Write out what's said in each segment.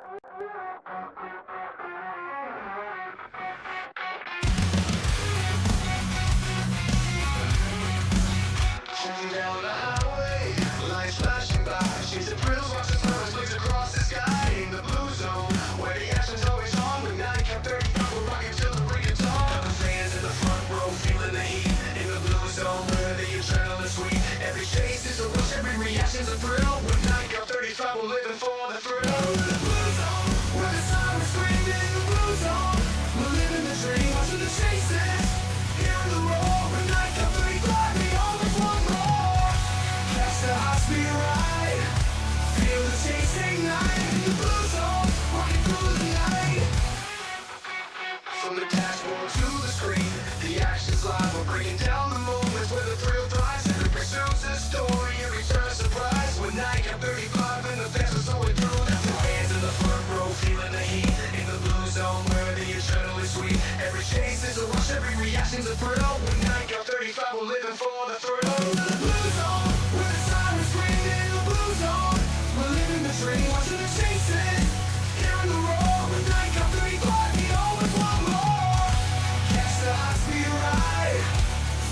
Down the highway, lights flashing by. She's a thrills, watches stars, looks across the sky. In the blue zone, where the action's always on. With nightcap 35, we're rocking till the break of dawn. The fans in the front row feeling the heat. In the blue zone, where the adrenaline's sweet. Every chase is a rush, every reaction's a thrill. With nightcap 35, we're living for the thrill. The blue zone, where the sirens scream. In the blue zone, we're living the dream, watching the chases. Hear the roar, with nightcap 35, we always want more. Catch the high speed ride, feel the chase ignite. In the blue zone, walking through the night. From the dashboard to the screen, the action's live. We're breaking down the moments where the thrill thrives. Every pursuit's a story, every turn a surprise. With nightcap 35 and the fans are slowing through. That's the fans in the front row feeling the heat. In the blue zone where the adrenaline's sweet. Every chase is a rush, every reaction's a thrill. With nightcap 35, we're living for the thrill. The blue zone, where the sirens scream. In the blue zone, we're living the dream, watching the chases. Hearing the roar, with nightcap 35, we always want more. Catch the high speed ride,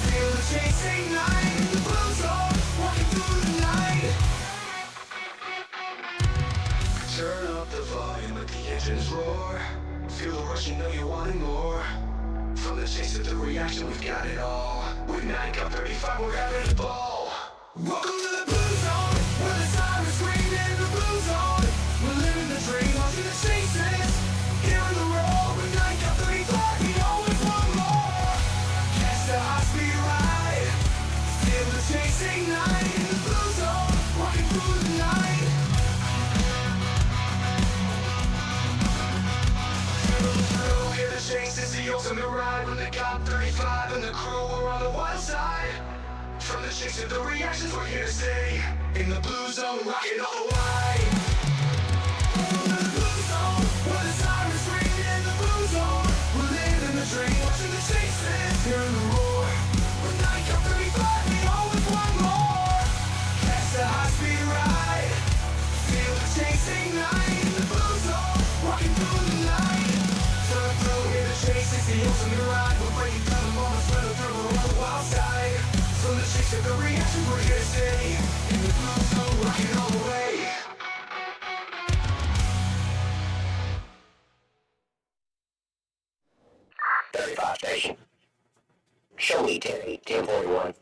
feel the chase ignite. In the blue zone, walking through the night. Turn up the volume, let the engines roar. Feel the rush, you know you're wanting more. From the chase to the reaction, we've got it all. With nightcap 35, we're having a ball. Welcome to the blue zone, where the sirens scream. In the blue zone, we're living the dream, watching the chases. Hearing the roar, with nightcap 35, we always want more. Catch the high speed ride, feel the chase ignite. In the blue zone, walking through the night. Through, hear the chase, it's the ultimate ride. When the cop 35 and the crew are on the one side. From the chase to the reactions, we're here to stay. In the blue zone, rocking all the way. In the blue zone, where the sirens scream. In the blue zone, we're living the dream, watching the chases. Hearing the roar, with nightcap 35, we always want more. Catch the high speed ride, feel the chase ignite. In the blue zone, walking through the night. Turn through, hear the chase, it's the ultimate ride. We're breaking down the moments, where the thrill, we're on the wild side. From the chase to the reaction, we're here to stay. In the blue zone, rocking all the way. Station. Show me 1041.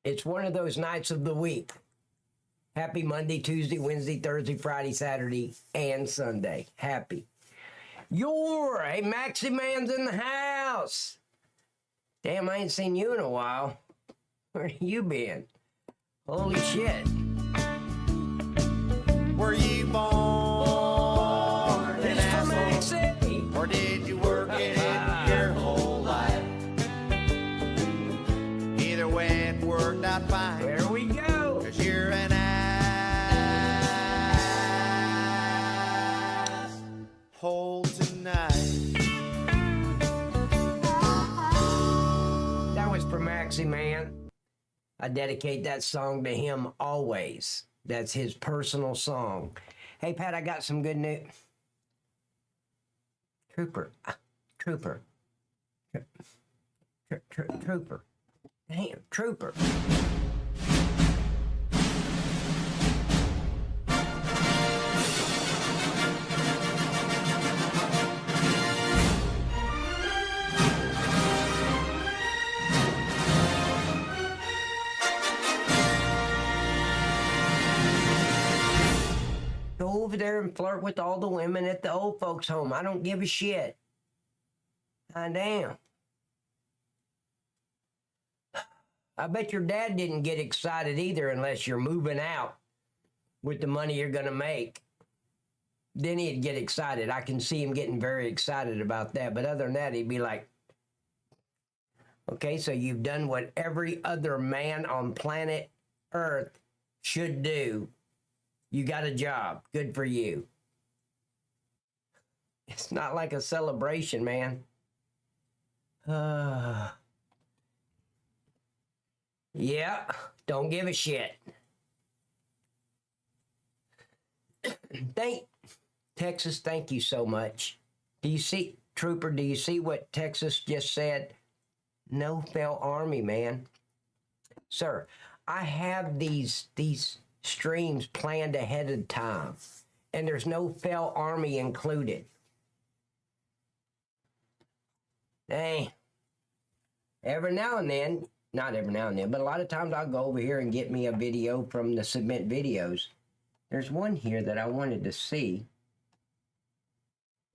It's one of those nights of the week. Happy Monday, Tuesday, Wednesday, Thursday, Friday, Saturday, and Sunday. Happy. Hey, Maxie Man's in the house. Damn, I ain't seen you in a while. Where you been? Holy shit. Were you born an asshole? Maxie. Or did you work it in your whole life? Either way, it worked out fine. There we go. 'Cause you're an asshole tonight. That was for Maxie Man. I dedicate that song to him always. That's his personal song. Hey, Pat, I got some good news. Trooper. Damn, Trooper. Go over there and flirt with all the women at the old folks' home. I don't give a shit. Damn. I bet your dad didn't get excited either unless you're moving out with the money you're going to make. Then he'd get excited. I can see him getting very excited about that. But other than that, he'd be like, okay, so you've done what every other man on planet Earth should do. You got a job. Good for you. It's not like a celebration, man. Yeah, don't give a shit. Texas, thank you so much. Do you see, Trooper, do you see what Texas just said? No fell army, man. Sir, I have these streams planned ahead of time, and there's no fell army included. Dang. Every now and then, not every now and then, but a lot of times I'll go over here and get me a video from the Submit Videos. There's one here that I wanted to see.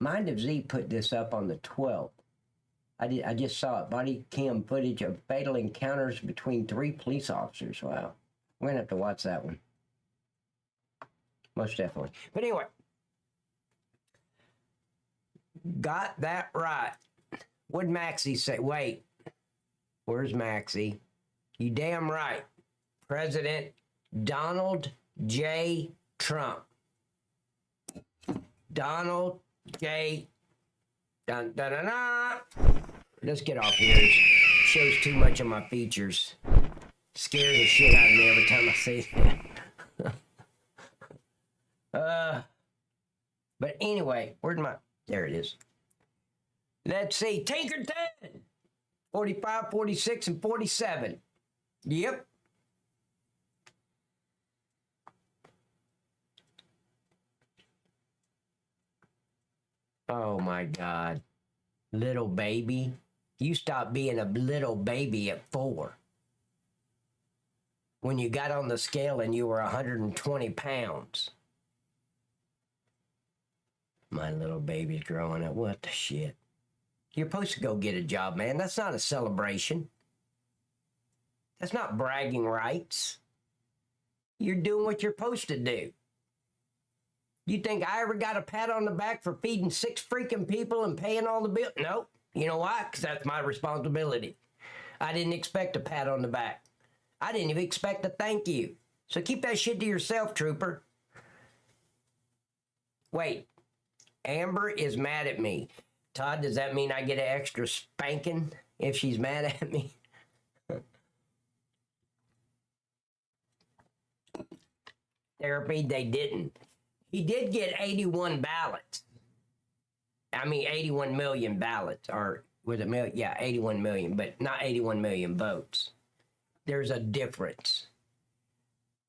Mind of Z put this up on the 12th. I just saw it. Body cam footage of fatal encounters between 3 police officers. Wow. We're going to have to watch that one. Most definitely. But anyway. Got that right. What'd Maxie say? Wait. Where's Maxie? You damn right. President Donald J. Trump. Donald J. Dun, dun, dun, dun. Let's get off here. It shows too much of my features. Scares the shit out of me every time I see that. But anyway, where'd my... There it is. Let's see. Tinkerton! 45, 46, and 47. Yep. Oh my God. Little baby. You stopped being a little baby at 4. When you got on the scale and you were 120 pounds. My little baby's growing up. What the shit? You're supposed to go get a job, man. That's not a celebration. That's not bragging rights. You're doing what you're supposed to do. You think I ever got a pat on the back for feeding 6 freaking people and paying all the bills? Nope. You know why? Because that's my responsibility. I didn't expect a pat on the back. I didn't even expect a thank you. So keep that shit to yourself, Trooper. Wait. Amber is mad at me. Todd, does that mean I get an extra spanking if she's mad at me? Therapy, they didn't. He did get 81 ballots. I mean, 81 million ballots, or was it million? Yeah, 81 million, but not 81 million votes. There's a difference.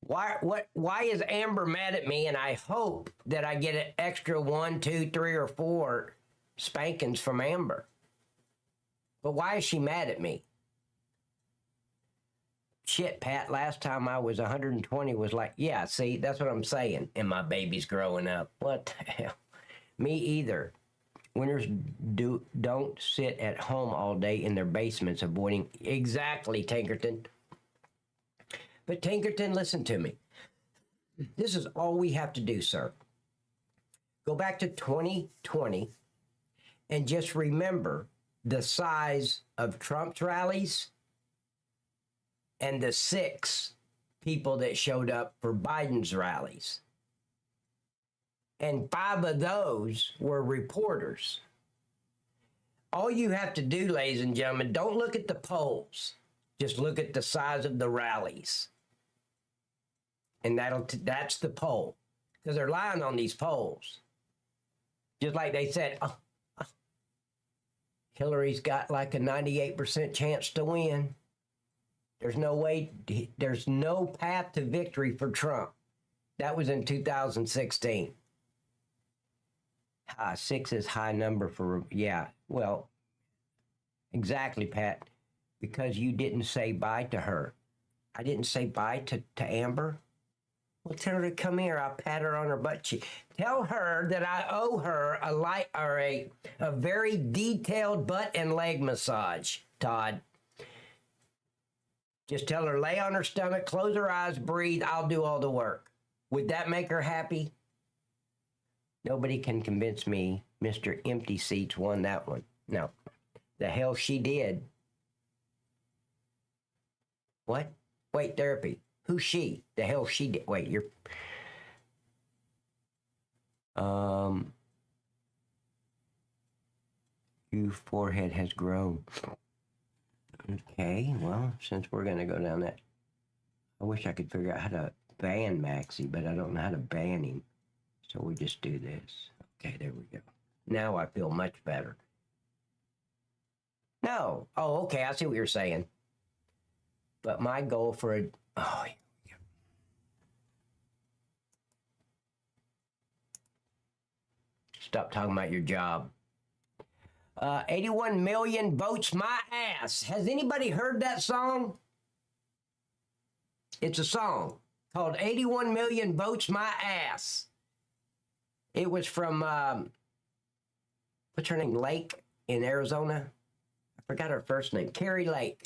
Why is Amber mad at me? And I hope that I get an extra 1, 2, 3, or 4 spankings from Amber. But why is she mad at me? Shit, Pat, last time I was 120 was like, yeah, see, that's what I'm saying. And my baby's growing up. What the hell? Me either. Winners don't sit at home all day in their basements avoiding... Exactly, Tinkerton. But Tinkerton, listen to me. This is all we have to do, sir. Go back to 2020 and just remember the size of Trump's rallies and the 6 people that showed up for Biden's rallies. And 5 of those were reporters. All you have to do, ladies and gentlemen, don't look at the polls. Just look at the size of the rallies. And that's the poll. Because they're lying on these polls. Just like they said, Hillary's got like a 98% chance to win. There's no way, there's no path to victory for Trump. That was in 2016. 6 is high number for, yeah, well, exactly, Pat, because you didn't say bye to her. I didn't say bye to Amber. Well, tell her to come here. I'll pat her on her butt cheek. Tell her that I owe her a very detailed butt and leg massage, Todd. Just tell her, lay on her stomach, close her eyes, breathe. I'll do all the work. Would that make her happy? Nobody can convince me Mr. Empty Seats won that one. No. The hell she did. What? Wait, therapy. Who's she? The hell she did. Wait, you're... Your forehead has grown. Okay, well, since we're going to go down that... I wish I could figure out how to ban Maxie, but I don't know how to ban him. So we just do this. Okay, there we go. Now I feel much better. No. Oh, okay. I see what you're saying. But my goal for a... Oh, here we go. Stop talking about your job. 81 million votes my ass. Has anybody heard that song? It's a song called 81 million votes my ass. It was from, what's her name? Lake in Arizona. I forgot her first name. Carrie Lake.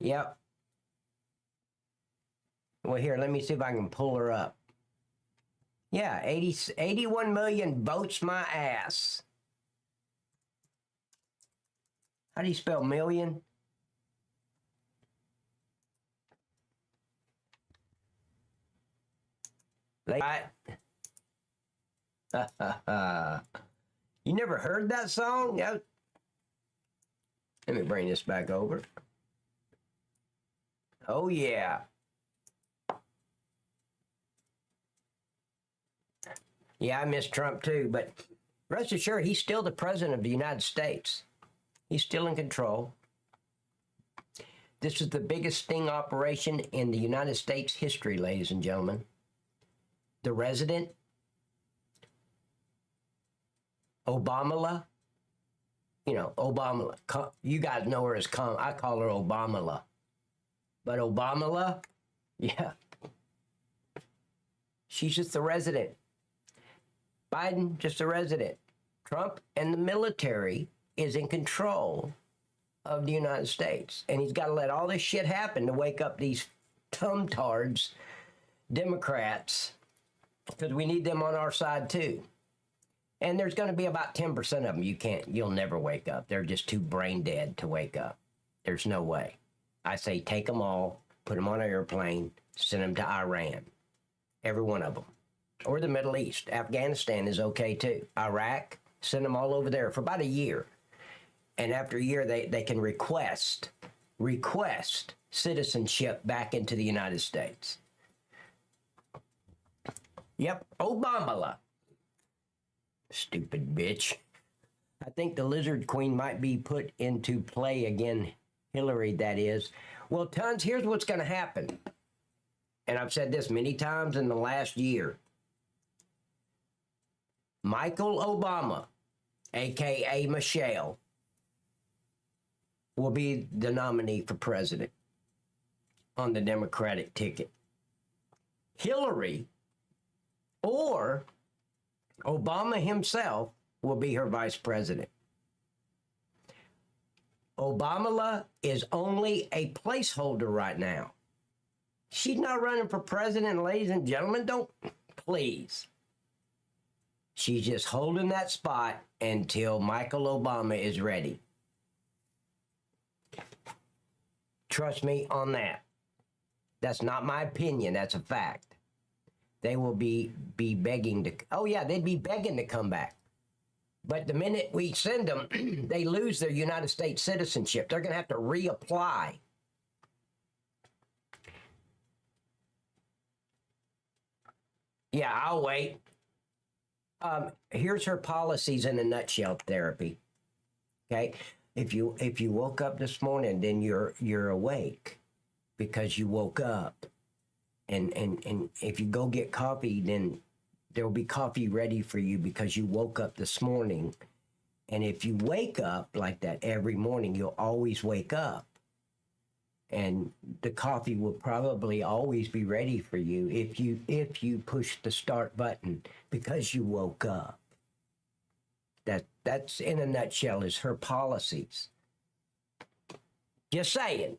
Yep. Well, here, let me see if I can pull her up. Yeah, 81 million votes my ass. How do you spell million? Right. You never heard that song? Yeah. Let me bring this back over. Oh, yeah. Yeah, I miss Trump too, but rest assured, he's still the president of the United States. He's still in control. This is the biggest sting operation in the United States history, ladies and gentlemen. The resident, Obamala, you know, Obamala. You guys know her as I call her Obamala. But Obamala, yeah. She's just the resident. Biden, just a resident. Trump and the military is in control of the United States. And he's got to let all this shit happen to wake up these tumtards, Democrats, because we need them on our side too. And there's going to be about 10% of them you'll never wake up. They're just too brain dead to wake up. There's no way. I say take them all, put them on an airplane, send them to Iran. Every one of them. Or the Middle East. Afghanistan is okay too. Iraq, send them all over there for about a year. And after a year, they can request citizenship back into the United States. Yep, Obamala. Stupid bitch. I think the Lizard Queen might be put into play again. Hillary, that is. Well, Tons, here's what's going to happen. And I've said this many times in the last year. Michael Obama, a.k.a. Michelle, will be the nominee for president on the Democratic ticket. Hillary or Obama himself will be her vice president. Obamala is only a placeholder right now. She's not running for president, ladies and gentlemen. Don't, please. She's just holding that spot until Michael Obama is ready. Trust me on that. That's not my opinion. That's a fact. They will be begging to, oh yeah, they'd be begging to come back. But the minute we send them, they lose their United States citizenship. They're going to have to reapply. Yeah, I'll wait. Here's her policies in a nutshell, therapy. Okay? If you woke up this morning, then you're awake because you woke up. And if you go get coffee, then there will be coffee ready for you because you woke up this morning. And if you wake up like that every morning, you'll always wake up. And the coffee will probably always be ready for you if you push the start button because you woke up. That's in a nutshell is her policies. Just saying.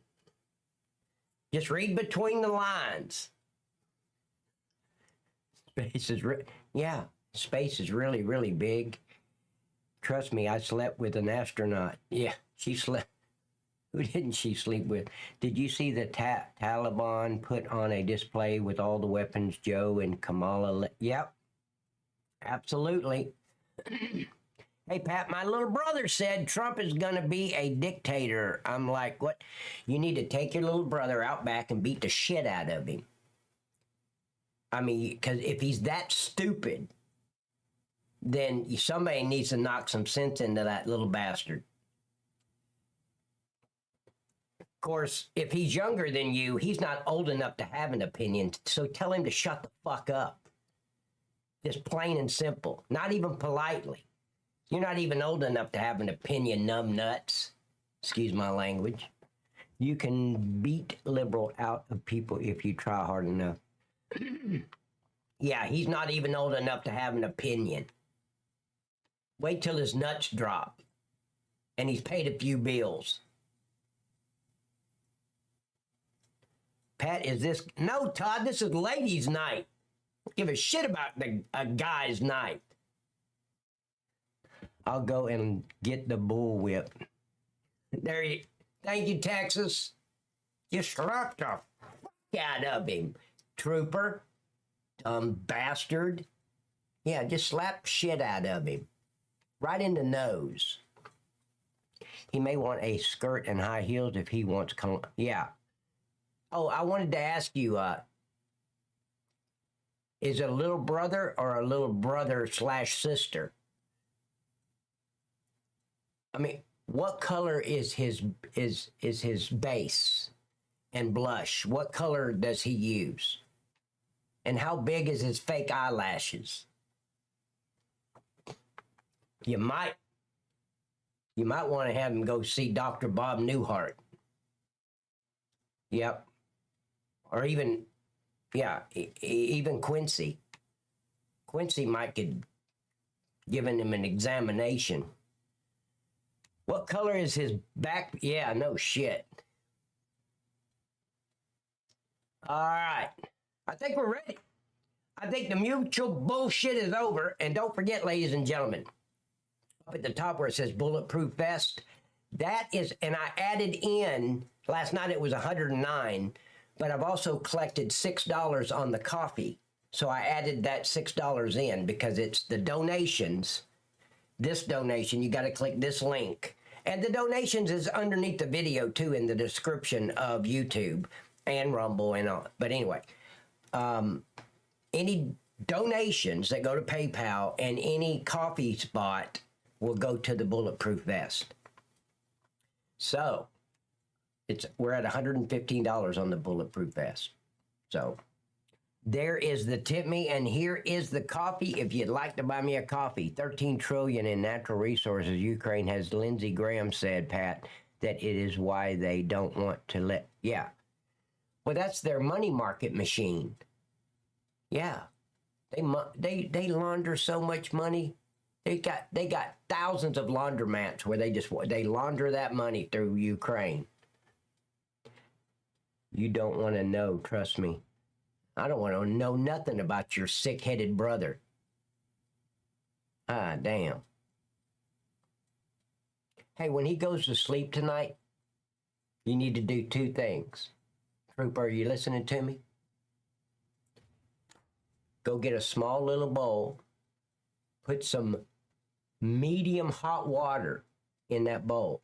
Just read between the lines. Space is really, really big. Trust me, I slept with an astronaut. Yeah, she slept. Who didn't she sleep with? Did you see the Taliban put on a display with all the weapons Joe and Kamala? Yep, absolutely. Hey, Pat, my little brother said Trump is going to be a dictator. I'm like, what? You need to take your little brother out back and beat the shit out of him. I mean, because if he's that stupid, then somebody needs to knock some sense into that little bastard. Of course, if he's younger than you, he's not old enough to have an opinion. So tell him to shut the fuck up. Just plain and simple. Not even politely. You're not even old enough to have an opinion, numb nuts. Excuse my language. You can beat liberal out of people if you try hard enough. Yeah, he's not even old enough to have an opinion. Wait till his nuts drop and he's paid a few bills. Pat, is this? No, Todd, this is ladies' night. Give a shit about a guy's night. I'll go and get the bullwhip. There you. Thank you, Texas. You slapped the fuck out of him, trooper. Bastard. Yeah, just slap shit out of him. Right in the nose. He may want a skirt and high heels if he wants. Yeah. Oh, I wanted to ask you, is it a little brother or a little brother / sister? I mean, what color is his base and blush? What color does he use? And how big is his fake eyelashes? You might want to have him go see Dr. Bob Newhart. Yep. Or even, yeah, even Quincy. Quincy might get giving him an examination. What color is his back? Yeah, no shit. All right. I think we're ready. I think the mutual bullshit is over. And don't forget, ladies and gentlemen, up at the top where it says bulletproof vest, that is, and I added in, last night it was 109, but I've also collected $6 on the coffee. So I added that $6 in because it's the donations. This donation, you got to click this link. And the donations is underneath the video too in the description of YouTube and Rumble and all. But anyway, any donations that go to PayPal and any coffee spot will go to the bulletproof vest. So we're at $115 on the bulletproof vest. So there is the tip me, and here is the coffee. If you'd like to buy me a coffee, 13 trillion in natural resources. Ukraine has, Lindsey Graham said, Pat, that it is why they don't want to let. Yeah. Well, that's their money market machine. Yeah. They launder so much money. They got thousands of laundromats where they launder that money through Ukraine. You don't want to know, trust me. I don't want to know nothing about your sick-headed brother. Ah, damn. Hey, when he goes to sleep tonight, you need to do two things. Trooper, are you listening to me? Go get a small little bowl, put some medium hot water in that bowl.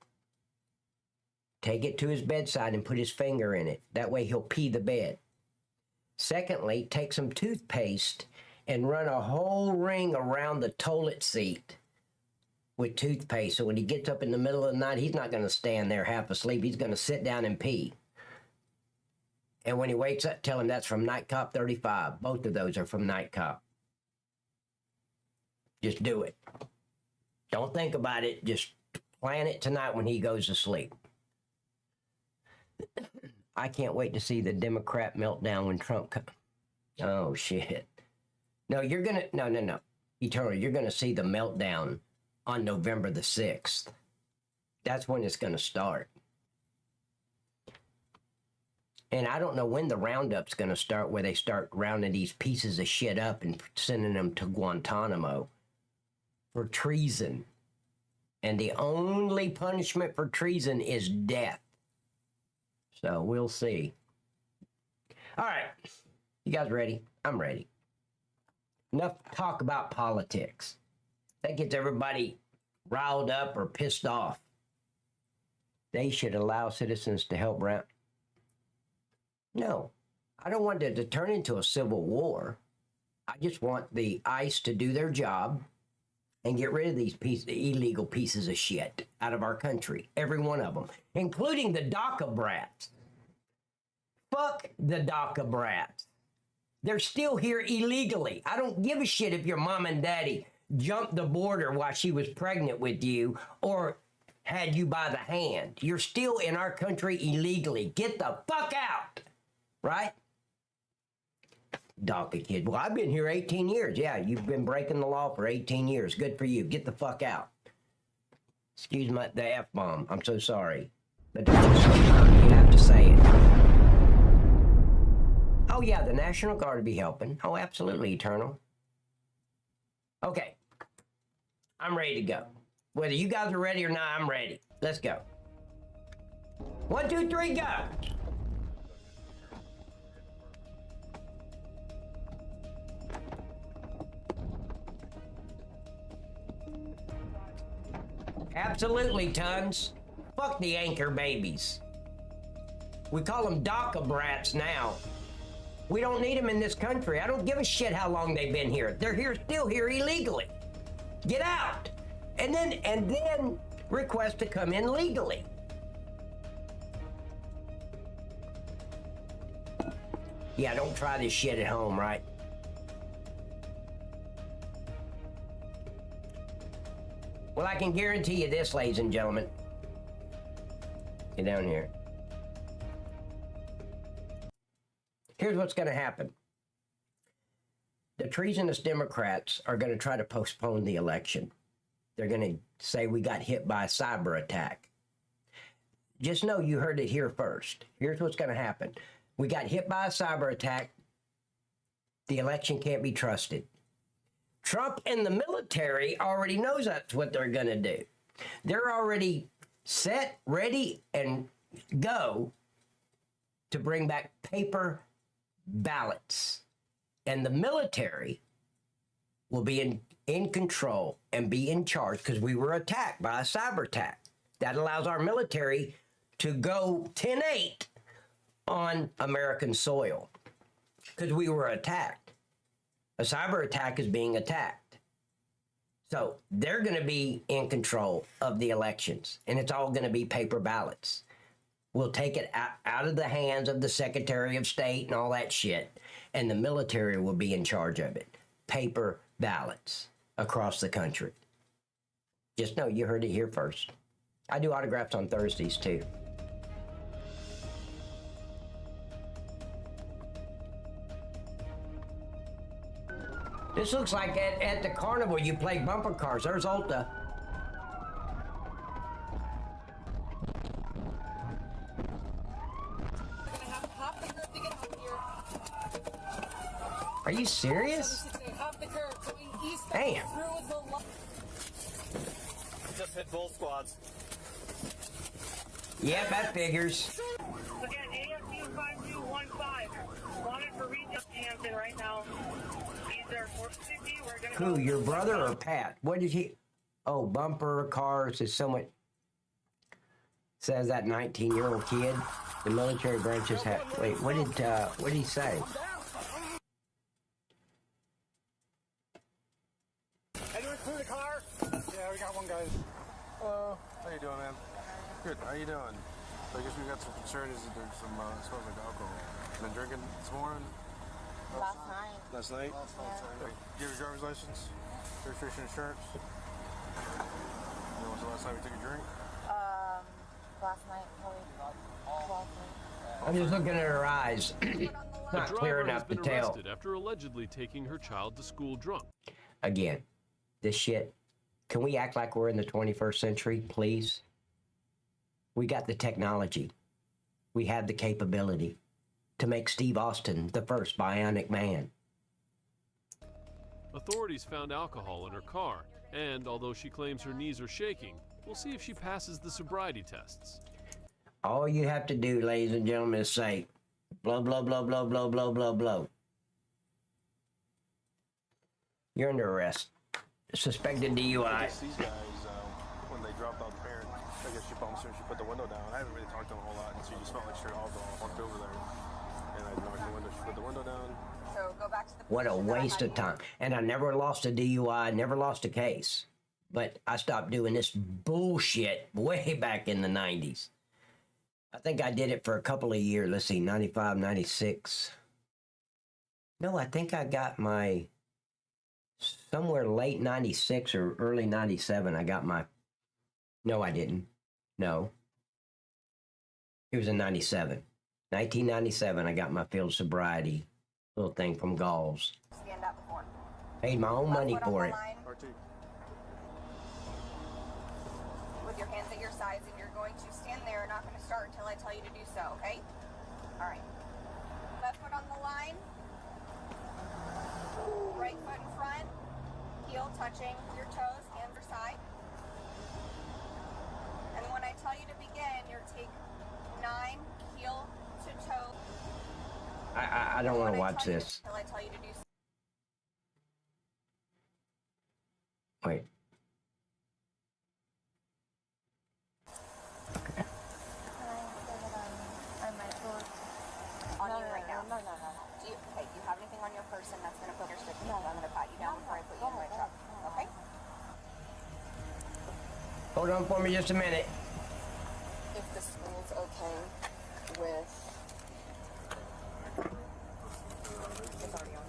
Take it to his bedside and put his finger in it. That way he'll pee the bed. Secondly, take some toothpaste and run a whole ring around the toilet seat with toothpaste. So when he gets up in the middle of the night, he's not going to stand there half asleep. He's going to sit down and pee. And when he wakes up, tell him that's from Night Cop 35. Both of those are from Night Cop. Just do it. Don't think about it. Just plan it tonight when he goes to sleep. I can't wait to see the Democrat meltdown when Trump comes. Oh, shit. No, you're going to, no. Eternal, you're going to see the meltdown on November the 6th. That's when it's going to start. And I don't know when the roundup's going to start, where they start rounding these pieces of shit up and sending them to Guantanamo for treason. And the only punishment for treason is death. So we'll see. All right. You guys ready? I'm ready. Enough talk about politics. That gets everybody riled up or pissed off. They should allow citizens to help round. No, I don't want it to turn into a civil war. I just want the ICE to do their job and get rid of these illegal pieces of shit out of our country. Every one of them, including the DACA brats. Fuck the DACA brats. They're still here illegally. I don't give a shit if your mom and daddy jumped the border while she was pregnant with you or had you by the hand. You're still in our country illegally. Get the fuck out, right? DACA kid. Well, I've been here 18 years. Yeah, you've been breaking the law for 18 years. Good for you. Get the fuck out. Excuse the F-bomb. I'm so sorry. But that's just so you have to say it. Oh, yeah, the National Guard will be helping. Oh, absolutely, Eternal. Okay. I'm ready to go. Whether you guys are ready or not, I'm ready. Let's go. 1, 2, 3, go. Absolutely, tons. Fuck the anchor babies. We call them DACA brats now. We don't need them in this country. I don't give a shit how long they've been here. They're here, still here illegally. Get out. And then request to come in legally. Yeah, don't try this shit at home, right? Well, I can guarantee you this, ladies and gentlemen. Get down here. Here's what's going to happen. The treasonous Democrats are going to try to postpone the election. They're going to say we got hit by a cyber attack. Just know you heard it here first. Here's what's going to happen. We got hit by a cyber attack. The election can't be trusted. Trump and the military already knows that's what they're going to do. They're already set, ready, and go to bring back paper ballots. And the military will be in control and be in charge because we were attacked by a cyber attack. That allows our military to go 10-8 on American soil because we were attacked. A cyber attack is being attacked. So they're going to be in control of the elections, and it's all going to be paper ballots. We'll take it out of the hands of the Secretary of State and all that shit, and the military will be in charge of it. Paper ballots across the country. Just know you heard it here first. I do autographs on Thursdays, too. This looks like at the carnival you play bumper cars. There's Ulta. Are you serious? Damn. Just hit both squads. Yep, that figures. Again, ASU 5215. Wanted for retail Hampton right now. These are 450. We're gonna Who, go your brother or Pat? What did he? Oh, bumper cars is so much. Says that 19-year-old kid. The military branches have. Wait, what did he say? Anyone through the car? Yeah, we got one guy. Hello. How you doing, man? Good. How you doing? So I guess we got some concern is that there's some smells like alcohol. Been drinking this morning? Last night. Last night? Yeah. Okay. Do you have your driver's license? Registration, insurance? When was the last time you took a drink? Last night, probably 12. I'm just looking at her eyes. Not The clear driver has enough to been tell. arrested after allegedly taking her child to school drunk. Again, this shit. Can we act like we're in the 21st century, please? We got the technology. We have the capability to make Steve Austin the first bionic man. Authorities found alcohol in her car, and although she claims her knees are shaking, we'll see if she passes the sobriety tests. All you have to do, ladies and gentlemen, is say, blah, blah, blah, blah, blah, blah, blah, blah. You're under arrest. Suspected DUI. I guess these guys, when they dropped out the parent, I guess she bumps her and she put the window down. I haven't really talked to them a whole lot, and she just felt like straight alcohol. Walked over there, and I knocked the window What a waste of time. And I never lost a DUI, never lost a case. But I stopped doing this bullshit way back in the 90s. I think I did it for a couple of years. Let's see, 95, 96. No, I think I got my, somewhere late 96 or early 97, I got my, no, I didn't. No. It was in 97. 1997, I got my field sobriety little thing from Galls. Stand up before. Paid my own money for it. RT. With your hands at your sides, and you're going to stand there. Not going to start until I tell you to do so, okay? All right. Left foot on the line. Right foot in front. Heel touching your toes, hands are side. And when I tell you to begin, you're take 9, heel to toe. I don't want to watch this. Until I tell you to do so. Wait. On you right now. No. Do you have anything on your person that's going to put your stick in? I'm going to pat you down before I put you in my truck. Okay? Hold on for me just a minute. If the school's okay with... It's already on.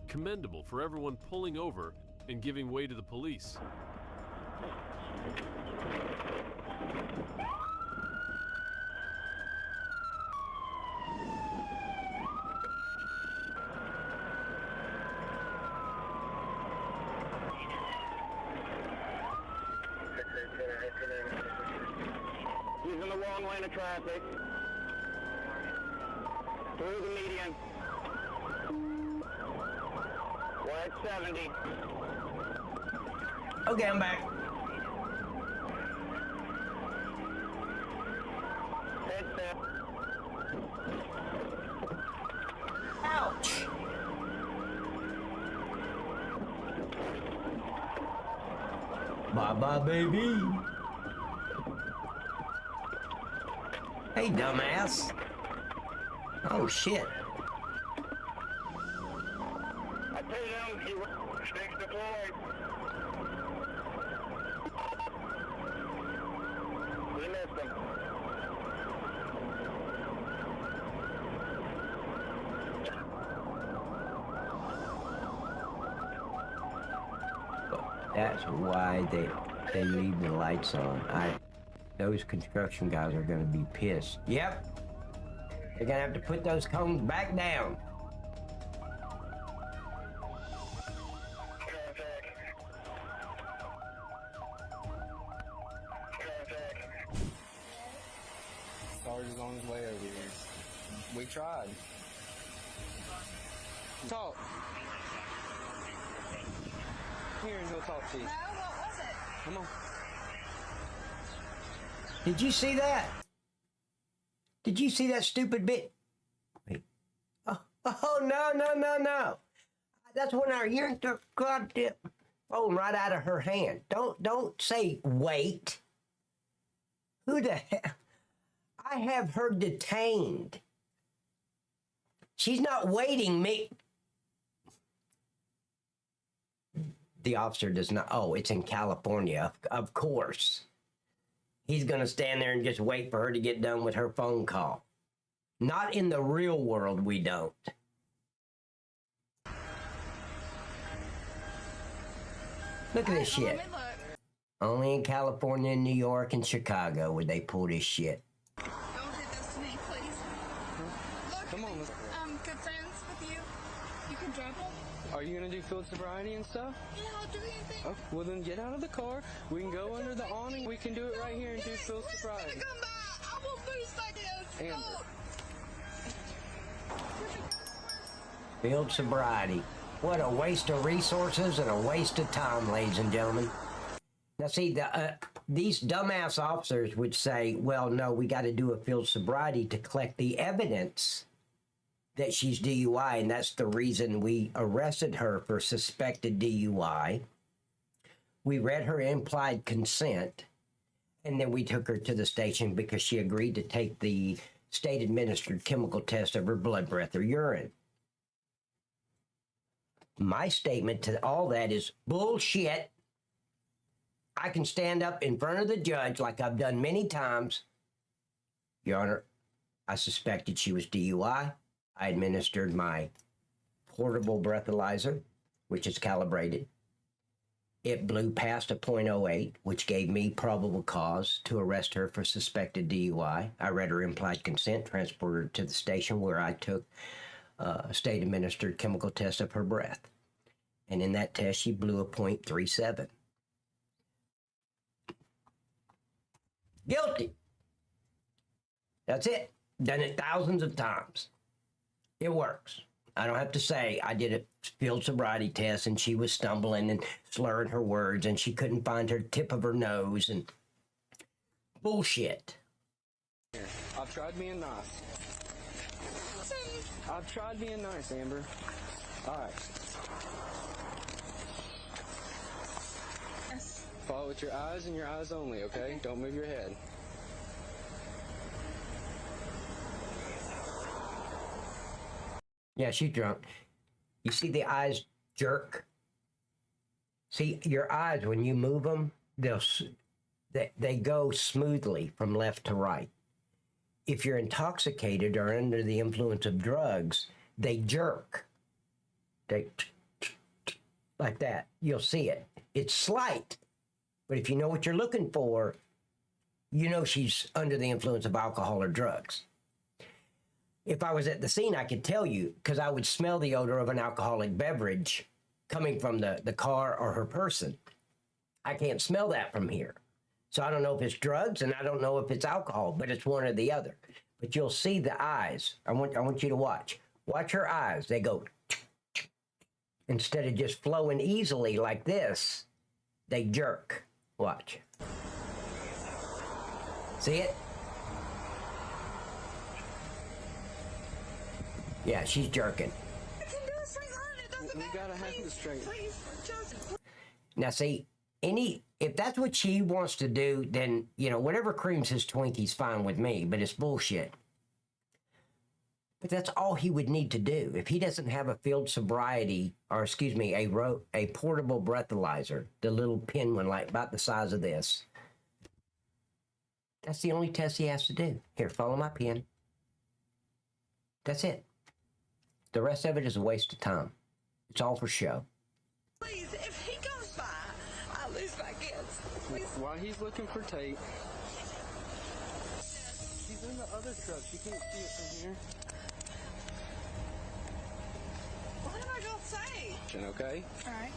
Commendable for everyone pulling over and giving way to the police. He's in the wrong lane of traffic. Through the median. We're at 70. Okay, I'm back. Head step. Ouch. Bye-bye, baby. Hey, dumbass. Oh, shit. I paid him. He sticks deployed. We missed him. That's why they leave the lights on. Those construction guys are gonna be pissed. Yep. They're gonna have to put those cones back down. Sarge is on his way over here. We tried. Talk. Here and he'll talk to you. No, what was it? Come on. Did you see that? Did you see that stupid bit? Wait. Oh, no. That's when I yanked the goddamn phone right out of her hand. Don't say wait. Who the hell? I have her detained. She's not waiting me. The officer does not. Oh, it's in California. Of course. He's going to stand there and just wait for her to get done with her phone call. Not in the real world, we don't. Look at this shit. Only in California and New York and Chicago would they pull this shit. Don't hit this to me, please. Look, Come on. good friends with you. You can drive home? Are you gonna do field sobriety and stuff? Yeah, I'll do anything. Oh, well then get out of the car. We can go under the awning. We can do it right here and do field sobriety. Come back. I will 30 seconds. Amber. Field sobriety. What a waste of resources and a waste of time, ladies and gentlemen. Now, see, these dumbass officers would say, well, no, we got to do a field sobriety to collect the evidence that she's DUI, and that's the reason we arrested her for suspected DUI. We read her implied consent, And then we took her to the station because she agreed to take the state-administered chemical test of her blood, breath, or urine. My statement to all that is bullshit. I can stand up in front of the judge like I've done many times. Your Honor, I suspected she was DUI. I administered my portable breathalyzer, which is calibrated. It blew past a .08, which gave me probable cause to arrest her for suspected DUI. I read her implied consent, transported her to the station where I took a state-administered chemical test of her breath. And in that test, she blew a .37. Guilty. That's it. Done it thousands of times. It works. I don't have to say I did a field sobriety test and she was stumbling and slurring her words and she couldn't find her tip of her nose and bullshit. I've tried being nice. I've tried being nice, Amber. All right. Yes. Follow with your eyes and your eyes only, okay? Don't move your head. Yeah, she's drunk. You see the eyes jerk? See, your eyes, when you move them, they go smoothly from left to right. If you're intoxicated or under the influence of drugs, they jerk. They like that. You'll see it. It's slight, but if you know what you're looking for, you know she's under the influence of alcohol or drugs. If I was at the scene, I could tell you because I would smell the odor of an alcoholic beverage coming from the car or her person. I can't smell that from here. So I don't know if it's drugs and I don't know if it's alcohol, but it's one or the other. But you'll see the eyes. I want you to watch. Watch her eyes. They go, instead of just flowing easily like this, they jerk. Watch. See it? Yeah, she's jerking. I can do a straight line. It doesn't matter. We gotta have it straight. Please, just. Now, see, if that's what she wants to do, then, you know, whatever creams his Twinkie's fine with me, but it's bullshit. But that's all he would need to do. If he doesn't have a field sobriety, or excuse me, a portable breathalyzer, the little pin one, like about the size of this, that's the only test he has to do. Here, follow my pen. That's it. The rest of it is a waste of time. It's all for show. Please, if he comes by, I lose my kids. Please. While he's looking for tape, she's in the other truck. She can't see it from here. What am I going to say? Okay? All right.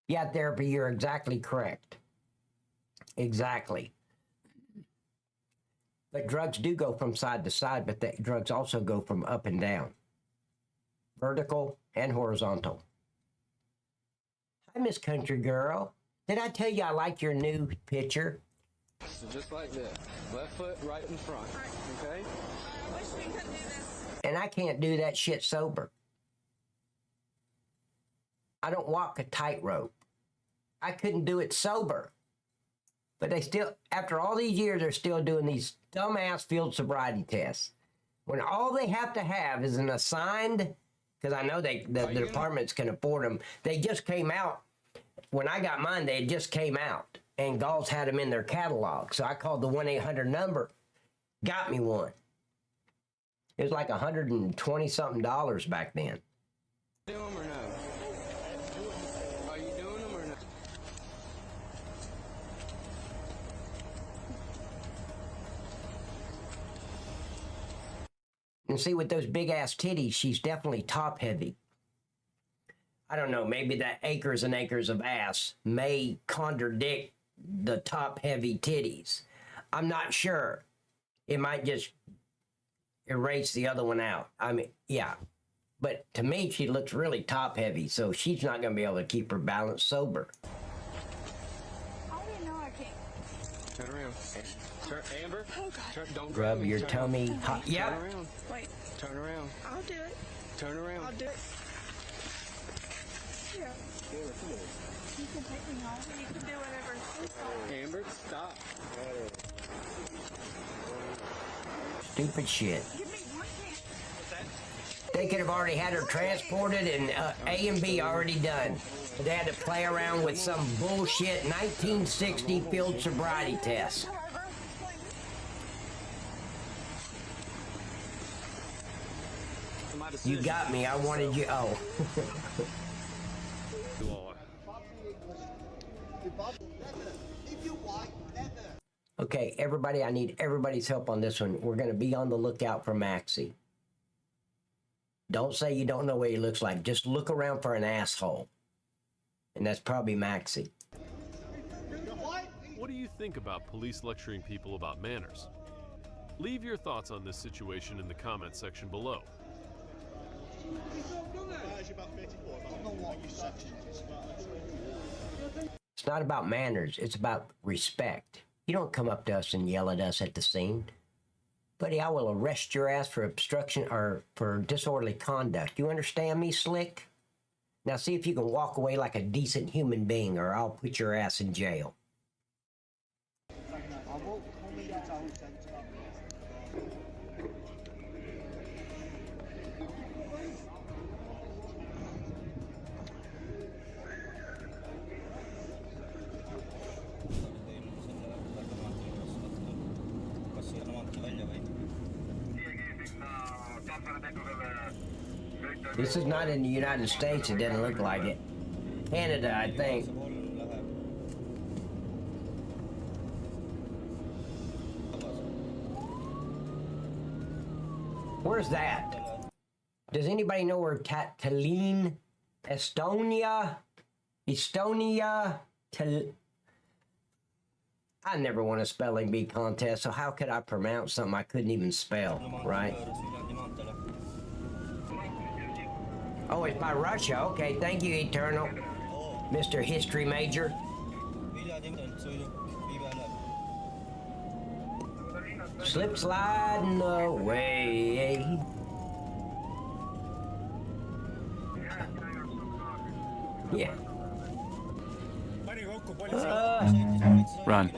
Yeah, therapy, you're exactly correct. Exactly. But drugs do go from side to side, but drugs also go from up and down. Vertical and horizontal. Hi, Miss Country Girl. Did I tell you I like your new picture? So just like this. Left foot right in front. Okay? I wish we could do this. And I can't do that shit sober. I don't walk a tightrope. I couldn't do it sober. But they still, after all these years, they're still doing these dumbass field sobriety tests. When all they have to have is an assigned, because I know the departments can afford them. They just came out. When I got mine, they just came out. And Gauls had them in their catalog. So I called the 1-800 number, got me one. It was like $120-something back then. Do them or no? Are you doing them or no? And see, with those big-ass titties, she's definitely top-heavy. I don't know, maybe that acres and acres of ass may contradict the top-heavy titties. I'm not sure. It might just erase the other one out. I mean, yeah. But to me, she looks really top-heavy, so she's not going to be able to keep her balance sober. I didn't know I can't. Turn around. Turn, Amber. Oh, God. Don't grab Rub me. your Turn tummy. Yep. Turn around. Wait. Turn around. I'll do it. Turn around. I'll do it. Yeah. You can take me home. You can do whatever. Amber, stop. Stupid shit. They could have already had her transported and A and B already done. But they had to play around with some bullshit 1960 field sobriety test. You got me. I wanted you. Oh. Okay, everybody, I need everybody's help on this one. We're going to be on the lookout for Maxie. Don't say you don't know what he looks like. Just look around for an asshole. And that's probably Maxie. What do you think about police lecturing people about manners? Leave your thoughts on this situation in the comment section below. It's not about manners. It's about respect. You don't come up to us and yell at us at the scene. Buddy, I will arrest your ass for obstruction or for disorderly conduct. You understand me, Slick? Now see if you can walk away like a decent human being or I'll put your ass in jail. This is not in the United States. It doesn't look like it. Canada, I think. Where's that? Does anybody know where Tallinn, Estonia, I never won a spelling bee contest, so how could I pronounce something I couldn't even spell, right? Oh, it's by Russia. Okay, thank you, Eternal. Mr. History Major. Slip sliding away. Yeah. Run.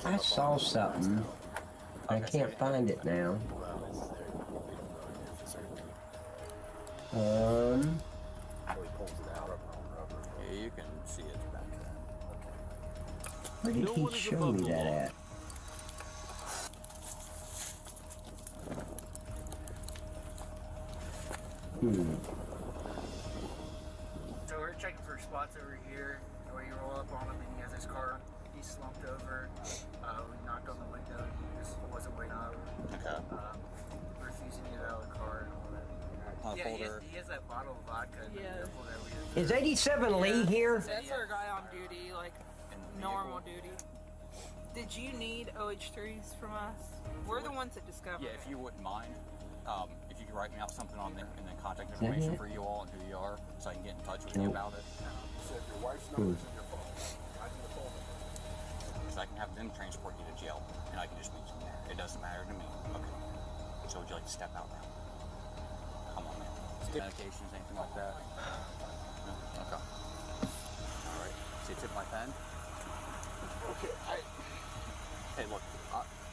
I saw something. I can't find it now. Yeah, you can see it back there. Where did he show me that at? So we're checking for spots over here, where you roll up on him and he has his car, he's slumped over. We knocked on the window and he just wasn't waiting up. Okay. Refusing to get out of the car and all that. Yeah, he has that bottle of vodka. Yeah. Is 87 Lee here? That's our guy on duty, like normal duty. Did you need OH3s from us? We're the ones that discovered Yeah, if you wouldn't mind, if you could write me out something on there and then contact information for you all and who you are, so I can get in touch with you about it. So if your wife's number's in your phone, I need the phone number. So I can have them transport you to jail, and I can just meet you there. It doesn't matter to me. Okay. So would you like to step out now? Come on, man. Medications, anything like that? No? Okay. All right. See, tip my pen. Okay, Hey, look.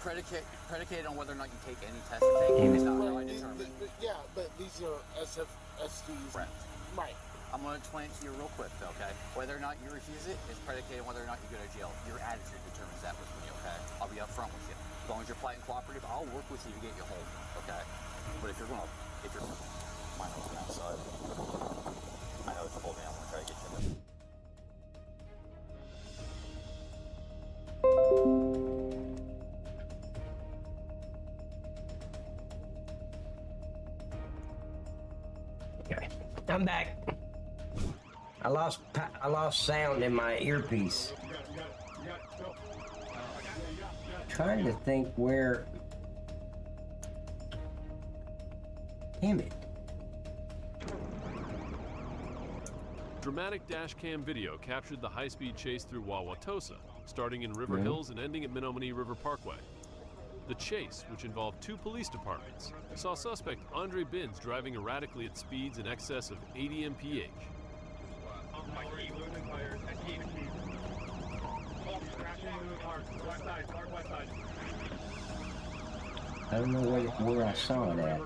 Predicated on whether or not you take any test or take is not how I determine. yeah, but these are SFSTs. Right. Right. I'm going to explain it to you real quick, okay? Whether or not you refuse it is predicated on whether or not you go to jail. Your attitude determines that with me, okay? I'll be upfront with you. As long as you're polite and cooperative, I'll work with you to get you home, okay? But if you're my husband outside. I know it's cold, man. I'm going to try to get you. Okay, I'm back. I lost sound in my earpiece. Trying to think where. Damn it. Dramatic dash cam video captured the high-speed chase through Wauwatosa, starting in River Hills and ending at Menominee River Parkway. The chase, which involved 2 police departments, saw suspect Andre Binns driving erratically at speeds in excess of 80 mph. I don't know where I saw that.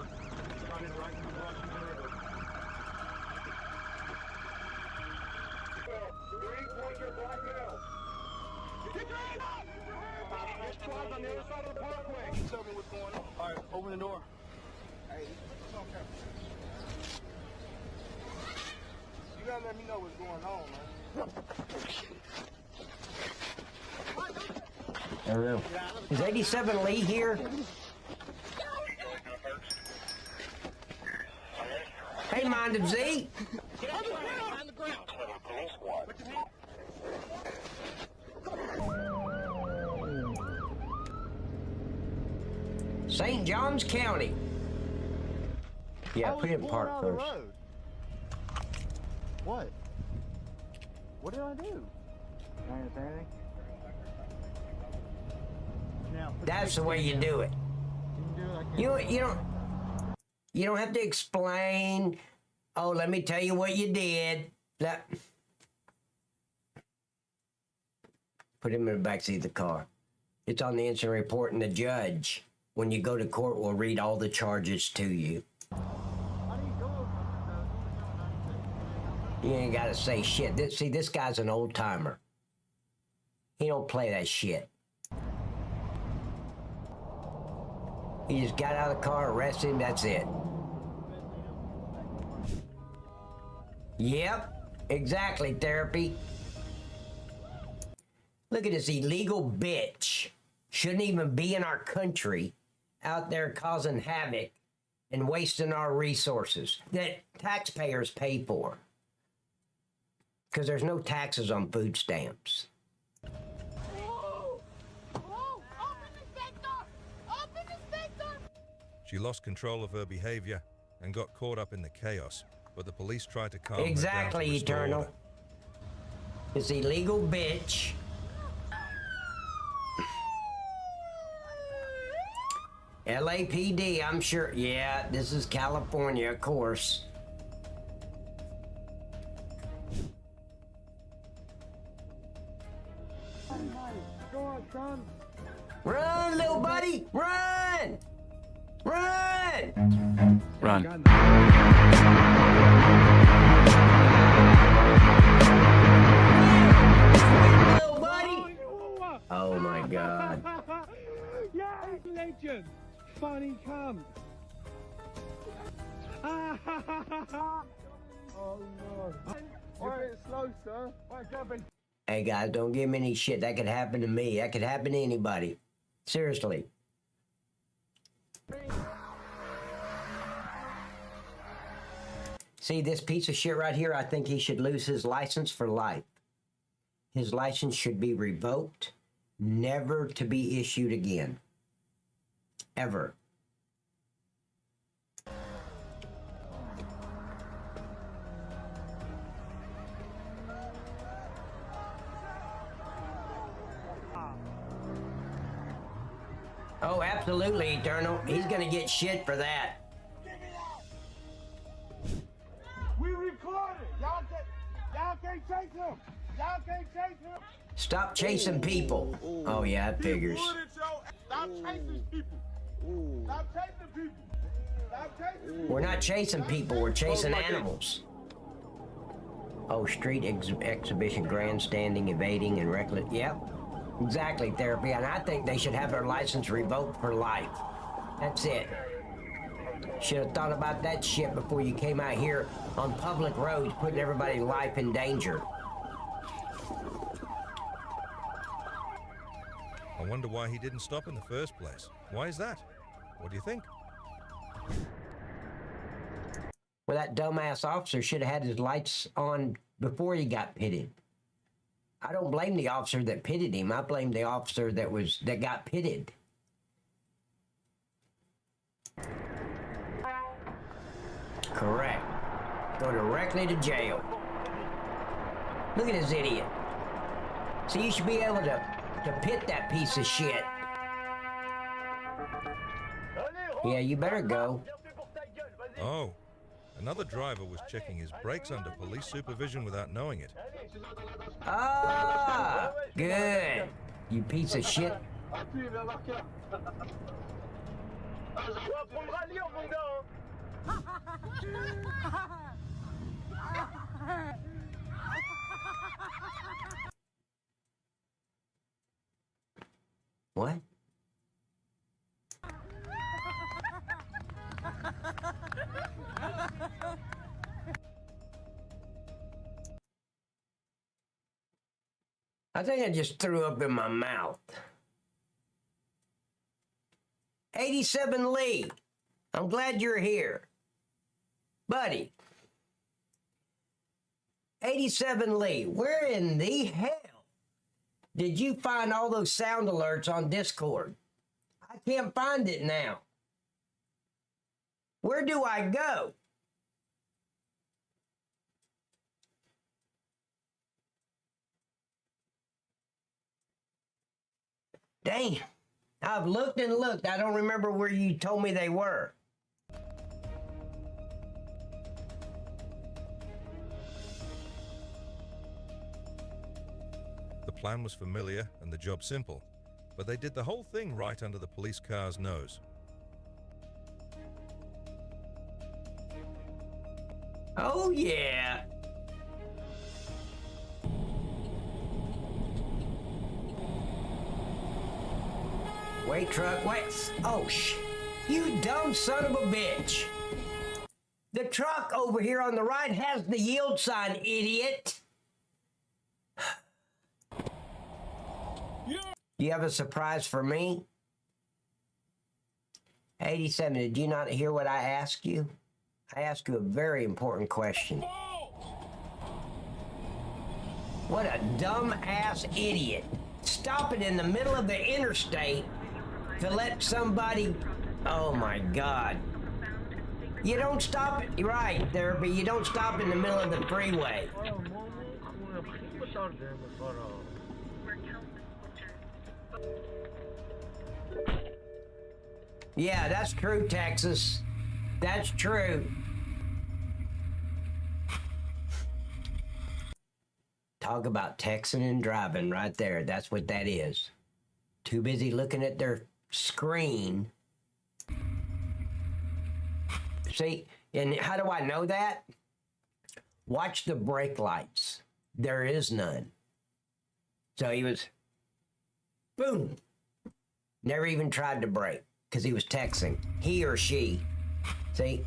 On the other side of the parkway. Tell me what's going on. All right, open the door. Hey, it's okay. You gotta let me know what's going on, man. I don't know. Is 87 Lee here? Hey, Mind of Z. Get on the ground. On the ground. St. Johns County. Yeah, put it in park first. What? What did I do? I didn't say anything. Now, That's the way you do it. You don't have to explain. Oh, let me tell you what you did. Put him in the backseat of the car. It's on the incident report, and the judge, when you go to court, will read all the charges to you. You ain't gotta say shit. See, this guy's an old timer. He don't play that shit. He just got out of the car, arrested him, that's it. Yep, exactly, therapy. Look at this illegal bitch. Shouldn't even be in our country, out there causing havoc and wasting our resources that taxpayers pay for. Because there's no taxes on food stamps. She lost control of her behavior and got caught up in the chaos, but the police tried to calm her down. Exactly, Eternal. This illegal bitch. LAPD, I'm sure. Yeah, this is California, of course. Run, little buddy, run! Run! Run. Little buddy! Oh my God. Yeah, legend. Funny cunt. Oh Lord. You're a bit slow, sir. Hey guys, don't give me any shit. That could happen to me. That could happen to anybody. Seriously. See this piece of shit right here? I think he should lose his license for life. His license should be revoked, never to be issued again. Ever. Oh, absolutely, Eternal. He's gonna get shit for that. We recorded. Y'all can't chase him. Y'all can't chase him. Stop chasing people. Oh yeah, that figures. Stop chasing people. Stop chasing people. Stop chasing people. We're not chasing people, we're chasing animals. Oh, street exhibition, grandstanding, evading, and reckless. Yep, exactly, therapy. And I think they should have their license revoked for life. That's it. Should have thought about that shit before you came out here on public roads, putting everybody's life in danger. I wonder why he didn't stop in the first place. Why is that? What do you think? Well, that dumbass officer should have had his lights on before he got pitted. I don't blame the officer that pitted him. I blame the officer that got pitted. Correct. Go directly to jail. Look at this idiot. So you should be able to pit that piece of shit. Yeah, you better go. Oh, another driver was checking his brakes under police supervision without knowing it. Ah, good. You piece of shit. What? I think I just threw up in my mouth. 87 Lee, I'm glad you're here. Buddy. 87 Lee, where in the hell did you find all those sound alerts on Discord? I can't find it now. Where do I go? Damn. I've looked and looked. I don't remember where you told me they were. The plan was familiar and the job simple, but they did the whole thing right under the police car's nose. Oh, yeah. Wait, truck, wait. Oh, you dumb son of a bitch. The truck over here on the right has the yield sign, idiot. You have a surprise for me? 87, did you not hear what I asked you? I asked you a very important question. What a dumb-ass idiot. Stopping in the middle of the interstate to let somebody... Oh, my God. You don't stop... Right, there, but you don't stop in the middle of the freeway. Yeah, that's true, Texas. That's true. Talk about texting and driving right there. That's what that is. Too busy looking at their screen. See, and how do I know that? Watch the brake lights. There is none. So he was, boom. Never even tried to brake because he was texting. He or she. See?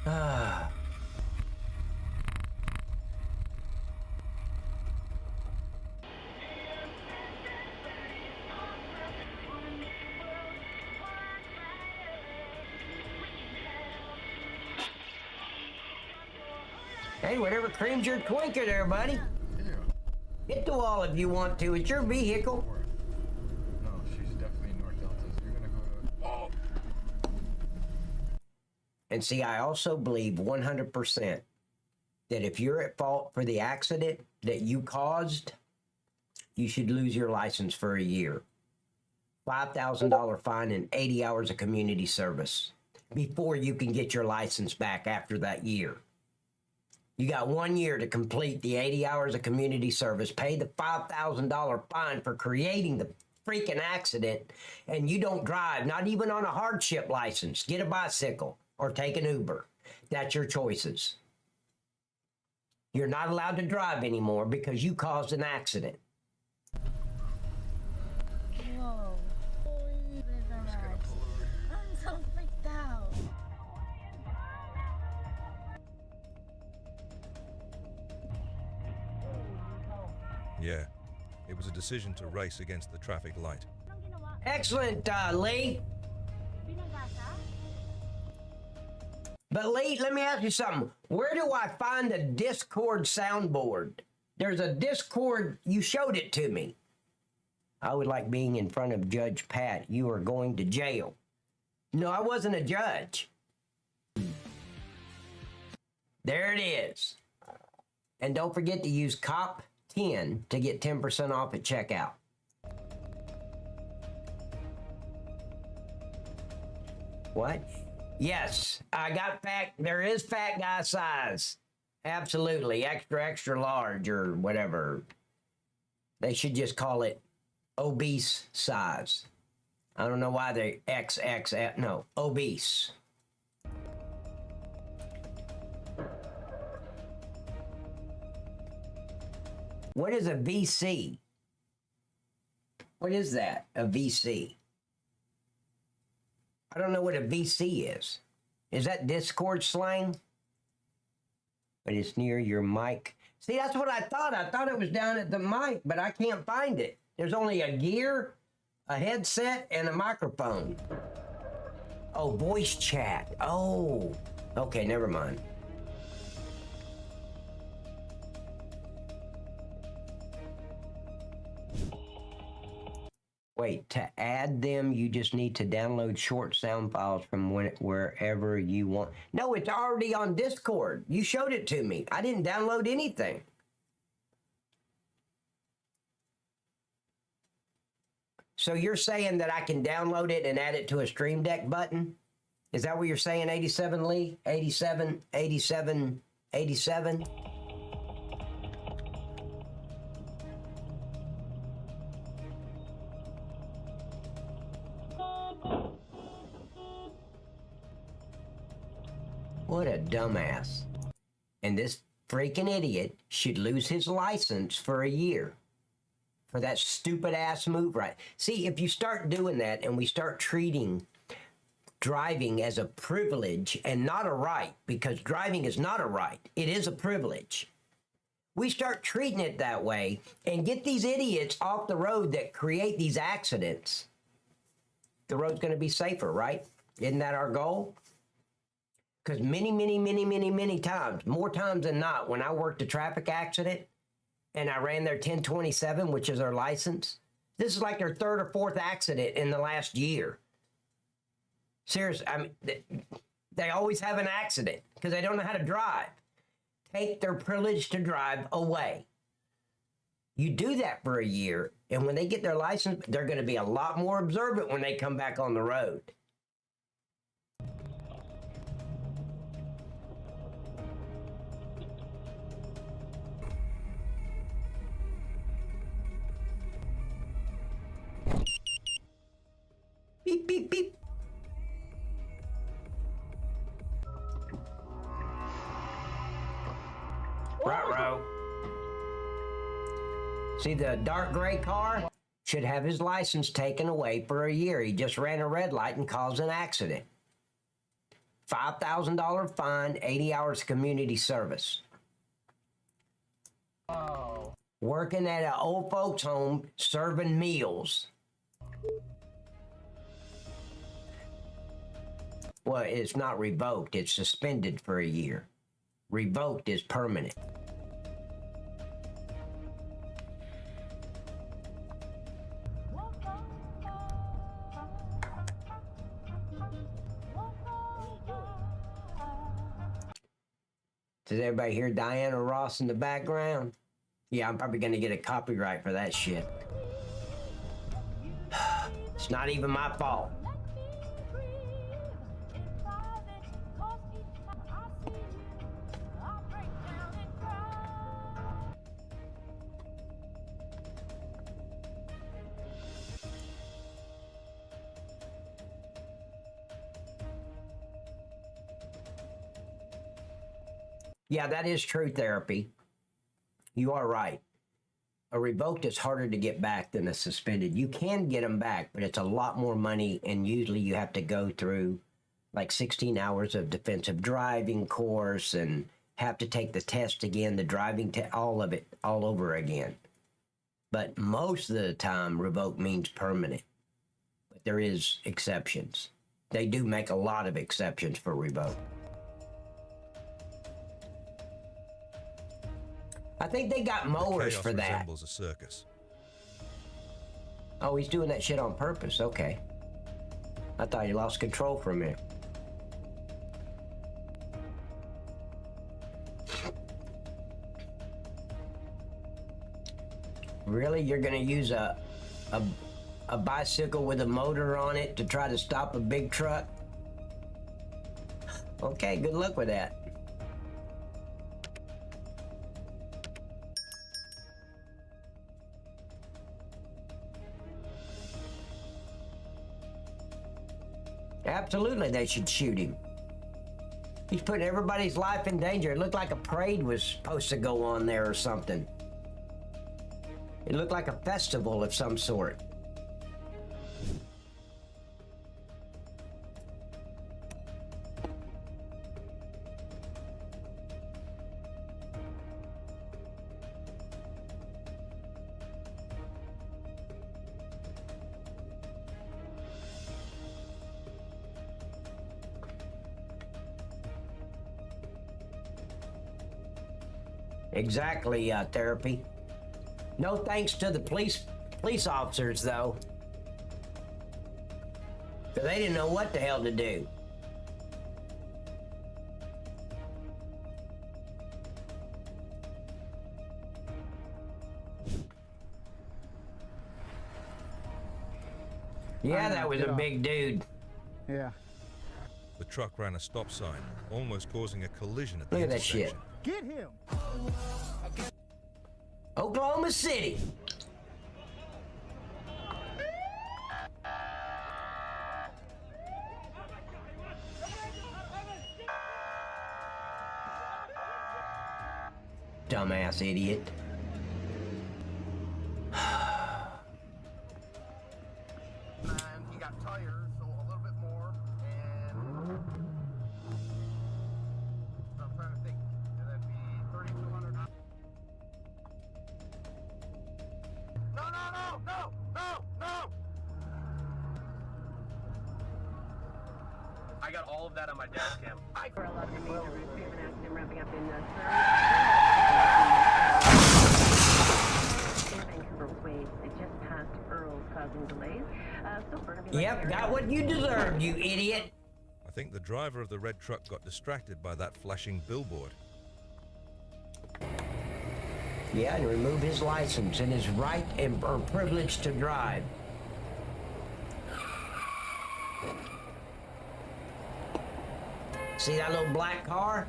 Ah. Hey, whatever creams your twinker there, buddy. Yeah. Hit the wall if you want to. It's your vehicle. No, she's definitely North Deltas. You're gonna go to... Oh! And see, I also believe 100% that if you're at fault for the accident that you caused, you should lose your license for a year. $5,000 fine and 80 hours of community service before you can get your license back after that year. You got 1 year to complete the 80 hours of community service, pay the $5,000 fine for creating the freaking accident, and you don't drive, not even on a hardship license. Get a bicycle or take an Uber. That's your choices. You're not allowed to drive anymore because you caused an accident. Whoa. I'm so freaked out. Yeah, it was a decision to race against the traffic light. Excellent, Lee. But Lee, let me ask you something. Where do I find a Discord soundboard? There's a Discord, you showed it to me. I would like being in front of Judge Pat. You are going to jail. No, I wasn't a judge. There it is. And don't forget to use COP10 to get 10% off at checkout. What? Yes, I got fat. There is fat guy size. Absolutely. Extra, extra large or whatever. They should just call it obese size. I don't know why they XX, no, obese. What is a VC? What is that, a VC? I don't know what a VC is. Is that Discord slang? But it's near your mic. See, that's what I thought. I thought it was down at the mic, but I can't find it. There's only a gear, a headset, and a microphone. Oh, voice chat. Oh, okay, never mind. Wait, to add them, you just need to download short sound files from wherever you want. No, it's already on Discord. You showed it to me. I didn't download anything. So you're saying that I can download it and add it to a Stream Deck button? Is that what you're saying, 87 Lee? 87, 87, 87? What a dumbass. And this freaking idiot should lose his license for a year for that stupid ass move, right? See, if you start doing that and we start treating driving as a privilege and not a right, because driving is not a right, it is a privilege. We start treating it that way and get these idiots off the road that create these accidents. The road's going to be safer, right? Isn't that our goal? Because many times, more times than not, when I worked a traffic accident and I ran their 1027, which is their license, this is like their third or fourth accident in the last year. Seriously, I mean, they always have an accident because they don't know how to drive. Take their privilege to drive away. You do that for a year, and when they get their license, they're going to be a lot more observant when they come back on the road. Beep, beep, beep. Ruh-roh. See, the dark gray car should have his license taken away for a year. He just ran a red light and caused an accident. $5,000 fine, 80 hours community service. Oh. Working at an old folks home serving meals. Well, it's not revoked. It's suspended for a year. Revoked is permanent. Does everybody hear Diana Ross in the background? Yeah, I'm probably going to get a copyright for that shit. It's not even my fault. Yeah, that is true therapy. You are right. A revoked is harder to get back than a suspended. You can get them back, but it's a lot more money, and usually you have to go through like 16 hours of defensive driving course and have to take the test again, the driving test, all of it, all over again. But most of the time, revoke means permanent. But there is exceptions. They do make a lot of exceptions for revoke. I think they got mowers for that. Resembles a circus. Oh, he's doing that shit on purpose. Okay. I thought he lost control for a minute. Really? You're gonna use a bicycle with a motor on it to try to stop a big truck? Okay, good luck with that. Absolutely, they should shoot him. He's putting everybody's life in danger. It looked like a parade was supposed to go on there or something. It looked like a festival of some sort. Exactly, therapy. No thanks to the police officers, though. Because they didn't know what the hell to do. Yeah, that was a big dude. Yeah. The truck ran a stop sign, almost causing a collision at the Look at that shit. Get him! Oklahoma City. Dumbass idiot. He got tires, so a little bit more, and so I'm trying to think. That'd be 3,200. No! I got all of that on my dash cam. For a lot of major routes, we have an accident ramping up in Vancouver Waves. It just passed Earls, causing delays. Still Burnaby. Yep, got what you deserved, you idiot. I think the driver of the red truck got distracted by that flashing billboard. Yeah, and remove his license and his right and or privilege to drive. See that little black car?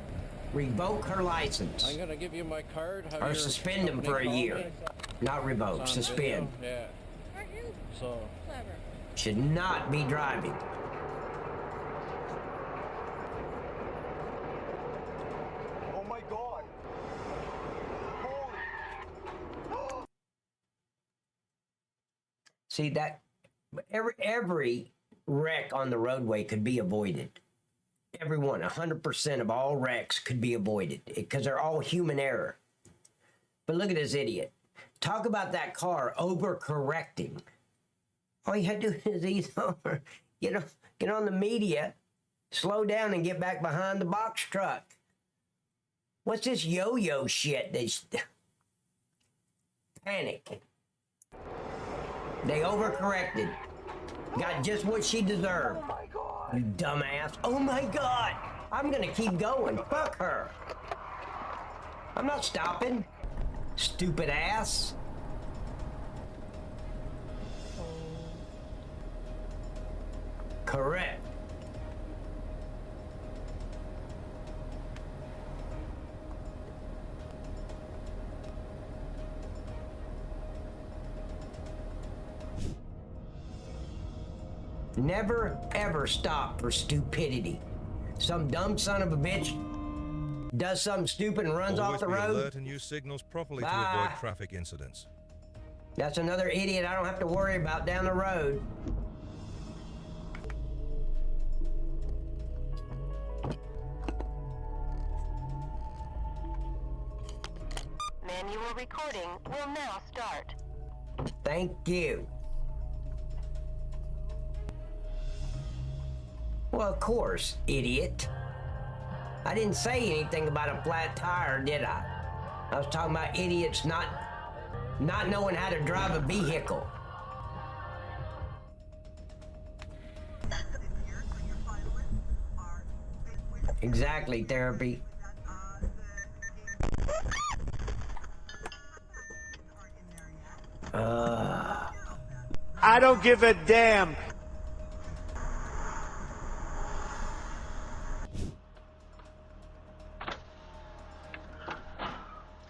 Revoke her license. I'm gonna give you my card. Or suspend him for a year. Not revoke, suspend. Yeah. Aren't you So. clever? Should not be driving. Oh my God! Holy! See that every wreck on the roadway could be avoided. Everyone, 100% of all wrecks could be avoided because they're all human error. But look at this idiot. Talk about that car overcorrecting. All you had to do is ease over, get on the media, slow down and get back behind the box truck. What's this yo-yo shit? Panic. They overcorrected. Got just what she deserved. Oh my God! You dumbass. Oh my God! I'm gonna keep going. Fuck her. I'm not stopping. Stupid ass. Correct. Never, ever stop for stupidity. Some dumb son of a bitch does something stupid and runs off the Always be road. alert and use signals properly to avoid traffic incidents. That's another idiot I don't have to worry about down the road. Manual recording will now start. Thank you. Well, of course, idiot. I didn't say anything about a flat tire, did I? I was talking about idiots not knowing how to drive a vehicle. Exactly, therapy. I don't give a damn.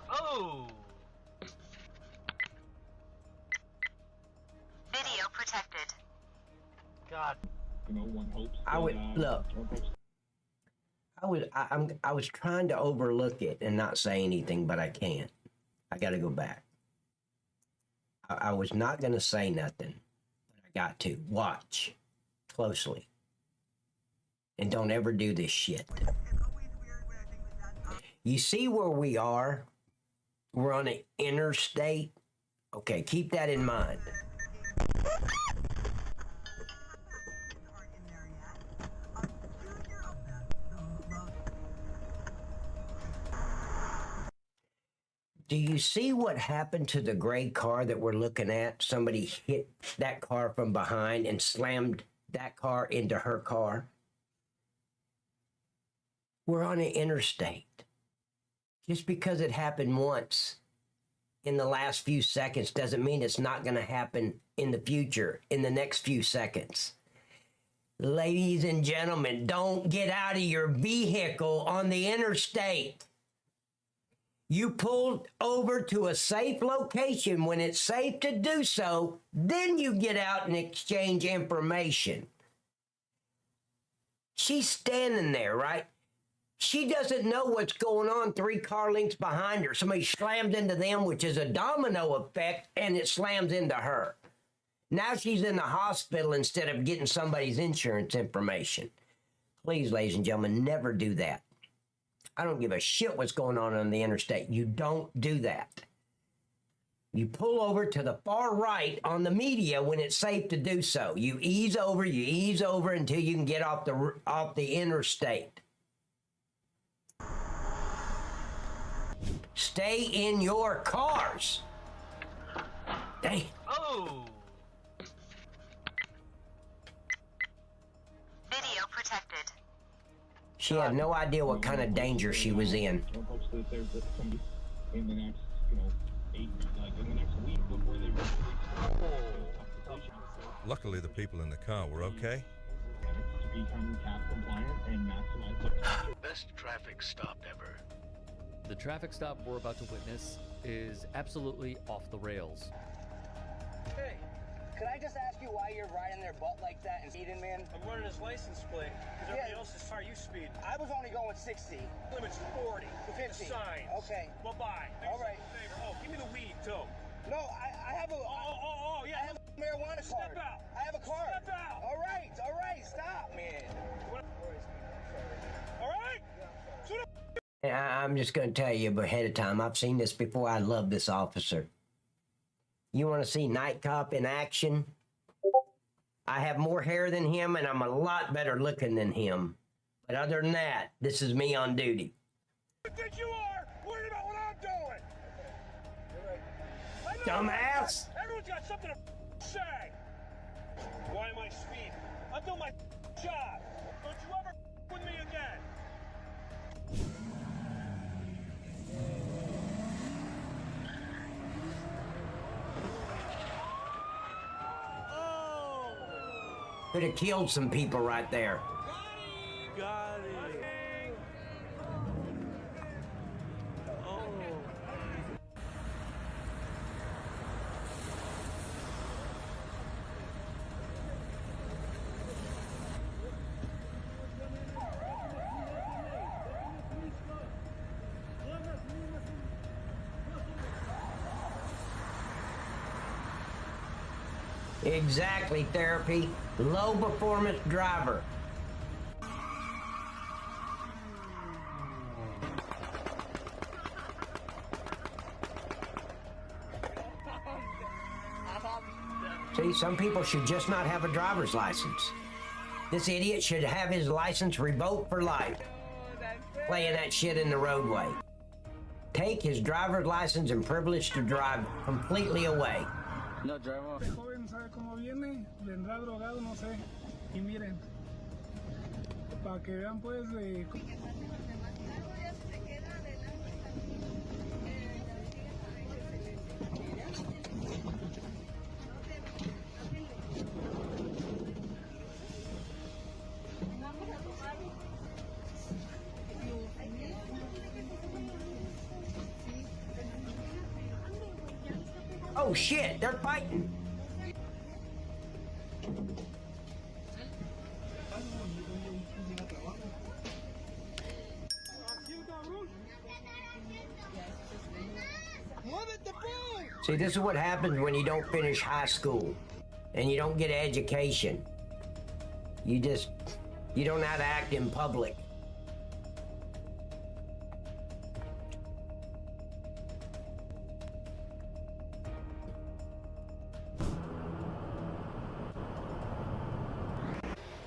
Oh! Video protected. God. I would look. I was trying to overlook it and not say anything, but I can't. I got to go back. I was not going to say nothing, but I got to watch closely, and don't ever do this shit. You see where we are? We're on an interstate. Okay, keep that in mind. Do you see what happened to the gray car that we're looking at? Somebody hit that car from behind and slammed that car into her car. We're on an interstate. Just because it happened once in the last few seconds doesn't mean it's not going to happen in the future, in the next few seconds. Ladies and gentlemen, don't get out of your vehicle on the interstate. You pull over to a safe location when it's safe to do so, then you get out and exchange information. She's standing there, right? She doesn't know what's going on 3 car lengths behind her. Somebody slams into them, which is a domino effect, and it slams into her. Now she's in the hospital instead of getting somebody's insurance information. Please, ladies and gentlemen, never do that. I don't give a shit what's going on the interstate. You don't do that. You pull over to the far right on the media when it's safe to do so. You ease over until you can get off the interstate. Stay in your cars. Dang. Oh! Video protected. She had no idea what kind of danger she was in. Luckily, the people in the car were okay. Best traffic stop ever. The traffic stop we're about to witness is absolutely off the rails. Hey, could I just ask you why you're riding their butt like that and speeding, man? I'm running his license plate because everybody else is sorry you speed. I was only going 60. Limit's 40. 50. Signs. Okay. Bye-bye. All right. Oh, give me the weed, too. No, I have a... Yeah. I have a marijuana card. Step out. I have a card. Step out. All right, stop, man. All right? I'm just going to tell you ahead of time, I've seen this before. I love this officer. You want to see Night Cop in action? I have more hair than him, and I'm a lot better looking than him. But other than that, this is me on duty. You think you are? Worried about what I'm doing. Dumbass! Everyone's got something to say. Why am I speeding? I'm doing my job. Don't you ever with me again. Could have killed some people right there. Got it. Oh. Exactly, therapy. Low performance driver. See, some people should just not have a driver's license. This idiot should have his license revoked for life. Playing that shit in the roadway. Take his driver's license and privilege to drive completely away. No, driver. Este joven sabe cómo viene, vendrá drogado, no sé. Y miren, para que vean pues Oh shit, they're fighting. See, this is what happens when you don't finish high school and you don't get an education. You don't know how to act in public.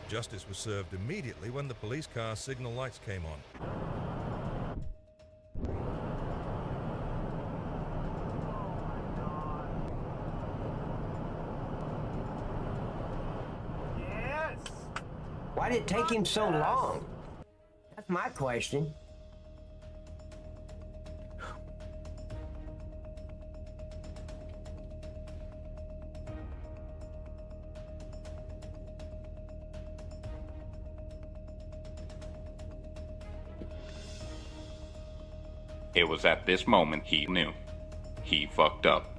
Justice was served immediately when the police car's signal lights came on. Why did it take him so long? That's my question. It was at this moment he knew. He fucked up.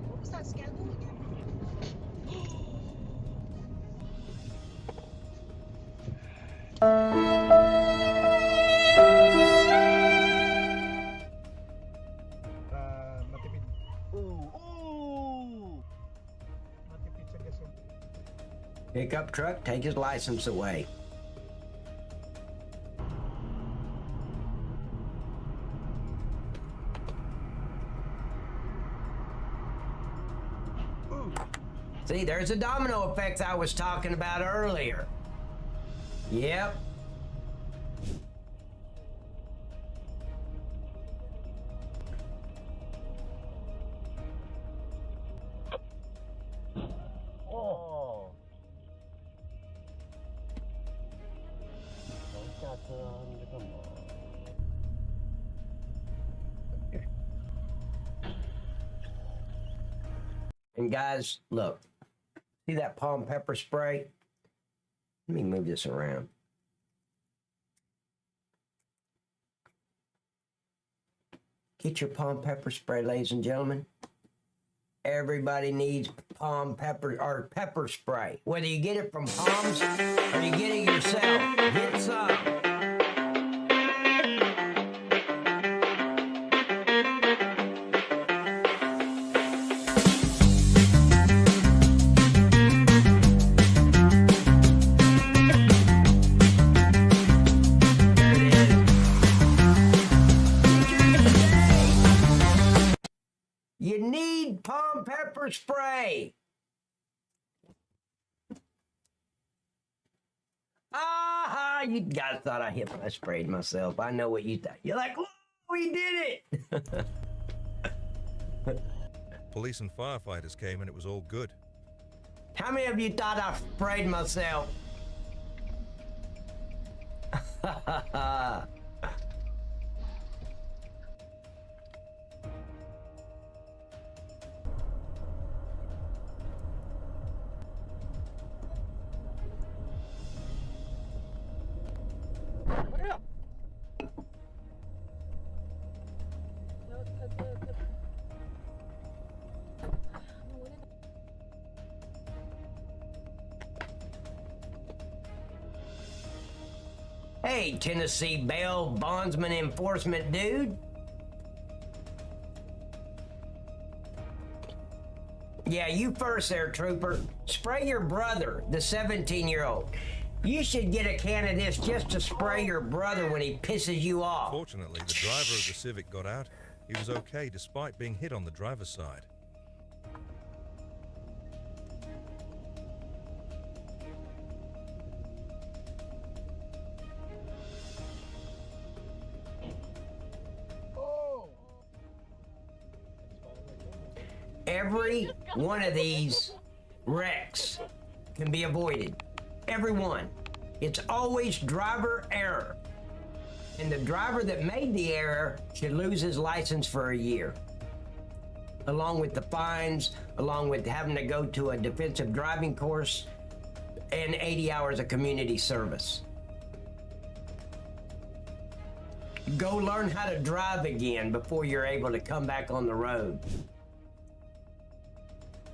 What was that scandal again? Matipid. Ooh! Matipid sa gasol. Pickup truck, take his license away. See, there's a domino effect I was talking about earlier. Yep. Oh! And guys, look. See that palm pepper spray? Let me move this around. Get your palm pepper spray, ladies and gentlemen. Everybody needs palm pepper or pepper spray. Whether you get it from Palms or you get it yourself, get some. You need palm pepper spray. Ah, you guys thought I hit I sprayed myself. I know what you thought. You're like, oh, he did it. Police and firefighters came and it was all good. How many of you thought I sprayed myself? Hey, Tennessee bail bondsman enforcement dude. Yeah, you first there, trooper. Spray your brother, the 17-year-old. You should get a can of this just to spray your brother when he pisses you off. Fortunately, the driver of the Civic got out. He was okay despite being hit on the driver's side. Every one of these wrecks can be avoided. Every one. It's always driver error. And the driver that made the error should lose his license for a year, along with the fines, along with having to go to a defensive driving course and 80 hours of community service. Go learn how to drive again before you're able to come back on the road.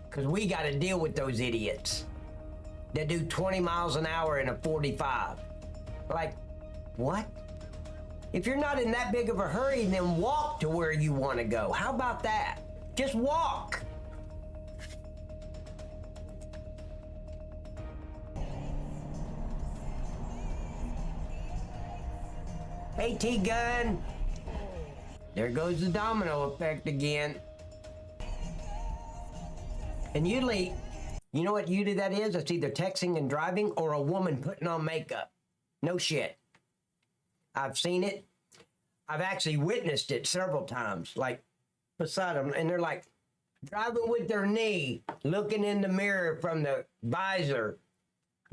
Because we got to deal with those idiots that do 20 miles an hour in a 45. Like, what? If you're not in that big of a hurry, then walk to where you want to go. How about that? Just walk. Hey, T-Gun. There goes the domino effect again. And usually, you know what usually that is? It's either texting and driving or a woman putting on makeup. No shit. I've seen it. I've actually witnessed it several times, like beside them, and they're like driving with their knee, looking in the mirror from the visor,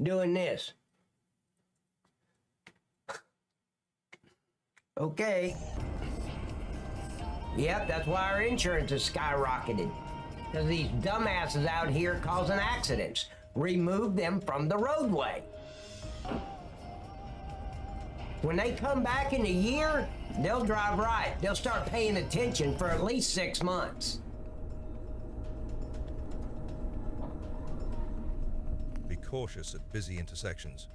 doing this. Okay. Yep, that's why our insurance is skyrocketed. Because these dumbasses out here causing accidents. Remove them from the roadway. When they come back in a year, they'll drive right. They'll start paying attention for at least 6 months. Be cautious at busy intersections.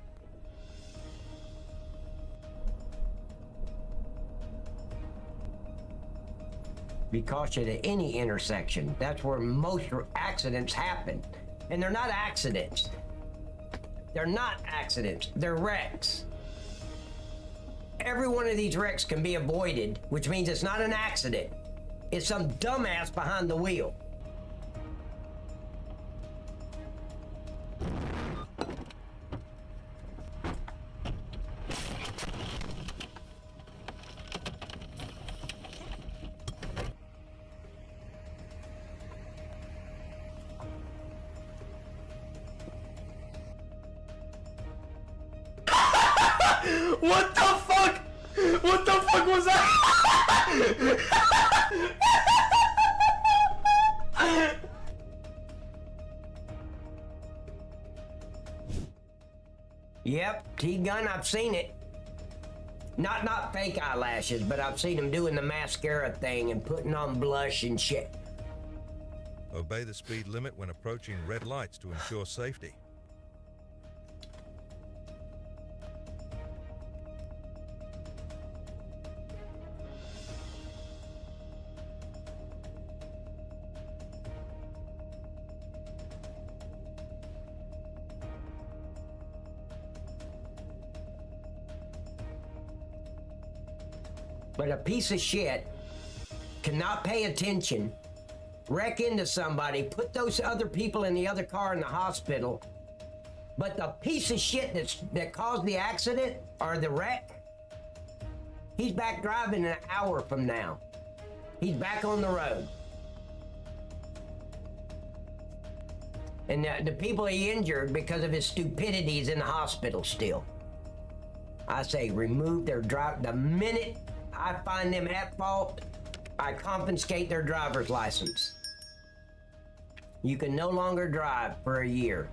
Be cautious at any intersection. That's where most accidents happen. And they're not accidents. They're not accidents. They're wrecks. Every one of these wrecks can be avoided, which means it's not an accident. It's some dumbass behind the wheel. What the fuck? What the fuck was that? Yep, T-Gun, I've seen it. Not fake eyelashes, but I've seen him doing the mascara thing and putting on blush and shit. Obey the speed limit when approaching red lights to ensure safety. But a piece of shit cannot pay attention, wreck into somebody, put those other people in the other car in the hospital. But the piece of shit that caused the accident or the wreck, he's back driving an hour from now. He's back on the road. And the people he injured because of his stupidity is in the hospital still. I say remove their drive. The minute I find them at fault, I confiscate their driver's license. You can no longer drive for a year.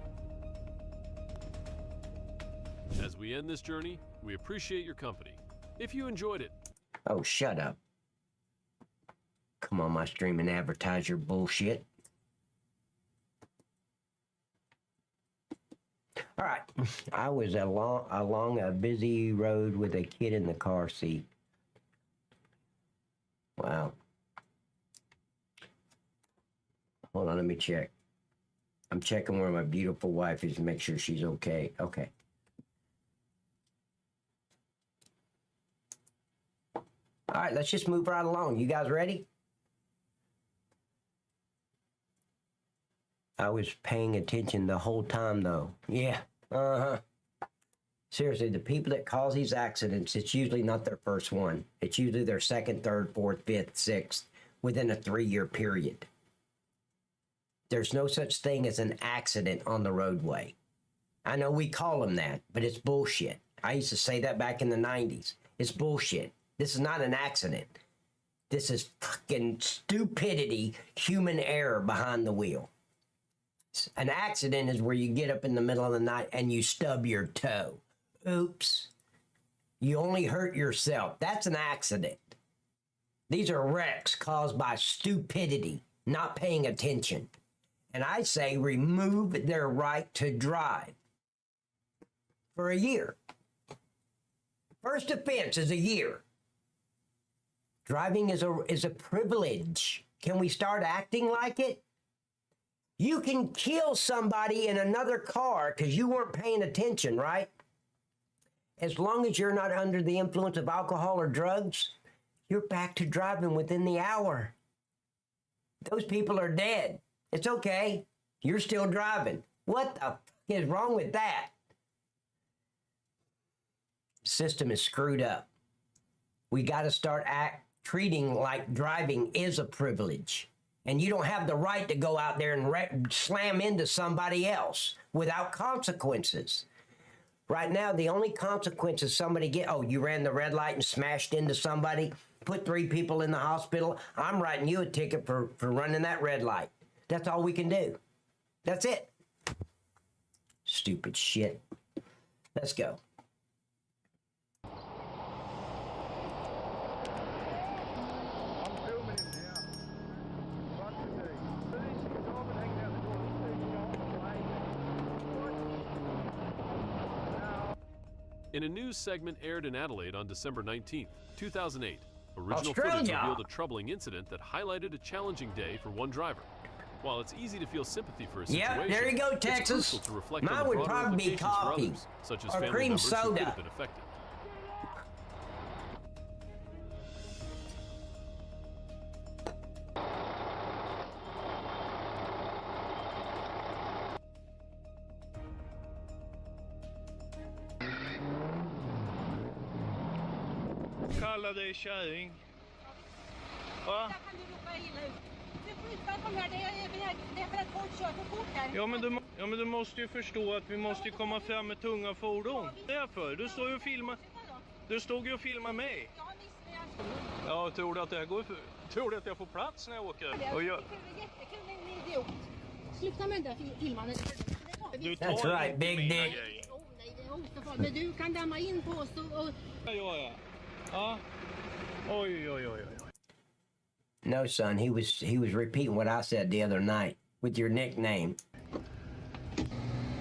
As we end this journey, we appreciate your company. If you enjoyed it. Oh, shut up. Come on, my streaming advertiser bullshit. All right, I was along a busy road with a kid in the car seat. Wow. Hold on, let me check. I'm checking where my beautiful wife is to make sure she's okay. Okay. All right, let's just move right along. You guys ready? I was paying attention the whole time, though. Yeah. Uh-huh. Seriously, the people that cause these accidents, it's usually not their first one. It's usually their second, third, fourth, fifth, sixth, within a 3-year period. There's no such thing as an accident on the roadway. I know we call them that, but it's bullshit. I used to say that back in the 90s. It's bullshit. This is not an accident. This is fucking stupidity, human error behind the wheel. An accident is where you get up in the middle of the night and you stub your toe. Oops. You only hurt yourself. That's an accident. These are wrecks caused by stupidity, not paying attention. And I say remove their right to drive for a year. First offense is a year. Driving is a privilege. Can we start acting like it? You can kill somebody in another car because you weren't paying attention, right? As long as you're not under the influence of alcohol or drugs, you're back to driving within the hour. Those people are dead. It's okay. You're still driving. What the fuck is wrong with that? The system is screwed up. We got to start treating like driving is a privilege. And you don't have the right to go out there and slam into somebody else without consequences. Right now, the only consequences somebody get, oh, you ran the red light and smashed into somebody, put 3 people in the hospital. I'm writing you a ticket for running that red light. That's all we can do. That's it. Stupid shit. Let's go. In a news segment aired in Adelaide on December 19th, 2008, original Australia. footage revealed a troubling incident that highlighted a challenging day for one driver. While it's easy to feel sympathy for a situation, Yep, there you go, it's Texas. crucial to reflect Mine on the would broader probably be implications for coffee others, such as or family cream members who could soda. have been affected. Kalla dig kärring. Va? Ja men du måste ju förstå att vi måste ju komma fram med tunga fordon. Därför, du står ju och filmar. Du stod ju och filmar mig. Ja, tror du att det här går tror du att jag får plats när jag åker? Och jag... Sluta med det där filmandet. That's right, big dick. Men du kan damma in på oss och... Ja. Ja. Oj. No, son, he was repeating what I said the other night with your nickname.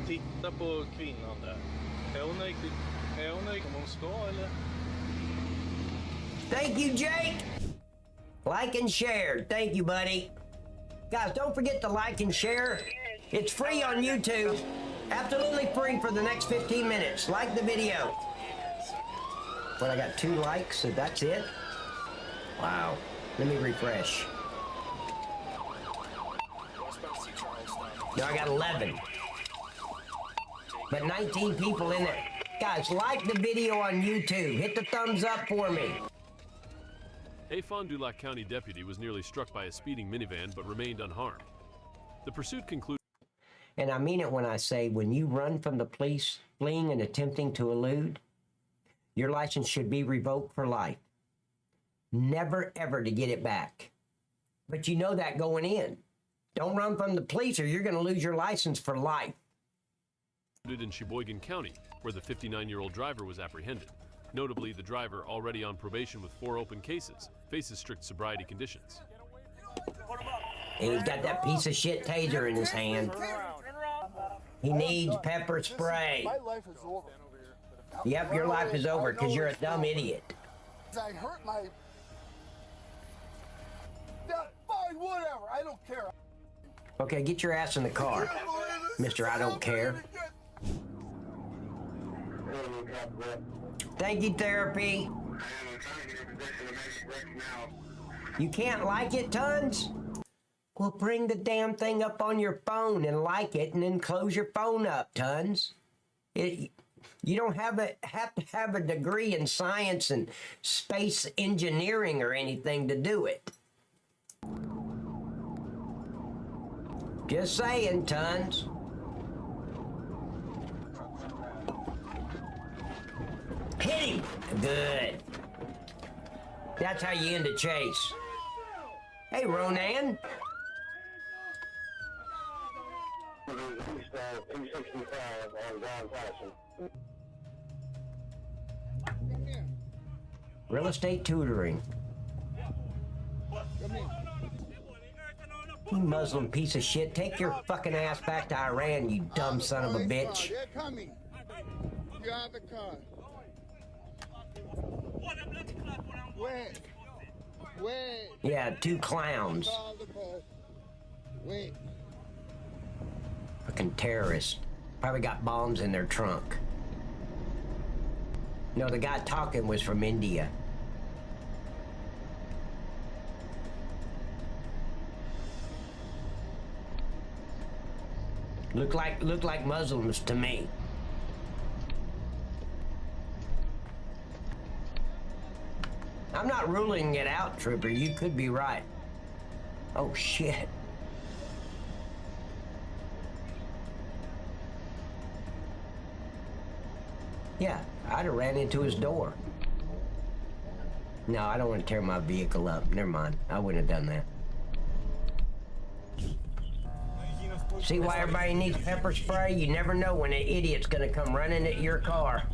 Titta på kvinnan där. Är hon riktigt som hon ska eller? Thank you, Jake. Like and share. Thank you, buddy. Guys, don't forget to like and share. It's free on YouTube. Absolutely free for the next 15 minutes. Like the video. Well, I got 2 likes, so that's it. Wow. Let me refresh. No, I got 11. But 19 people in there. Guys, like the video on YouTube. Hit the thumbs up for me. A Fond du Lac County deputy was nearly struck by a speeding minivan but remained unharmed. The pursuit concluded. And I mean it when I say when you run from the police, fleeing and attempting to elude, your license should be revoked for life. Never, ever to get it back. But you know that going in. Don't run from the police or you're going to lose your license for life. In Sheboygan County, where the 59-year-old driver was apprehended. Notably, the driver, already on probation with 4 open cases, faces strict sobriety conditions. And he's got that piece of shit taser in his hand. He needs pepper spray. My life is over. Yep, your life is over because you're a dumb idiot. I hurt my... Yeah, fine, whatever. I don't care. Okay, get your ass in the car, Mr. I don't care. Thank you, therapy. You can't like it, Tons? Well, bring the damn thing up on your phone and like it and then close your phone up, Tons. You don't have to have a degree in science and space engineering or anything to do it. Just saying, Tons. Hit Hit him. Good. That's how you end a chase. Hey, Ronan. Real estate tutoring. You Muslim piece of shit. Take your fucking ass back to Iran, you dumb son of a bitch. They're coming. You have the car. Wait. Wait. Yeah, two clowns. Wait. Fucking terrorists. Probably got bombs in their trunk. No, the guy talking was from India. Look like Muslims to me. I'm not ruling it out, Trooper. You could be right. Oh, shit. Yeah, I'd have ran into his door. No, I don't want to tear my vehicle up. Never mind. I wouldn't have done that. See why everybody needs pepper spray? You never know when an idiot's gonna come running at your car.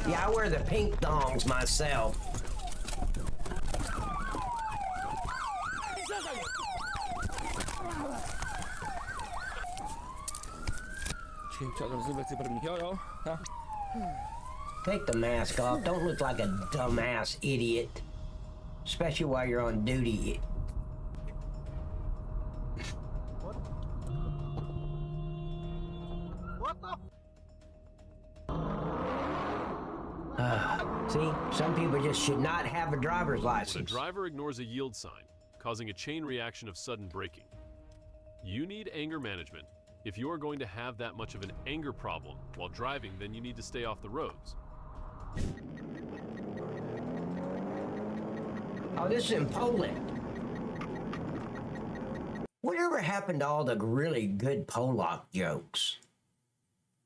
Yeah, I wear the pink thongs myself. Take the mask off. Don't look like a dumbass idiot. Especially while you're on duty. See, some people just should not have a driver's license. The driver ignores a yield sign, causing a chain reaction of sudden braking. You need anger management. If you are going to have that much of an anger problem while driving, then you need to stay off the roads. Oh, this is in Poland. Whatever happened to all the really good Polak jokes?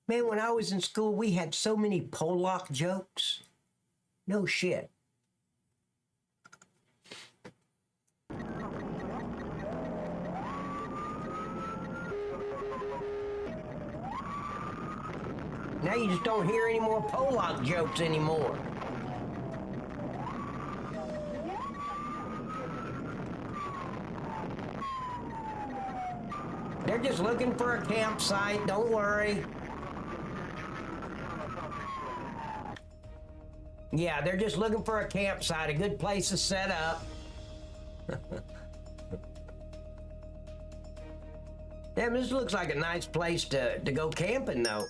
Man, when I was in school, we had so many Polak jokes. No shit. Now you just don't hear any more Polak jokes anymore. They're just looking for a campsite, don't worry. Yeah, they're just looking for a campsite, a good place to set up. Damn, this looks like a nice place to go camping, though.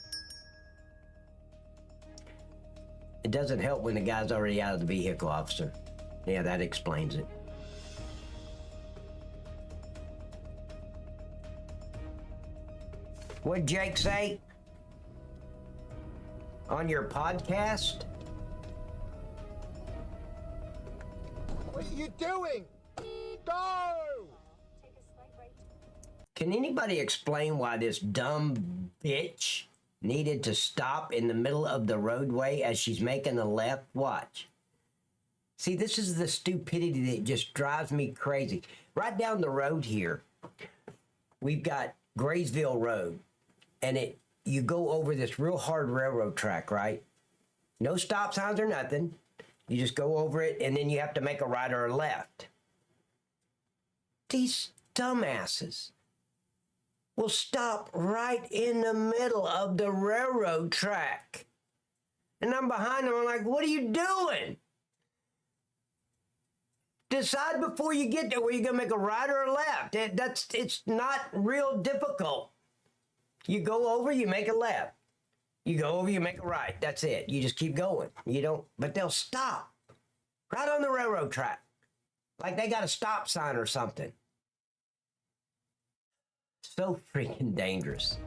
It doesn't help when the guy's already out of the vehicle, officer. Yeah, that explains it. What'd Jake say? On your podcast? What are you doing? Go! Can anybody explain why this dumb bitch needed to stop in the middle of the roadway as she's making a left? Watch. See, this is the stupidity that just drives me crazy. Right down the road here, we've got Graysville Road, and you go over this real hard railroad track, right? No stop signs or nothing. You just go over it, and then you have to make a right or a left. These dumbasses will stop right in the middle of the railroad track. And I'm behind them, I'm like, what are you doing? Decide before you get there where you're gonna make a right or a left. It's not real difficult. You go over, you make a left. You go over, you make a right. That's it. You just keep going. You don't, but they'll stop right on the railroad track. Like they got a stop sign or something. So freaking dangerous.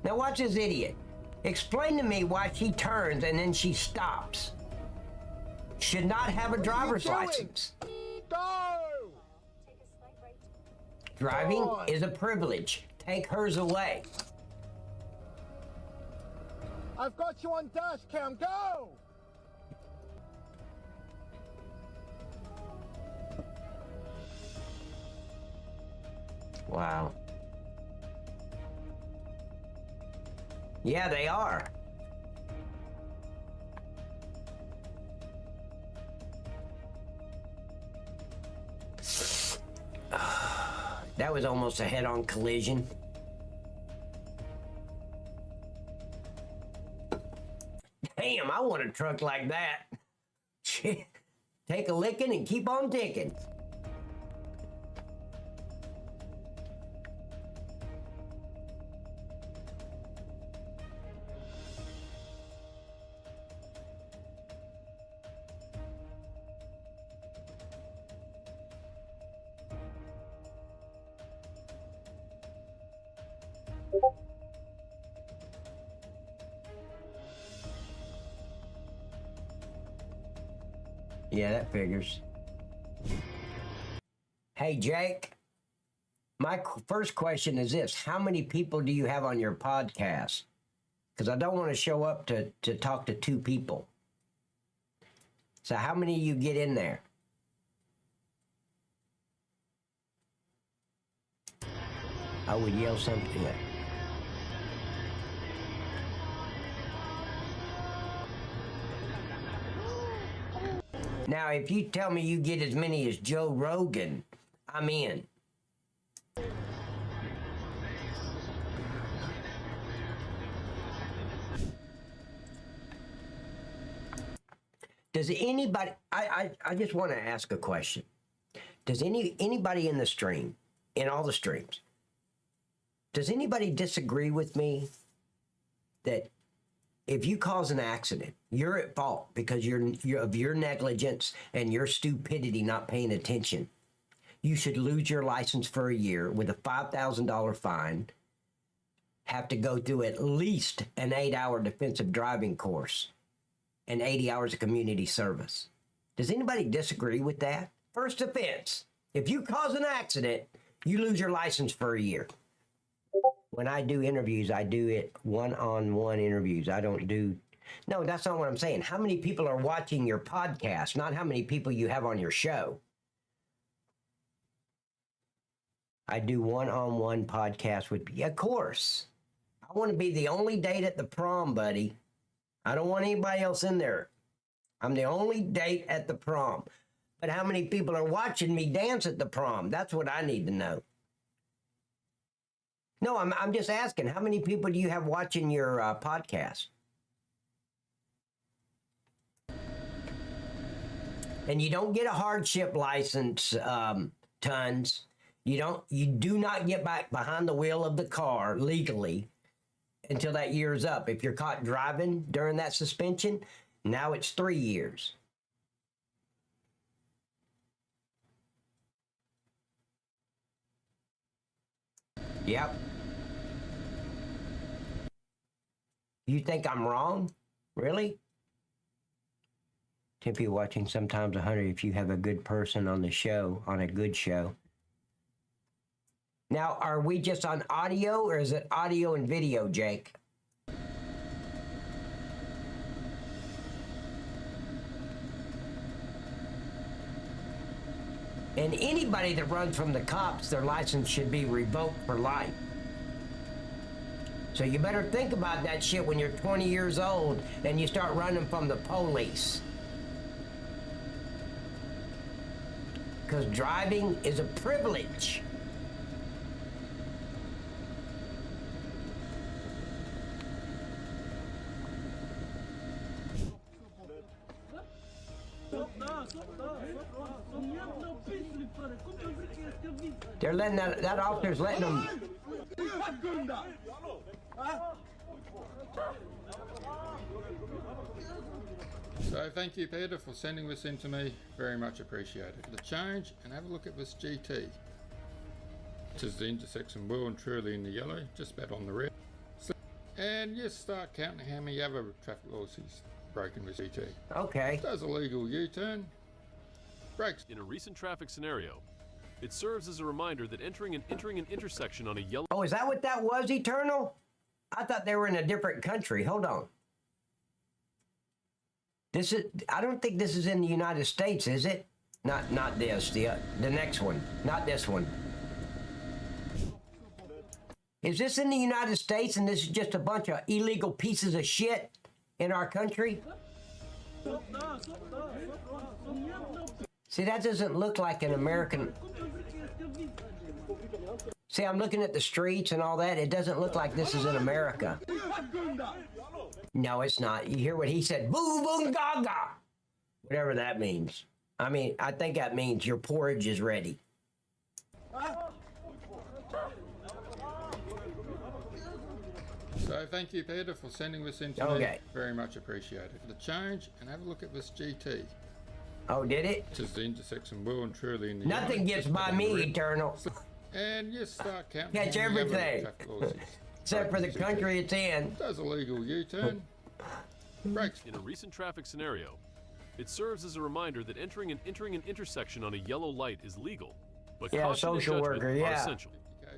Now watch this idiot. Explain to me why she turns and then she stops. Should not have a driver's license. Go! Driving is a privilege. Take hers away. I've got you on dash cam. Go! Wow. Yeah, they are. That was almost a head-on collision. Damn, I want a truck like that. Take a licking and keep on ticking. Yeah, that figures. Hey, Jake. My first question is this. How many people do you have on your podcast? Because I don't want to show up to talk to two people. So how many you get in there? I would yell something. Now, if you tell me you get as many as Joe Rogan, I'm in. Does anybody, I just want to ask a question. Does anybody in the stream, in all the streams, does anybody disagree with me that if you cause an accident, you're at fault because of your negligence and your stupidity not paying attention? You should lose your license for a year with a $5,000 fine, have to go through at least an 8-hour defensive driving course, and 80 hours of community service. Does anybody disagree with that? First offense, if you cause an accident, you lose your license for a year. When I do interviews, I do it one-on-one interviews. I don't do... No, that's not what I'm saying. How many people are watching your podcast, not how many people you have on your show. I do one-on-one podcasts with... Yeah, of course. I want to be the only date at the prom, buddy. I don't want anybody else in there. I'm the only date at the prom. But how many people are watching me dance at the prom? That's what I need to know. No, I'm just asking, how many people do you have watching your podcast? And you don't get a hardship license, Tons. You do not get back behind the wheel of the car legally until that year's up. If you're caught driving during that suspension, now it's 3 years. Yep. You think I'm wrong? Really? 10 people watching, sometimes 100 if you have a good person on the show, on a good show. Now, are we just on audio or is it audio and video, Jake? And anybody that runs from the cops, their license should be revoked for life. So you better think about that shit when you're 20 years old and you start running from the police. Because driving is a privilege. They're letting that officer's letting them. So thank you, Peter, for sending this in to me. Very much appreciated. The change, and have a look at this GT. This is the intersection well and truly in the yellow, just about on the red. And yes, start counting how many other traffic laws he's broken with GT. Okay. Does a legal U-turn. Brakes. In a recent traffic scenario, It serves as a reminder that entering an intersection on a yellow... Oh, is that what that was, Eternal? I thought they were in a different country. Hold on. This is, I don't think this is in the United States, is it? Not this, the next one. Not this one. Is this in the United States and this is just a bunch of illegal pieces of shit in our country? See, that doesn't look like an American. See, I'm looking at the streets and all that. It doesn't look like this is in America. No, it's not. You hear what he said? Boo boom gaga. Whatever that means. I mean, I think that means your porridge is ready. So thank you, Peter, for sending this in to me. Very much appreciated. The change, and have a look at this GT. Oh, did it? It is the intersection well and truly in the Nothing gets by me, Eternal. And you start counting. Catch everything. Except for the country it's in. Does a legal U-turn. Brakes. In a recent traffic scenario, it serves as a reminder that entering an intersection on a yellow light is legal, but caution and social judgment worker, are essential.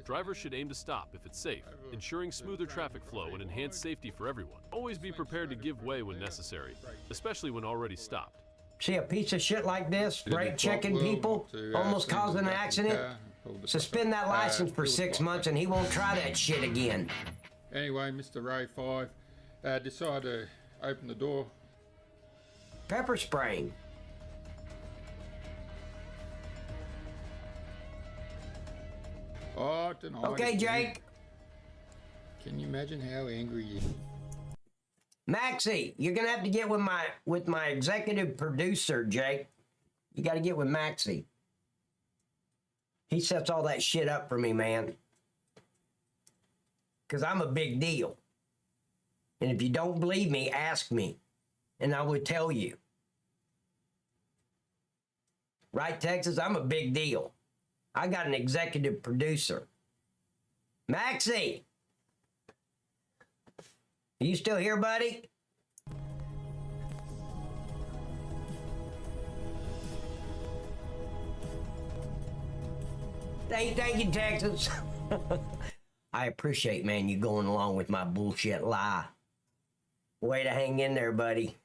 Drivers should aim to stop if it's safe, ensuring smoother traffic flow and enhanced safety for everyone. Always be prepared to give way when necessary, especially when already stopped. See a piece of shit like this, brake checking people, almost causing an accident? Suspend that license for 6 months and he won't try that shit again. Anyway, Mr. Ray 5 decided to open the door. Pepper spraying. Oh, denied. Okay, Jake. Can you imagine how angry you? Maxie, you're gonna have to get with my executive producer, Jake. You got to get with Maxie. He sets all that shit up for me, man. Because I'm a big deal. And if you don't believe me, ask me. And I would tell you. Right, Texas? I'm a big deal. I got an executive producer. Maxie! Are you still here, buddy? Thank you, Texas. I appreciate, man, you going along with my bullshit lie. Way to hang in there, buddy.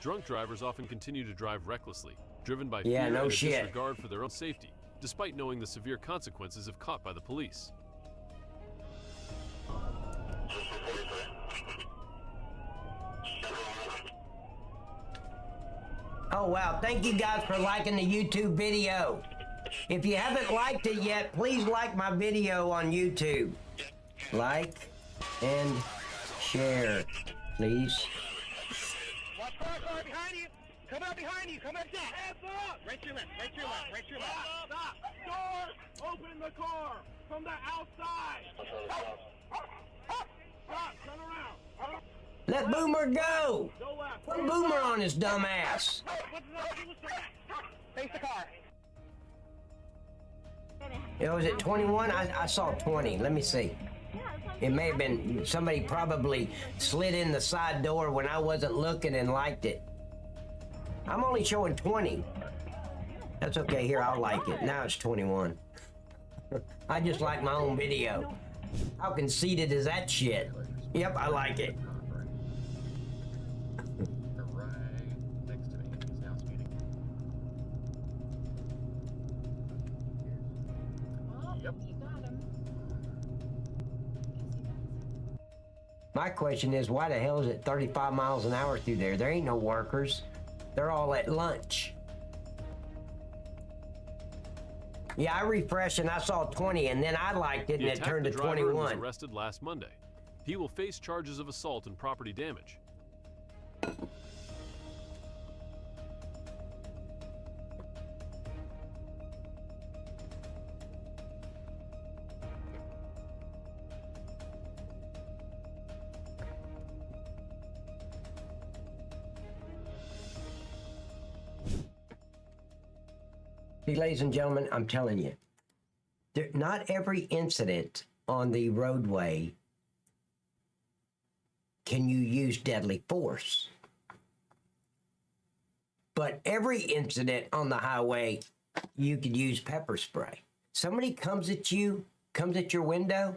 Drunk drivers often continue to drive recklessly, driven by fear no and shit. disregard for their own safety, despite knowing the severe consequences if caught by the police. Oh, wow. Thank you guys for liking the YouTube video. If you haven't liked it yet, please like my video on YouTube. Like and share, please. Watch car behind you. Come out behind you. Come out there. Hands up. Right to your left. Right to your left. Right to your left. Stop. Door. Open the car from the outside. Stop. Turn around. Let Boomer go. Put Boomer on his dumb ass. Face the car. Was it 21? I saw 20. Let me see. It may have been somebody probably slid in the side door when I wasn't looking and liked it. I'm only showing 20. That's okay. Here, I'll like it. Now it's 21. I just like my own video. How conceited is that shit? Yep, I like it. My question is, why the hell is it 35 miles an hour through there? There ain't no workers. They're all at lunch. Yeah, I refreshed and I saw 20, and then I liked it, and it turned to 21. Was arrested last Monday. He will face charges of assault and property damage. See, ladies and gentlemen, I'm telling you, not every incident on the roadway can you use deadly force. But every incident on the highway, you could use pepper spray. Somebody comes at you, comes at your window,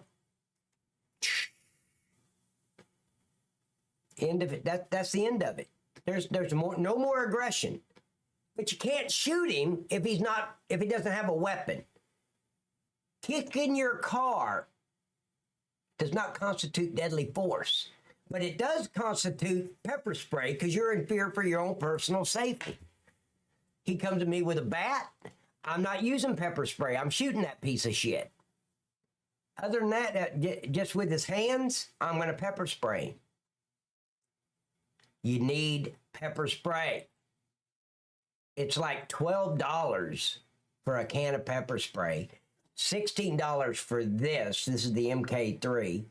end of it. That's the end of it. There's no more aggression. But you can't shoot him if he doesn't have a weapon. Kicking your car does not constitute deadly force, but it does constitute pepper spray because you're in fear for your own personal safety. He comes to me with a bat. I'm not using pepper spray. I'm shooting that piece of shit. Other than that, just with his hands, I'm going to pepper spray him. You need pepper spray. It's like $12 for a can of pepper spray, $16 for this. This is the MK3,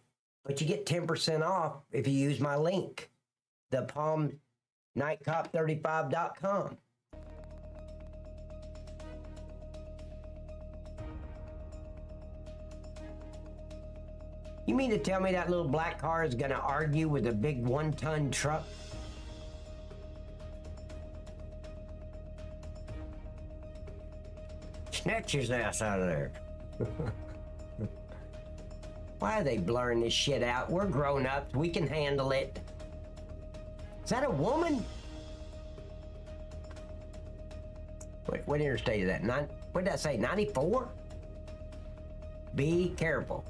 but you get 10% off if you use my link, the palmnightcop35.com. You mean to tell me that little black car is going to argue with a big 1-ton truck? Snatch his ass out of there. Why are they blurring this shit out? We're grown ups. We can handle it. Is that a woman? What interstate is that? What did I say? 94? Be careful.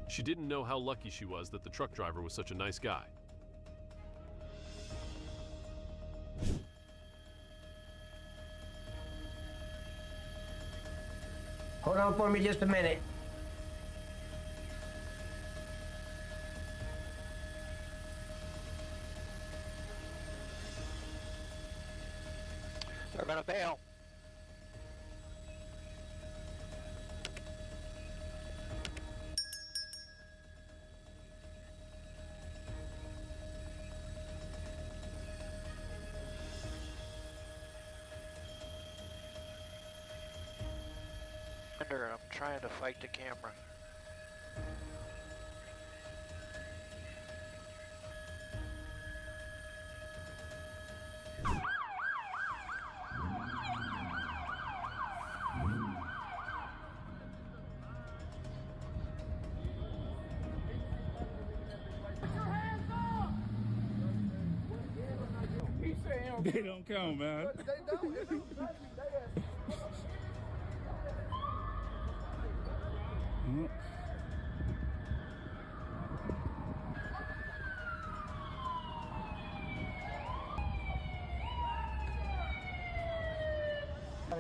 She didn't know how lucky she was that the truck driver was such a nice guy. Hold on for me just a minute. They're gonna bail. I'm trying to fight the camera. They don't count, man.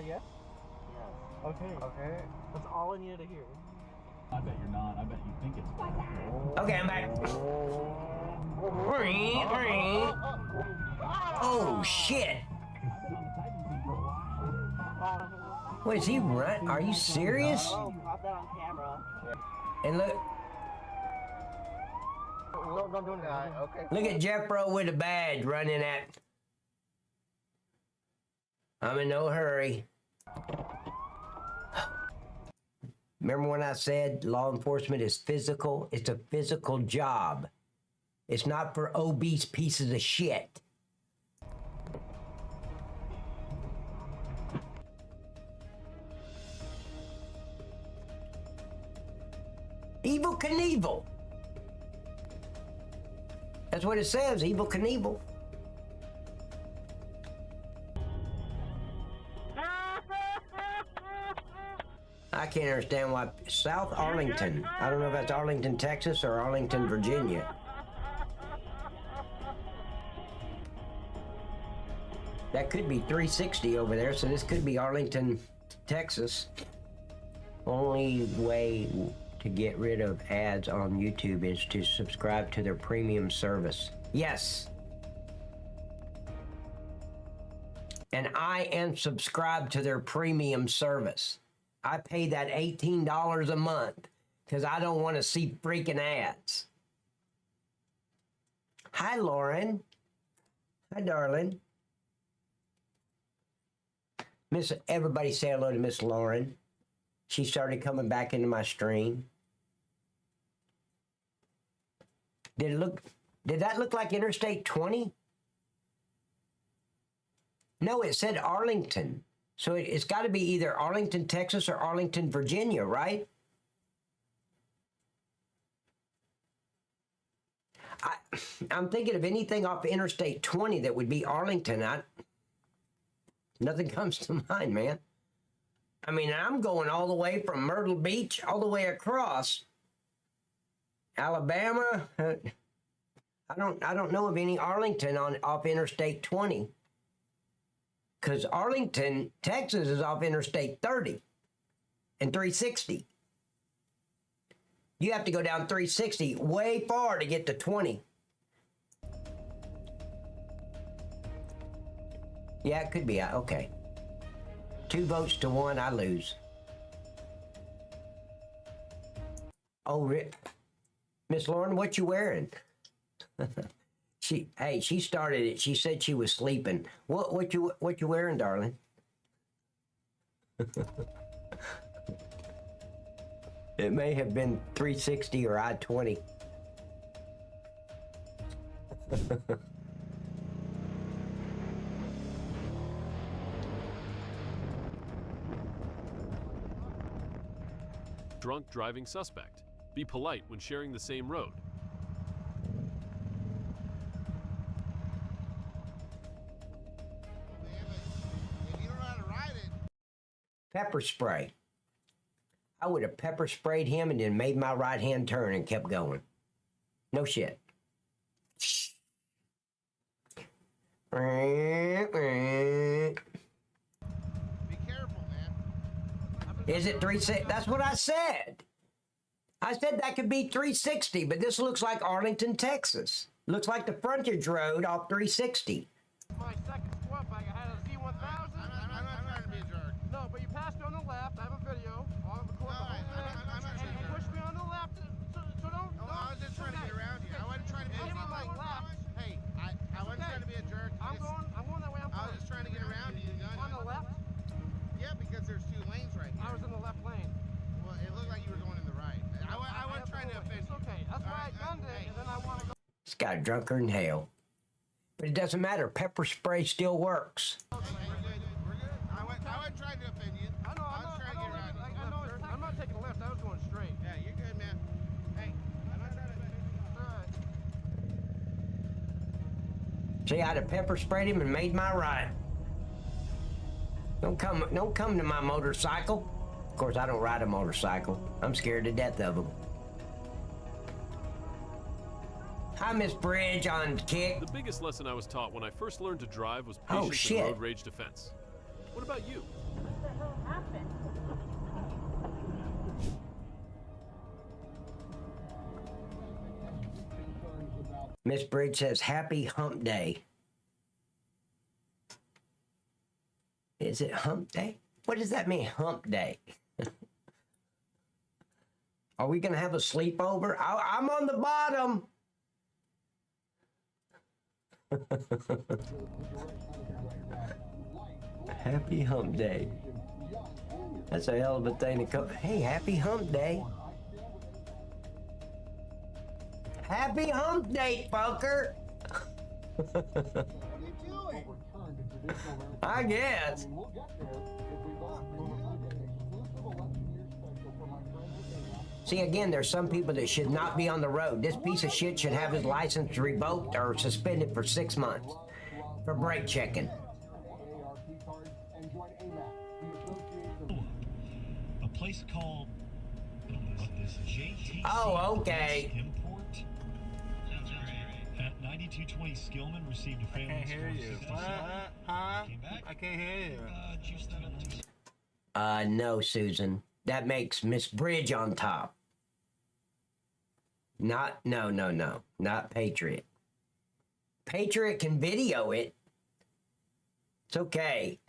Yes? Okay. Okay. That's all I needed to hear. I bet you're not. I bet you think it's. Okay, I'm back. Oh, shit. What is he run? Are you serious? Oh, I've been on camera. And look. Don't do anything. Okay. Look at Jeffro with a badge running at. I'm in no hurry. Remember when I said law enforcement is physical? It's a physical job. It's not for obese pieces of shit. Evel Knievel. That's what it says, Evel Knievel. I can't understand why South Arlington, I don't know if that's Arlington, Texas or Arlington, Virginia. That could be 360 over there, so this could be Arlington, Texas. Only way to get rid of ads on YouTube is to subscribe to their premium service. Yes. And I am subscribed to their premium service. I pay that $18 a month because I don't want to see freaking ads. Hi, Lauren. Hi, darling. Everybody say hello to Miss Lauren. She started coming back into my stream. Did that look like Interstate 20? No, it said Arlington. So it's got to be either Arlington, Texas or Arlington, Virginia, right? I'm thinking of anything off Interstate 20 that would be Arlington. Nothing comes to mind, man. I mean, I'm going all the way from Myrtle Beach all the way across Alabama. I don't know of any Arlington off Interstate 20. Because Arlington, Texas is off Interstate 30 and 360. You have to go down 360 way far to get to 20. Yeah, it could be. Okay. 2 votes to 1, I lose. Oh, Miss Lauren, what you wearing? She started it. She said she was sleeping. What you wearing, darling? It may have been 360 or I-20. Drunk driving suspect. Be polite when sharing the same road. Pepper spray. I would have pepper sprayed him and then made my right hand turn and kept going. No shit. Be careful, man. Is it 360? That's what I said. I said that could be 360, but this looks like Arlington, Texas. Looks like the frontage road off 360. My second squat bike, I had a Z1000. I'm not trying to be a jerk. No, but you passed me on the left. I have a video. I'll record the whole thing. And you pushed me on the left. So don't. No, I was just trying to get around you. I wasn't trying to be a jerk. Hey, I wasn't trying to be a jerk. I'm going that way. I was just trying to get around you. On the left? Yeah, because there's 2 lanes right here. I was in the left lane. Well, it looked like you were going in the right. I wasn't trying to offend you. It's okay. That's why I gunned it, and then I want to go. This guy drunker than hell. But it doesn't matter. Pepper spray still works. We're good. I wasn't trying to offend you. I know. I was trying to get around you. I'm not taking a left. I was going straight. Yeah, you're good, man. Hey, I'm not trying to offend you. All right. See, I'd have pepper sprayed him and made my right. Don't come to my motorcycle. Of course, I don't ride a motorcycle. I'm scared to death of them. Hi, Miss Bridge on Kick. The biggest lesson I was taught when I first learned to drive was Oh, patience shit. and road rage defense. What about you? What the hell happened? Miss Bridge says, happy hump day. Is it hump day? What does that mean, hump day? Are we going to have a sleepover? I'm on the bottom. Happy hump day. That's a hell of a thing to come. Hey, happy hump day. Happy hump day, fucker. I guess. See, again, there's some people that should not be on the road. This piece of shit should have his license revoked or suspended for 6 months for brake checking. A place called JT. Oh, okay. Import. At 9220 Skillman received a failed. I can't hear you. Huh? I can't hear you. No, Susan. That makes Miss Bridge on top. No. Not Patriot. Patriot can video it. It's okay.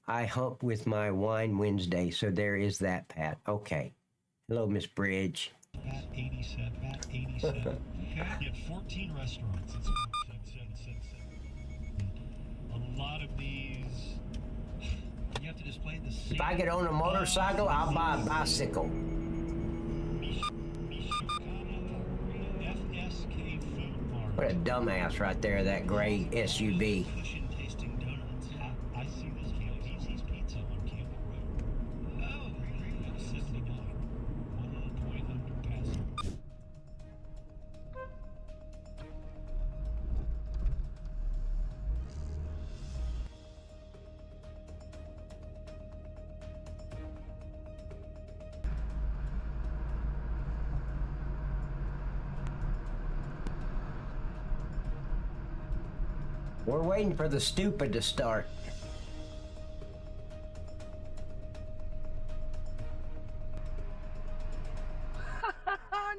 I hump with my wine Wednesday, so there is that, Pat. Okay. Hello, Miss Bridge. Pat 87. Pat 87. Okay. You have 14 restaurants. It's a lot of these have to display the same. If I could own a motorcycle, I'll buy a bicycle. FSK Food Mart. What a dumbass right there, that gray SUV. Cushion tasting donuts. I see this Easy Pizza on Campbell Road. Oh, great. 79. 1 point underpass. We're waiting for the stupid to start.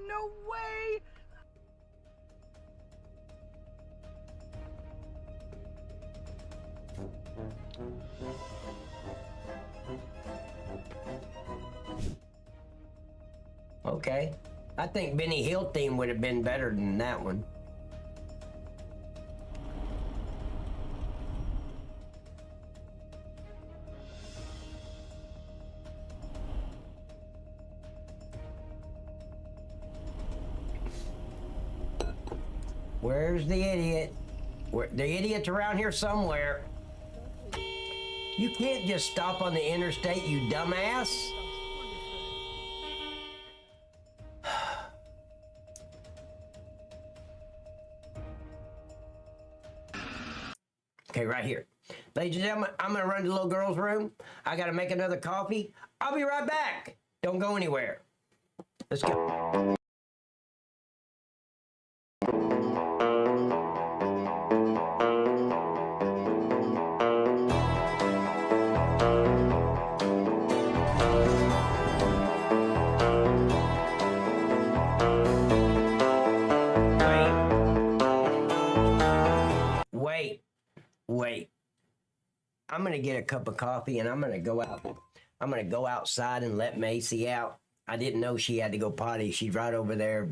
No way! Okay. I think Benny Hill theme would have been better than that one. Where's the idiot? The idiot's around here somewhere. You can't just stop on the interstate, you dumbass. Okay, right here. Ladies and gentlemen, I'm gonna run to the little girl's room. I gotta make another coffee. I'll be right back. Don't go anywhere. Let's go. Wait. I'm gonna get a cup of coffee and I'm gonna go out. I'm gonna go outside and let Macy out. I didn't know she had to go potty. She's right over there.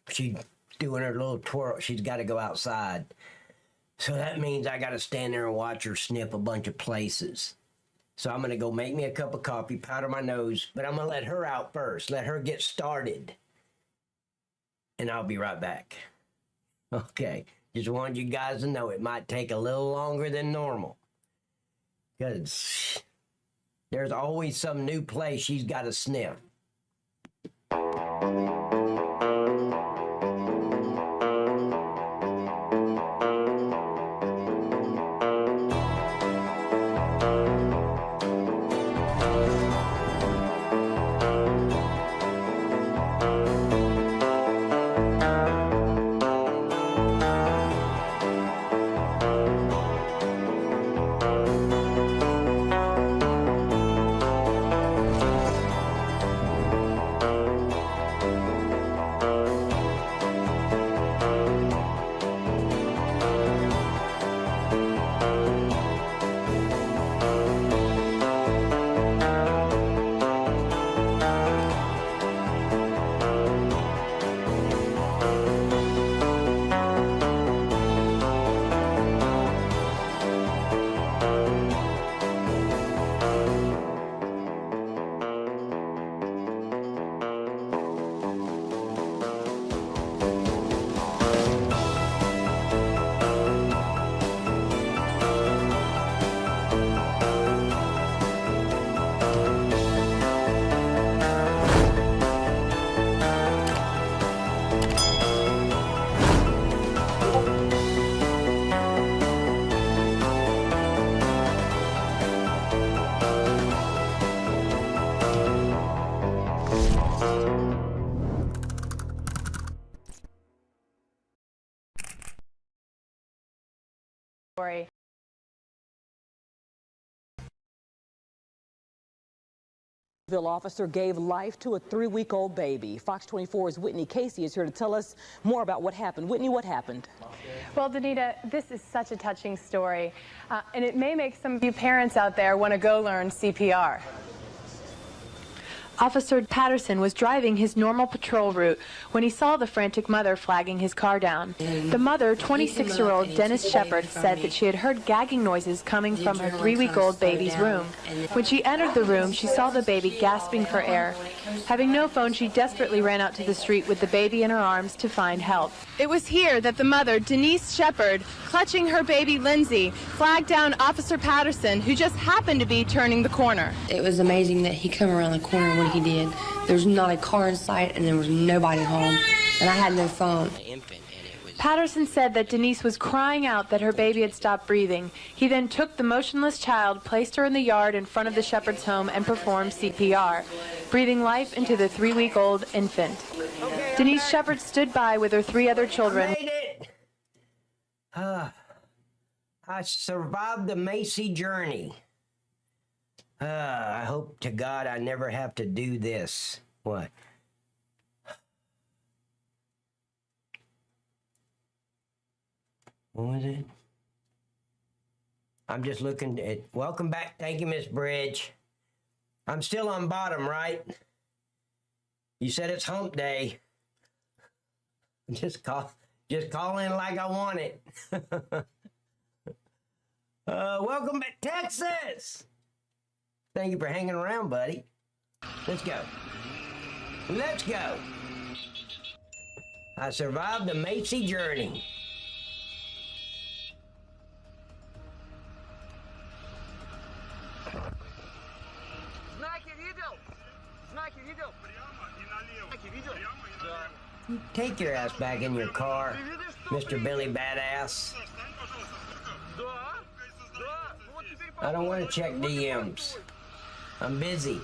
She's doing her little twirl. She's got to go outside. So that means I got to stand there and watch her sniff a bunch of places. So I'm gonna go make me a cup of coffee, powder my nose, but I'm gonna let her out first. Let her get started. And I'll be right back. Okay. Just wanted you guys to know it might take a little longer than normal. Because there's always some new place she's got to sniff. Officer gave life to a 3-week-old baby. Fox 24's Whitney Casey is here to tell us more about what happened. Whitney, what happened? Well, Danita, this is such a touching story, and it may make some of you parents out there want to go learn CPR. Officer Patterson was driving his normal patrol route when he saw the frantic mother flagging his car down. The mother, 26-year-old Dennis Shepard, said that she had heard gagging noises coming from her 3-week-old baby's room. When she entered the room, she saw the baby gasping for air. Having no phone, she desperately ran out to the street with the baby in her arms to find help. It was here that the mother, Denise Shepard, clutching her baby Lindsay, flagged down Officer Patterson, who just happened to be turning the corner. It was amazing that he came around the corner when he did. There was not a car in sight and there was nobody home, and I had no phone. Patterson said that Denise was crying out that her baby had stopped breathing. He then took the motionless child, placed her in the yard in front of the Shepherd's home, and performed CPR, breathing life into the 3-week-old infant. Denise Shepard stood by with her 3 other children. Made it! I survived the Macy journey. I hope to God I never have to do this. What? What was it? I'm just looking at... Welcome back. Thank you, Miss Bridge. I'm still on bottom, right? You said it's hump day. Just call in like I want it. Welcome back, Texas! Thank you for hanging around, buddy. Let's go. Let's go. I survived the Macy journey. Take your ass back in your car, Mr. Billy Badass. I don't want to check DMs. I'm busy.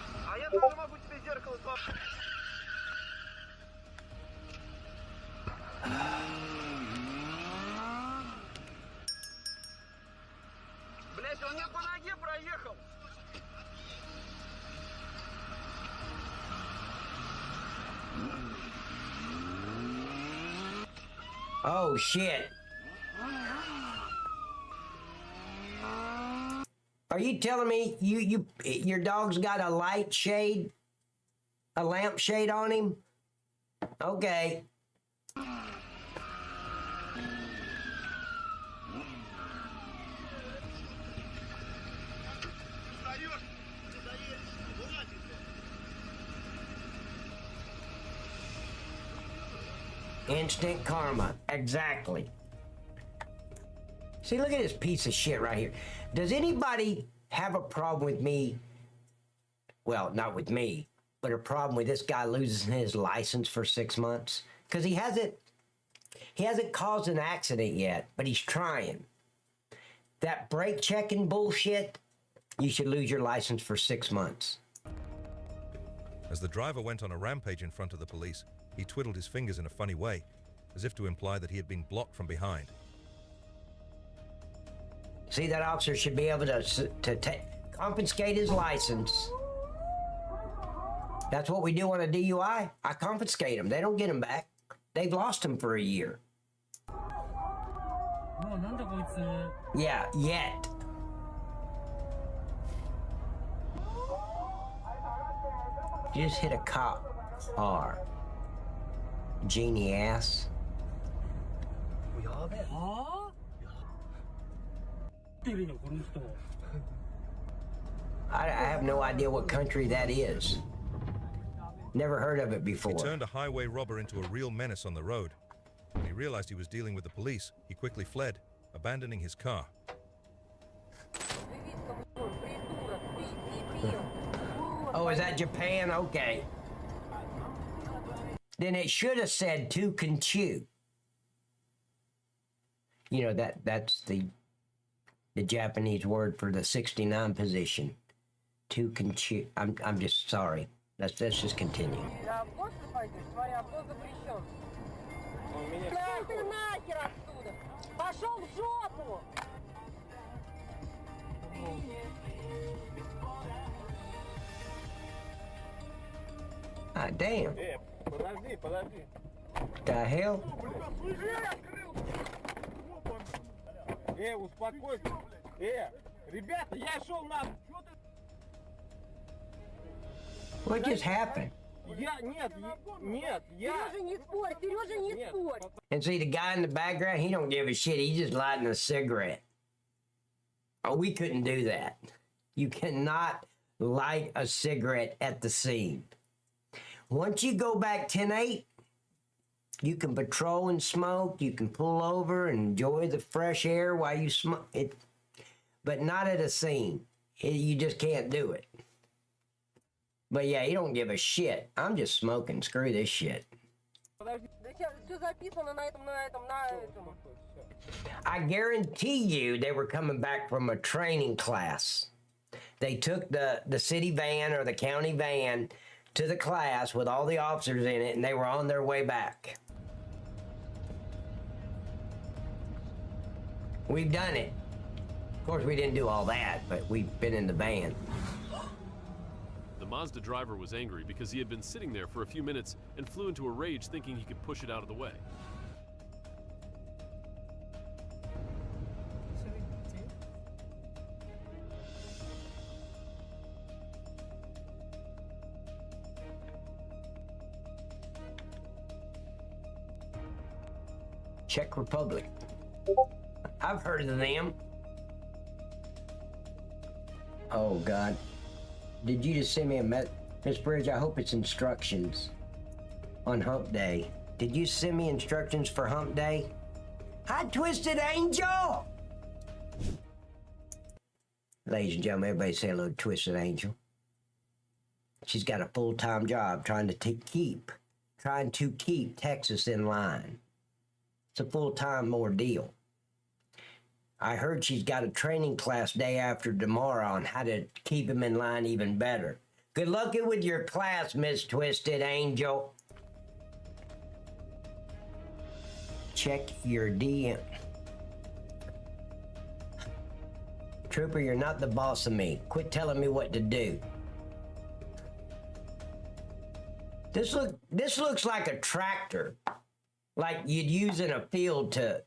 Oh shit. Are you telling me your dog's got a light shade? A lamp shade on him? Okay. Instant karma. Exactly. See, look at this piece of shit right here. Does anybody have a problem with me? Well, not with me, but a problem with this guy losing his license for 6 months? Because he hasn't caused an accident yet, but he's trying. That brake checking bullshit, you should lose your license for 6 months. As the driver went on a rampage in front of the police, he twiddled his fingers in a funny way, as if to imply that he had been blocked from behind. See, that officer should be able to confiscate his license. That's what we do on a DUI. I confiscate them. They don't get them back. They've lost them for a year. Yeah, yet. You just hit a cop car. Genie ass. I have no idea what country that is. Never heard of it before. He turned a highway robber into a real menace on the road. When he realized he was dealing with the police, he quickly fled, abandoning his car. Oh, is that Japan? Okay. Then it should have said "tu can chew." You know, that's the Japanese word for the 69 position. "Tu can chew." I'm just sorry. Let's just continue. Ah, damn. The hell? Ребята, я шел на... What just happened? And see, the guy in the background, he don't give a shit. He's just lighting a cigarette. Oh, we couldn't do that. You cannot light a cigarette at the scene. Once you go back 10-8, you can patrol and smoke. You can pull over and enjoy the fresh air while you smoke it, but not at a scene. You just can't do it. But yeah, he don't give a shit. I'm just smoking. Screw this shit. I guarantee you they were coming back from a training class. They took the city van or the county van to the class with all the officers in it, and they were on their way back. We've done it. Of course, we didn't do all that, but we've been in the van. The Mazda driver was angry because he had been sitting there for a few minutes and flew into a rage thinking he could push it out of the way. Czech Republic. I've heard of them. Oh, God. Did you just send me a Miss Bridge? I hope it's instructions on Hump Day. Did you send me instructions for Hump Day? Hi, Twisted Angel! Ladies and gentlemen, everybody say hello to Twisted Angel. She's got a full-time job trying to keep Texas in line. It's a full-time ordeal. I heard she's got a training class day after tomorrow on how to keep him in line even better. Good luck with your class, Miss Twisted Angel. Check your DM. Trooper, you're not the boss of me. Quit telling me what to do. This looks like a tractor, like you'd use in a field to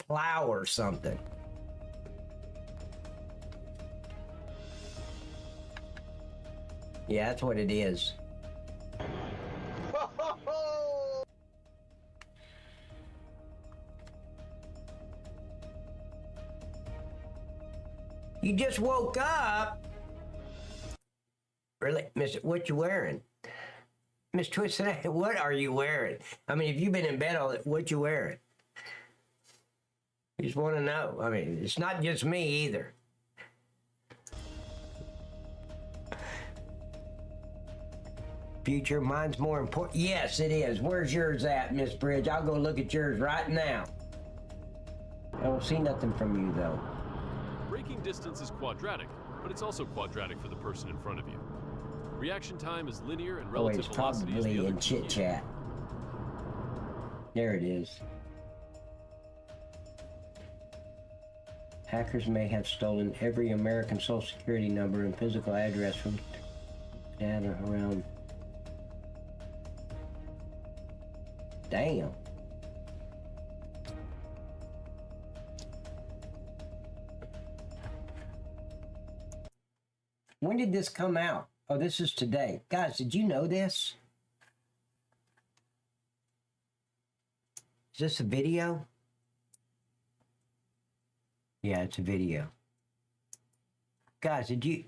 plow or something. Yeah, that's what it is. You just woke up? Really? Miss, what you wearing? Miss Twisted, what are you wearing? I mean, if you've been in bed all day, what you wearing? I just want to know. I mean, it's not just me either. Future, mine's more important. Yes, it is. Where's yours at, Miss Bridge? I'll go look at yours right now. I don't see nothing from you, though. Braking distance is quadratic, but it's also quadratic for the person in front of you. Reaction time is linear and relative it's velocity is the probably other in key. chit chat. There it is. Hackers may have stolen every American Social Security number and physical address from data around. Damn. When did this come out? Oh, this is today. Guys, did you know this? Is this a video? Yeah, it's a video. Guys, I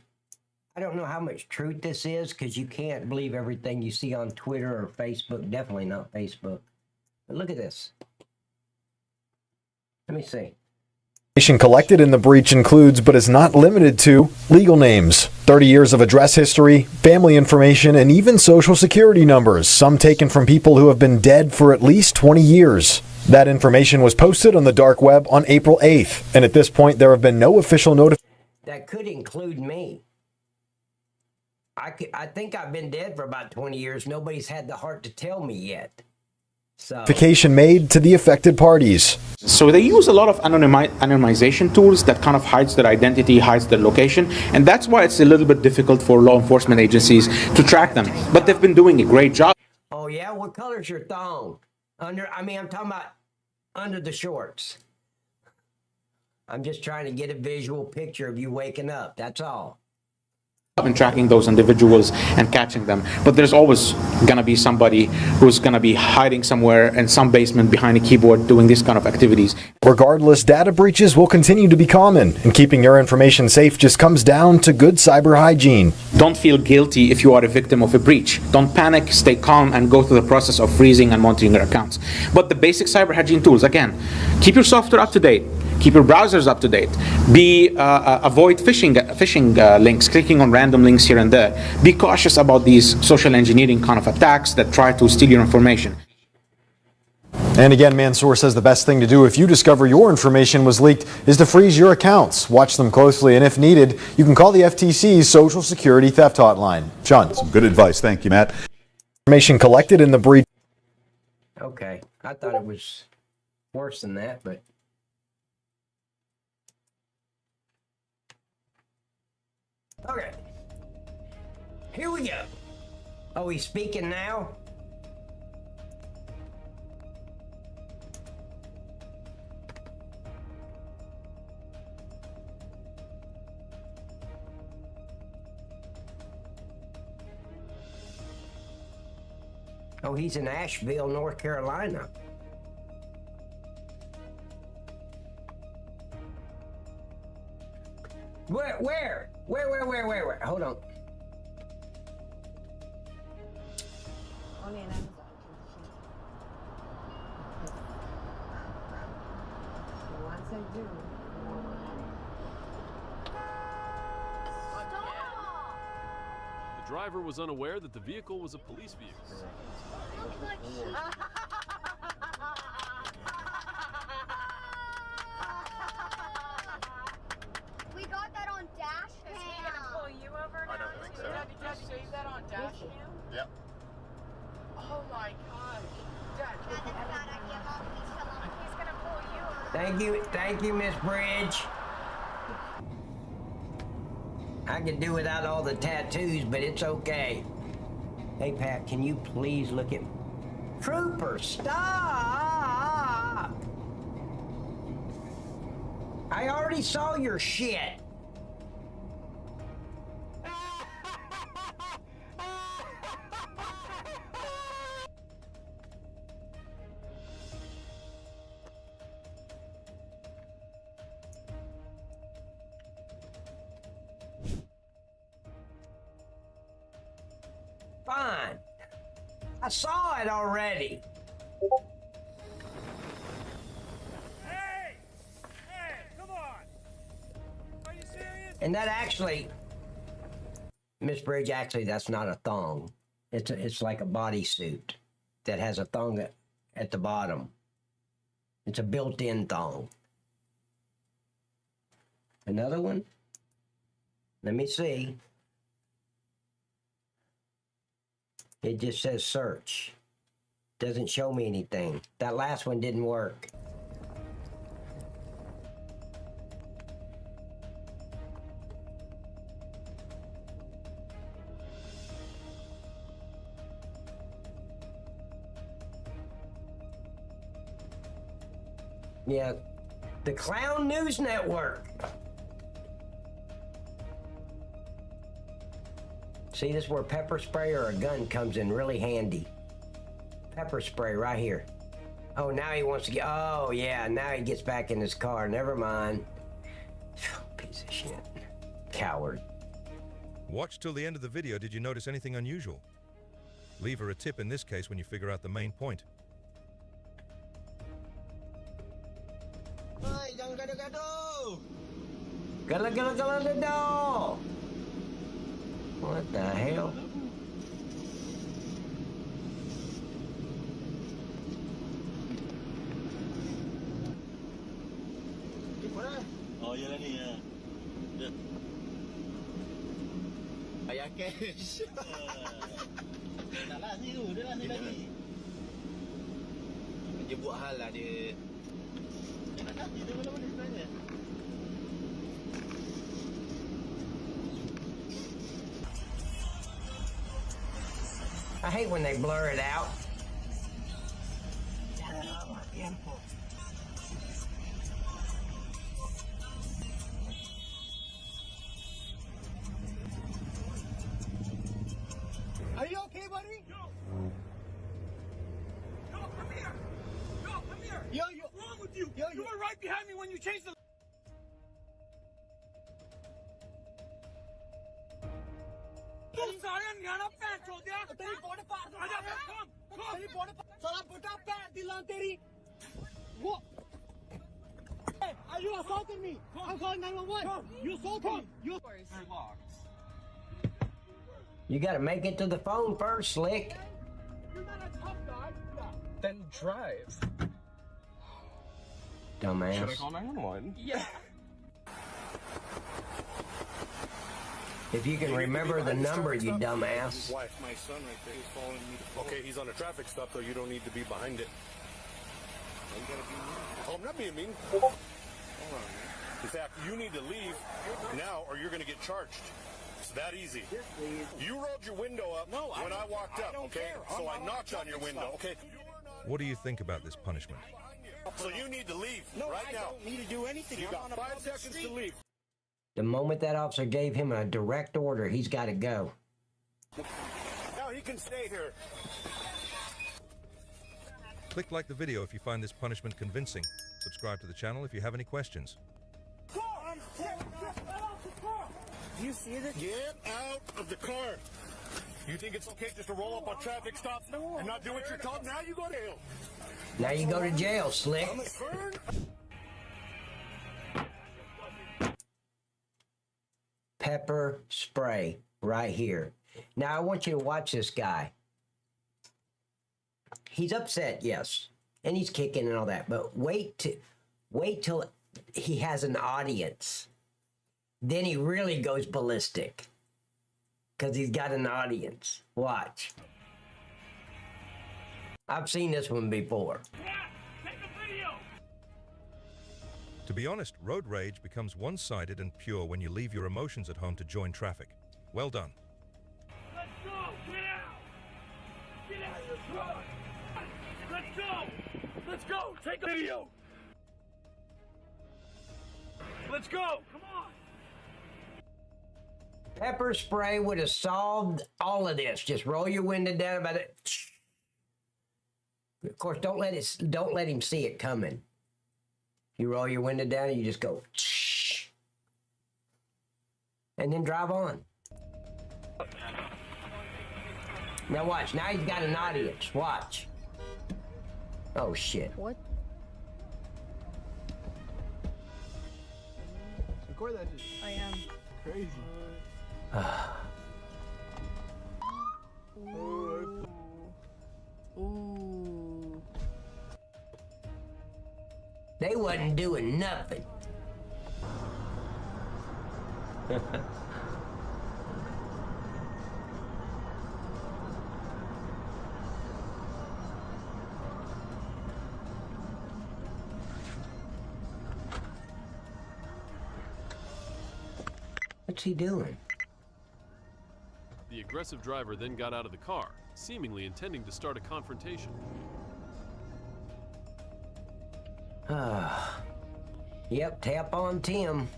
don't know how much truth this is because you can't believe everything you see on Twitter or Facebook. Definitely not Facebook. But look at this. Let me see. Information collected in the breach includes, but is not limited to, legal names, 30 years of address history, family information, and even social security numbers, some taken from people who have been dead for at least 20 years. That information was posted on the dark web on April 8th, and at this point there have been no official notifications. That could include me. I think I've been dead for about 20 years. Nobody's had the heart to tell me yet. So. Notification made to the affected parties. So they use a lot of anonymization tools that kind of hides their identity, hides their location, and that's why it's a little bit difficult for law enforcement agencies to track them. But they've been doing a great job. Oh yeah, what color's your thong? I'm talking about under the shorts. I'm just trying to get a visual picture of you waking up. That's all. in tracking those individuals and catching them. But there's always going to be somebody who's going to be hiding somewhere in some basement behind a keyboard doing these kind of activities. Regardless, data breaches will continue to be common, and keeping your information safe just comes down to good cyber hygiene. Don't feel guilty if you are a victim of a breach. Don't panic, stay calm, and go through the process of freezing and monitoring your accounts. But the basic cyber hygiene tools, again, keep your software up to date. Keep your browsers up to date. Avoid phishing links, clicking on random links here and there. Be cautious about these social engineering kind of attacks that try to steal your information. And again, Mansour says the best thing to do if you discover your information was leaked is to freeze your accounts, watch them closely, and if needed, you can call the FTC's Social Security Theft Hotline. John. Some good advice. Thank you, Matt. Information collected in the breach. Okay, I thought it was worse than that, but. Okay, here we go. Oh, he's speaking now? Oh, he's in Asheville, North Carolina. Where? Hold on. The driver was unaware that the vehicle was a police vehicle. We got that on dashcam. Is he gonna pull you over now? I don't think so. Did you save that on dashcam? Yep. Oh my gosh. Dad, that's a bad idea, Mom. Please tell him. He's gonna pull you over. Thank you, Miss Bridge. I could do without all the tattoos, but it's okay. Hey, Pat, can you please look at... Trooper, stop! I already saw your shit. Fine. I saw it already. Hey, come on. Are you serious? And that actually, Miss Bridge, actually, that's not a thong. It's like a bodysuit that has a thong at the bottom. It's a built-in thong. Another one? Let me see. It just says search. Doesn't show me anything. That last one didn't work. Yeah, the Clown News Network. See, this is where pepper spray or a gun comes in really handy. Pepper spray right here. Oh, now he wants to get, oh yeah, now he gets back in his car. Never mind. Piece of shit. Coward. Watch till the end of the video. Did you notice anything unusual? Leave her a tip in this case when you figure out the main point. Gaduh. What the hell? Oh, yalah ni ya. Ayah cash. Tak lah ni tu, dia lah ni tadi. Dia buat hal lah dia. Dia nak kaki dia mana-mana sebenarnya. I hate when they blur it out. behind me when you change the... तू सारे न्याणा पैर चो दिया तेरी body पार आजा कम तेरी body साला बुटा पैर दिला तेरी वो Hey, are you assaulting me? I'm calling 911. You assaulted me. You You gotta make it to the phone first, Slick. You're not a tough guy. Then drive. Dumbass. Should I call 911? Yeah. If you can remember the number, you dumbass. His wife, my son right there, he's following me. Okay, he's on a traffic stop, though. You don't need to be behind it. You gotta be mean. Oh, I'm not being mean. Hold on, man. In fact, you need to leave now or you're going to get charged. It's that easy. You rolled your window up when I walked up, okay? So I knocked on your window, okay? What do you think about this punishment? So you need to leave right now. I don't need to do anything. You got 5 seconds to leave. The moment that officer gave him a direct order, he's got to go. Now he can stay here. Click like the video if you find this punishment convincing. Subscribe to the channel if you have any questions. Do you see this? Get out of the car. You think it's okay just to roll up on traffic stops and not do what you're told? Now you go to jail. Now you go to jail, Slick. Pepper spray right here. Now I want you to watch this guy. He's upset, yes, and he's kicking and all that, but wait till he has an audience. Then he really goes ballistic because he's got an audience. Watch. I've seen this one before. To be honest, road rage becomes one-sided and pure when you leave your emotions at home to join traffic. Well done. Let's go! Get out! Get out of your truck! Let's go! Let's go! Take a video! Let's go! Come on! Pepper spray would have solved all of this. Just roll your window down about it. Of course, don't let him see it coming. You roll your window down and you just go, shh, and then drive on. Now watch. Now he's got an audience. Watch. Oh shit. What? Record that shit. I am. Crazy. Ooh. They wasn't doing nothing. What's he doing? The aggressive driver then got out of the car, seemingly intending to start a confrontation. Yep, tap on Tim.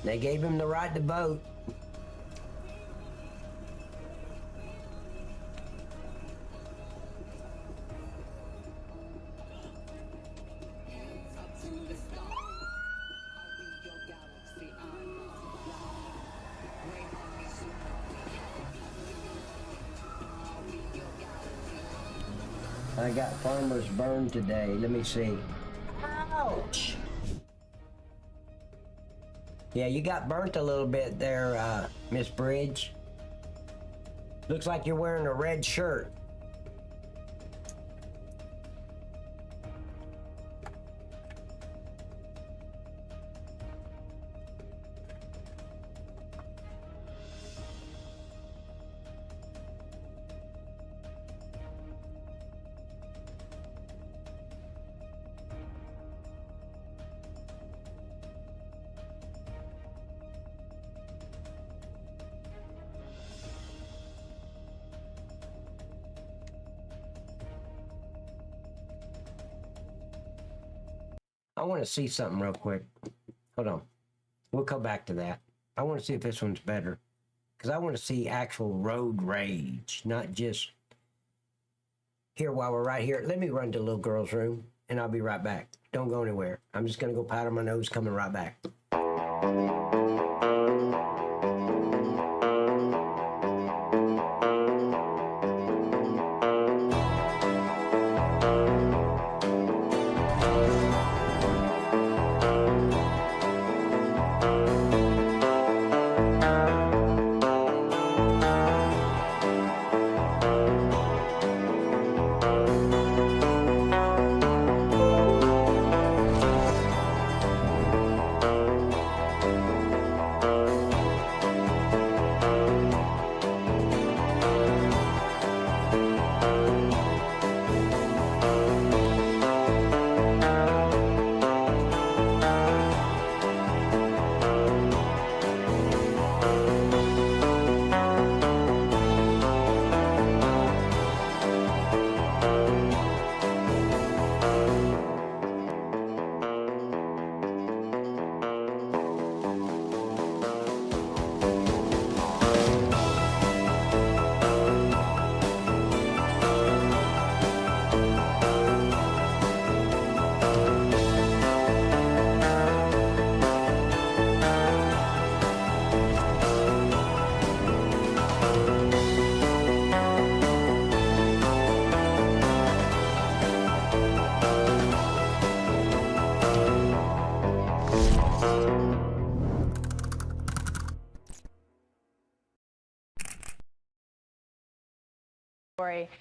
They gave him the right to vote. I got farmers burned today. Let me see. Ouch! Yeah, you got burnt a little bit there, Miss Bridge. Looks like you're wearing a red shirt. I want to see something real quick. Hold on. We'll come back to that. I want to see if this one's better. Because I want to see actual road rage, not just here while we're right here. Let me run to the little girl's room. and I'll be right back. Don't go anywhere. I'm just going to go powder my nose, coming right back.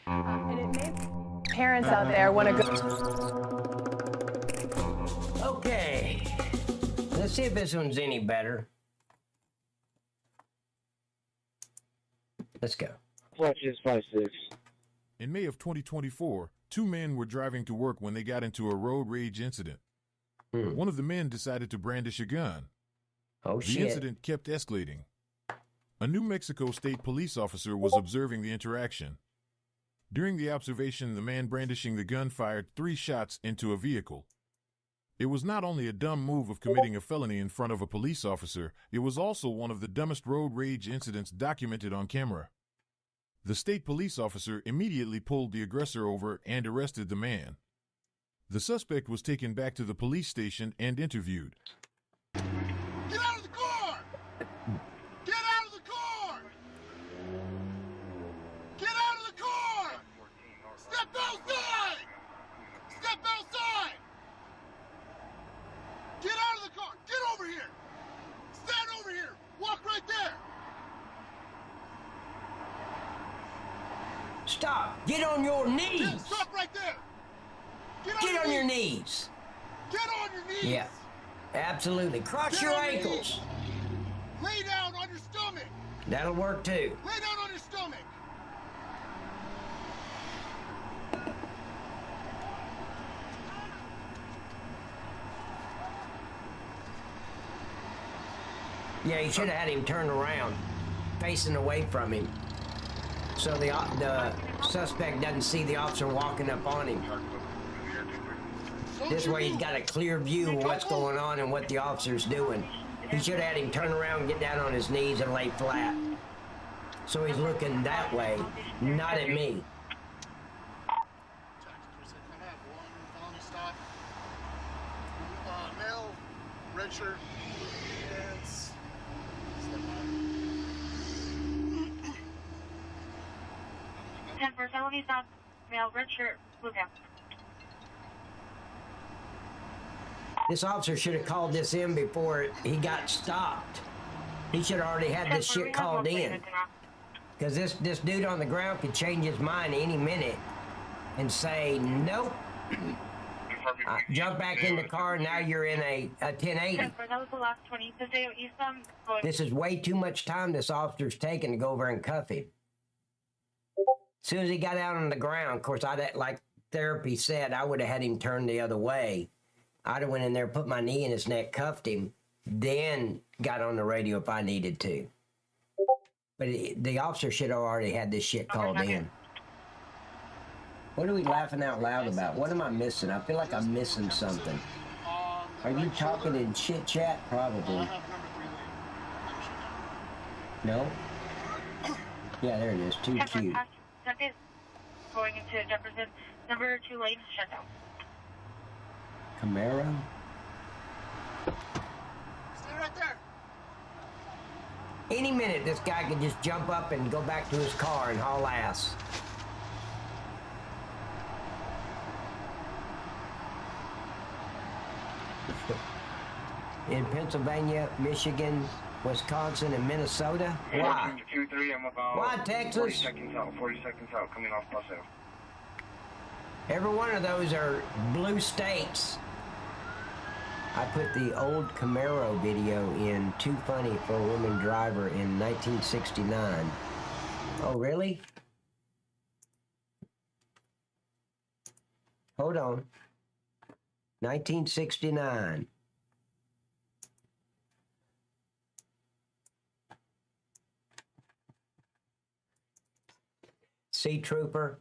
And it made parents out there want to go. Okay, let's see if this one's any better. Let's go. Watch this 5-6. In May of 2024, two men were driving to work when they got into a road rage incident. One of the men decided to brandish a gun. Oh, the shit. incident kept escalating. A New Mexico state police officer was observing the interaction. During the observation, the man brandishing the gun fired 3 shots into a vehicle. It was not only a dumb move of committing a felony in front of a police officer, it was also one of the dumbest road rage incidents documented on camera. The state police officer immediately pulled the aggressor over and arrested the man. The suspect was taken back to the police station and interviewed. Get out of the car! Get out of the car! Get out of the car! Step outside! Step outside! Get out of the car! Get over here! Stand over here! Walk right there! Stop! Get on your knees! Yeah, stop right there! Get on your knees! Get on your knees! Yeah, absolutely. Cross Get your on your ankles. Lay down on your stomach! That'll work too. Lay down on your stomach! Yeah, you should have had him turned around, facing away from him, so the suspect doesn't see the officer walking up on him. This way he's got a clear view of what's going on and what the officer's doing. He should have had him turn around, get down on his knees, and lay flat. So he's looking that way, not at me. Male, red shirt, pants. For felonies on male, red shirt, blue cap. This officer should have called this in before he got stopped. He should have already had this shit called in. Because this dude on the ground could change his mind any minute and say, nope. Jump back in the car, now you're in a 1080. That was the last 20. This is way too much time this officer's taking to go over and cuff him. As soon as he got out on the ground, of course, like therapy said, I would have had him turn the other way. I'd have went in there, put my knee in his neck, cuffed him, then got on the radio if I needed to. But the officer should have already had this shit called in. What are we laughing out loud about? What am I missing? I feel like I'm missing something. Are you talking in chit chat? Probably. No? Yeah, there it is. Too cute. Going into Jefferson, number 2 lane, shut down. Camaro? Stay right there. Any minute, this guy could just jump up and go back to his car and haul ass. In Pennsylvania, Michigan, Wisconsin, and Minnesota? Why? 2-3, I'm about Why, Texas? 40 seconds out, coming off Paso. Every one of those are blue states. I put the old Camaro video in Too Funny for a Woman Driver in 1969. Oh, really? Hold on. 1969. See, Trooper,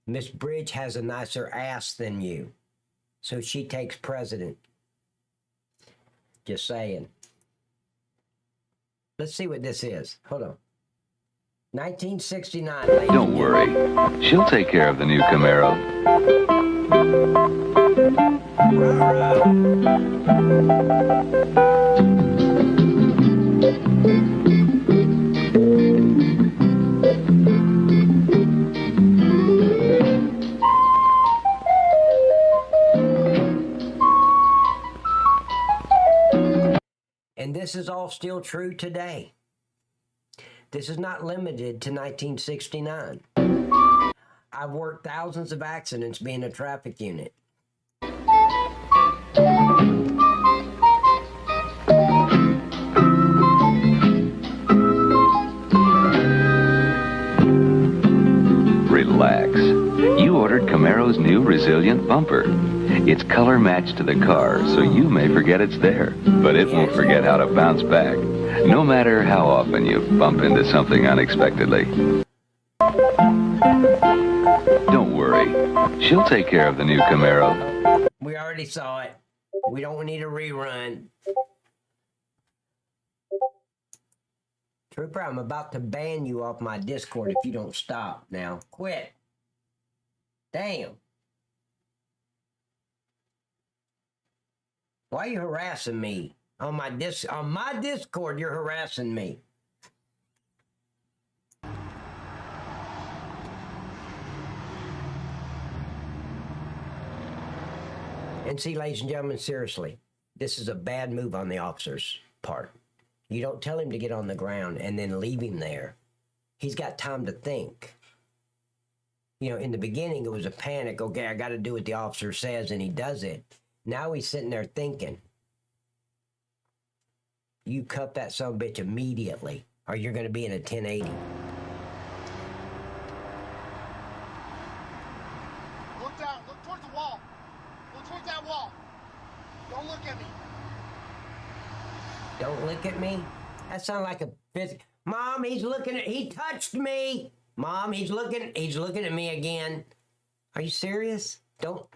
Miss Bridge has a nicer ass than you, so she takes president. Just saying. Let's see what this is. Hold on. 1969. Don't worry. She'll take care of the new Camaro. And this is all still true today. This is not limited to 1969. I've worked thousands of accidents being a traffic unit. Relax. You ordered Camaro's new resilient bumper. It's color matched to the car, so you may forget it's there, but it won't forget how to bounce back, no matter how often you bump into something unexpectedly. Don't worry. She'll take care of the new Camaro. We already saw it. We don't need a rerun. Trooper, I'm about to ban you off my Discord if you don't stop now. Quit. Damn. Why are you harassing me? On my Discord, you're harassing me. And see, ladies and gentlemen, seriously, this is a bad move on the officer's part. You don't tell him to get on the ground and then leave him there. He's got time to think. You know, in the beginning, it was a panic. Okay, I got to do what the officer says, and he does it. Now he's sitting there thinking. You cuff that son of a bitch immediately, or you're going to be in a 1080. Look down. Look towards the wall. Look towards that wall. Don't look at me. Don't look at me? That sounds like a physical. Mom, he touched me. Mom, he's looking at me again. Are you serious? Don't.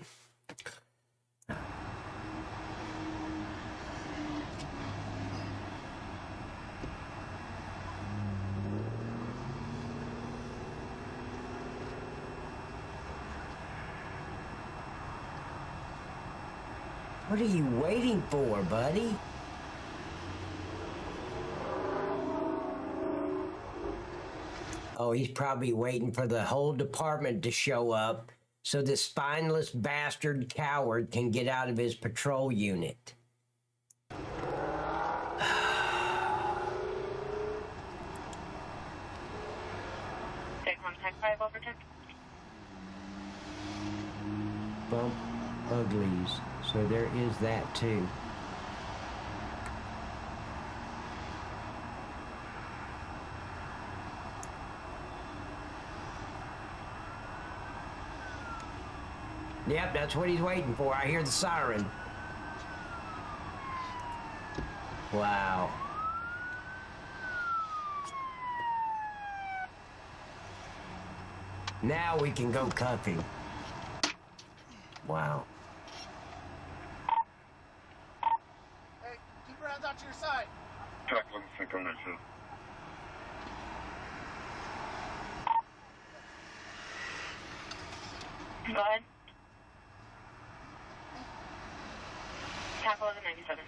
What are you waiting for, buddy? Oh, he's probably waiting for the whole department to show up so this spineless bastard coward can get out of his patrol unit. Take contact 5 over 10. Bump uglies. So there is that too. Yep, that's what he's waiting for. I hear the siren. Wow. Now we can go cuffing. Wow. Hey, keep your hands out to your side. Track 1 synchronization. Go ahead. Tap 1197.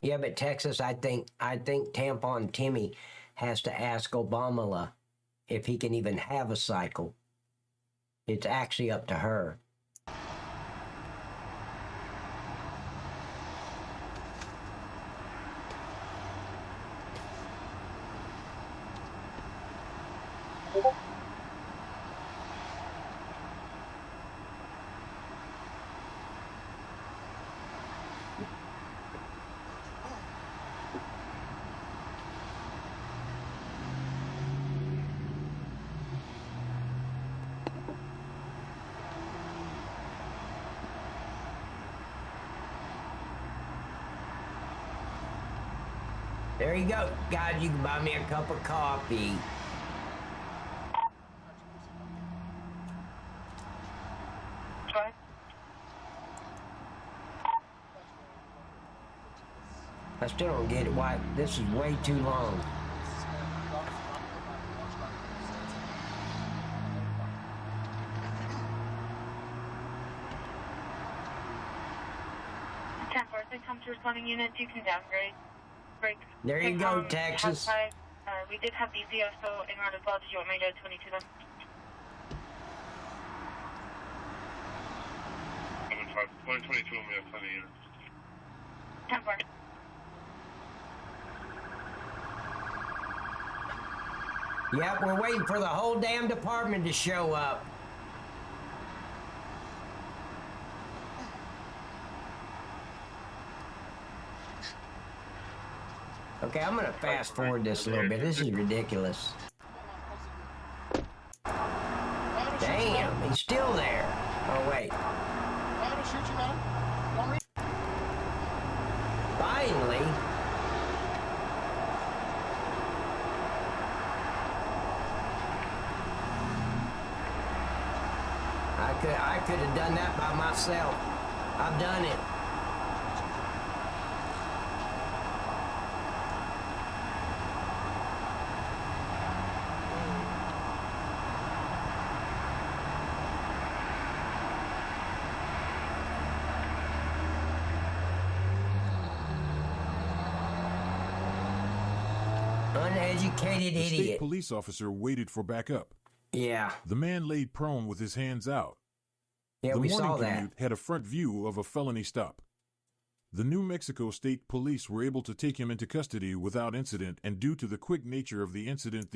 Yeah, but Texas, I think Tampon Timmy has to ask Obama if he can even have a cycle. It's actually up to her. There you go. Guys, you can buy me a cup of coffee. I still don't get it. Why? This is way too long. Come to responding units, you can downgrade. Break. There you go, Texas. We did have BCO, so in route as well. Did you want me to 22 them? 122, we have plenty of units. 10-4. Yep, we're waiting for the whole damn department to show up. Okay, I'm gonna fast forward this a little bit. This is ridiculous. Damn, he's still there. Oh, wait. Finally. I could have done that by myself. I've done it. Uneducated idiot. The state police officer waited for backup. Yeah. The man laid prone with his hands out. Yeah, we saw that. The morning commute had a front view of a felony stop. The New Mexico State Police were able to take him into custody without incident, and due to the quick nature of the incident...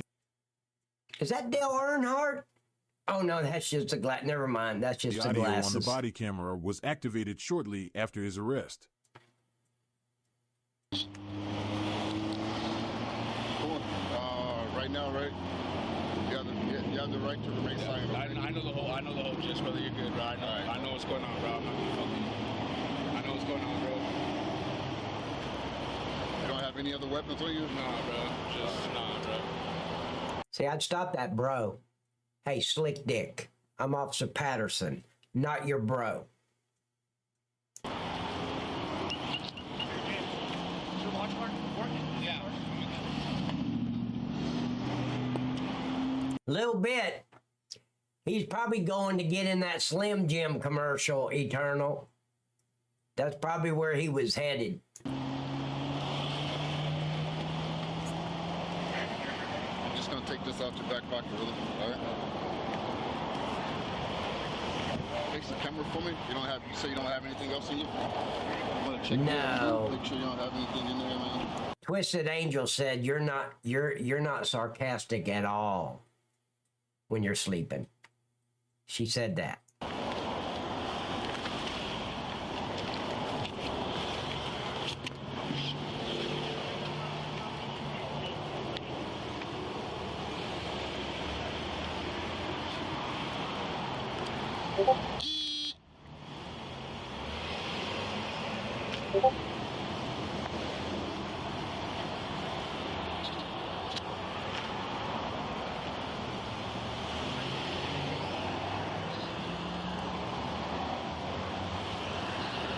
Is that Dale Earnhardt? Oh, no, that's just a glass. Never mind. That's just the the audio glasses. on the body camera was activated shortly after his arrest. Right now, right? You have the right to remain silent. I know the whole gist, brother. You're good, bro. I know what's going on, bro. I'm not gonna fuck you. I know what's going on, bro. You don't have any other weapons on you? Nah, bro. Bro. See, I'd stop that, bro. Hey, slick dick. I'm Officer Patterson, not your bro. Little bit. He's probably going to get in that Slim Jim commercial, Eternal. That's probably where he was headed. I'm just going to take this out your back pocket, brother. All right? Face the camera for me. You say you don't have anything else in you? I'm going to check No. Make sure you don't have anything in there, man. Twisted Angel said you're not sarcastic at all when you're sleeping. She said that.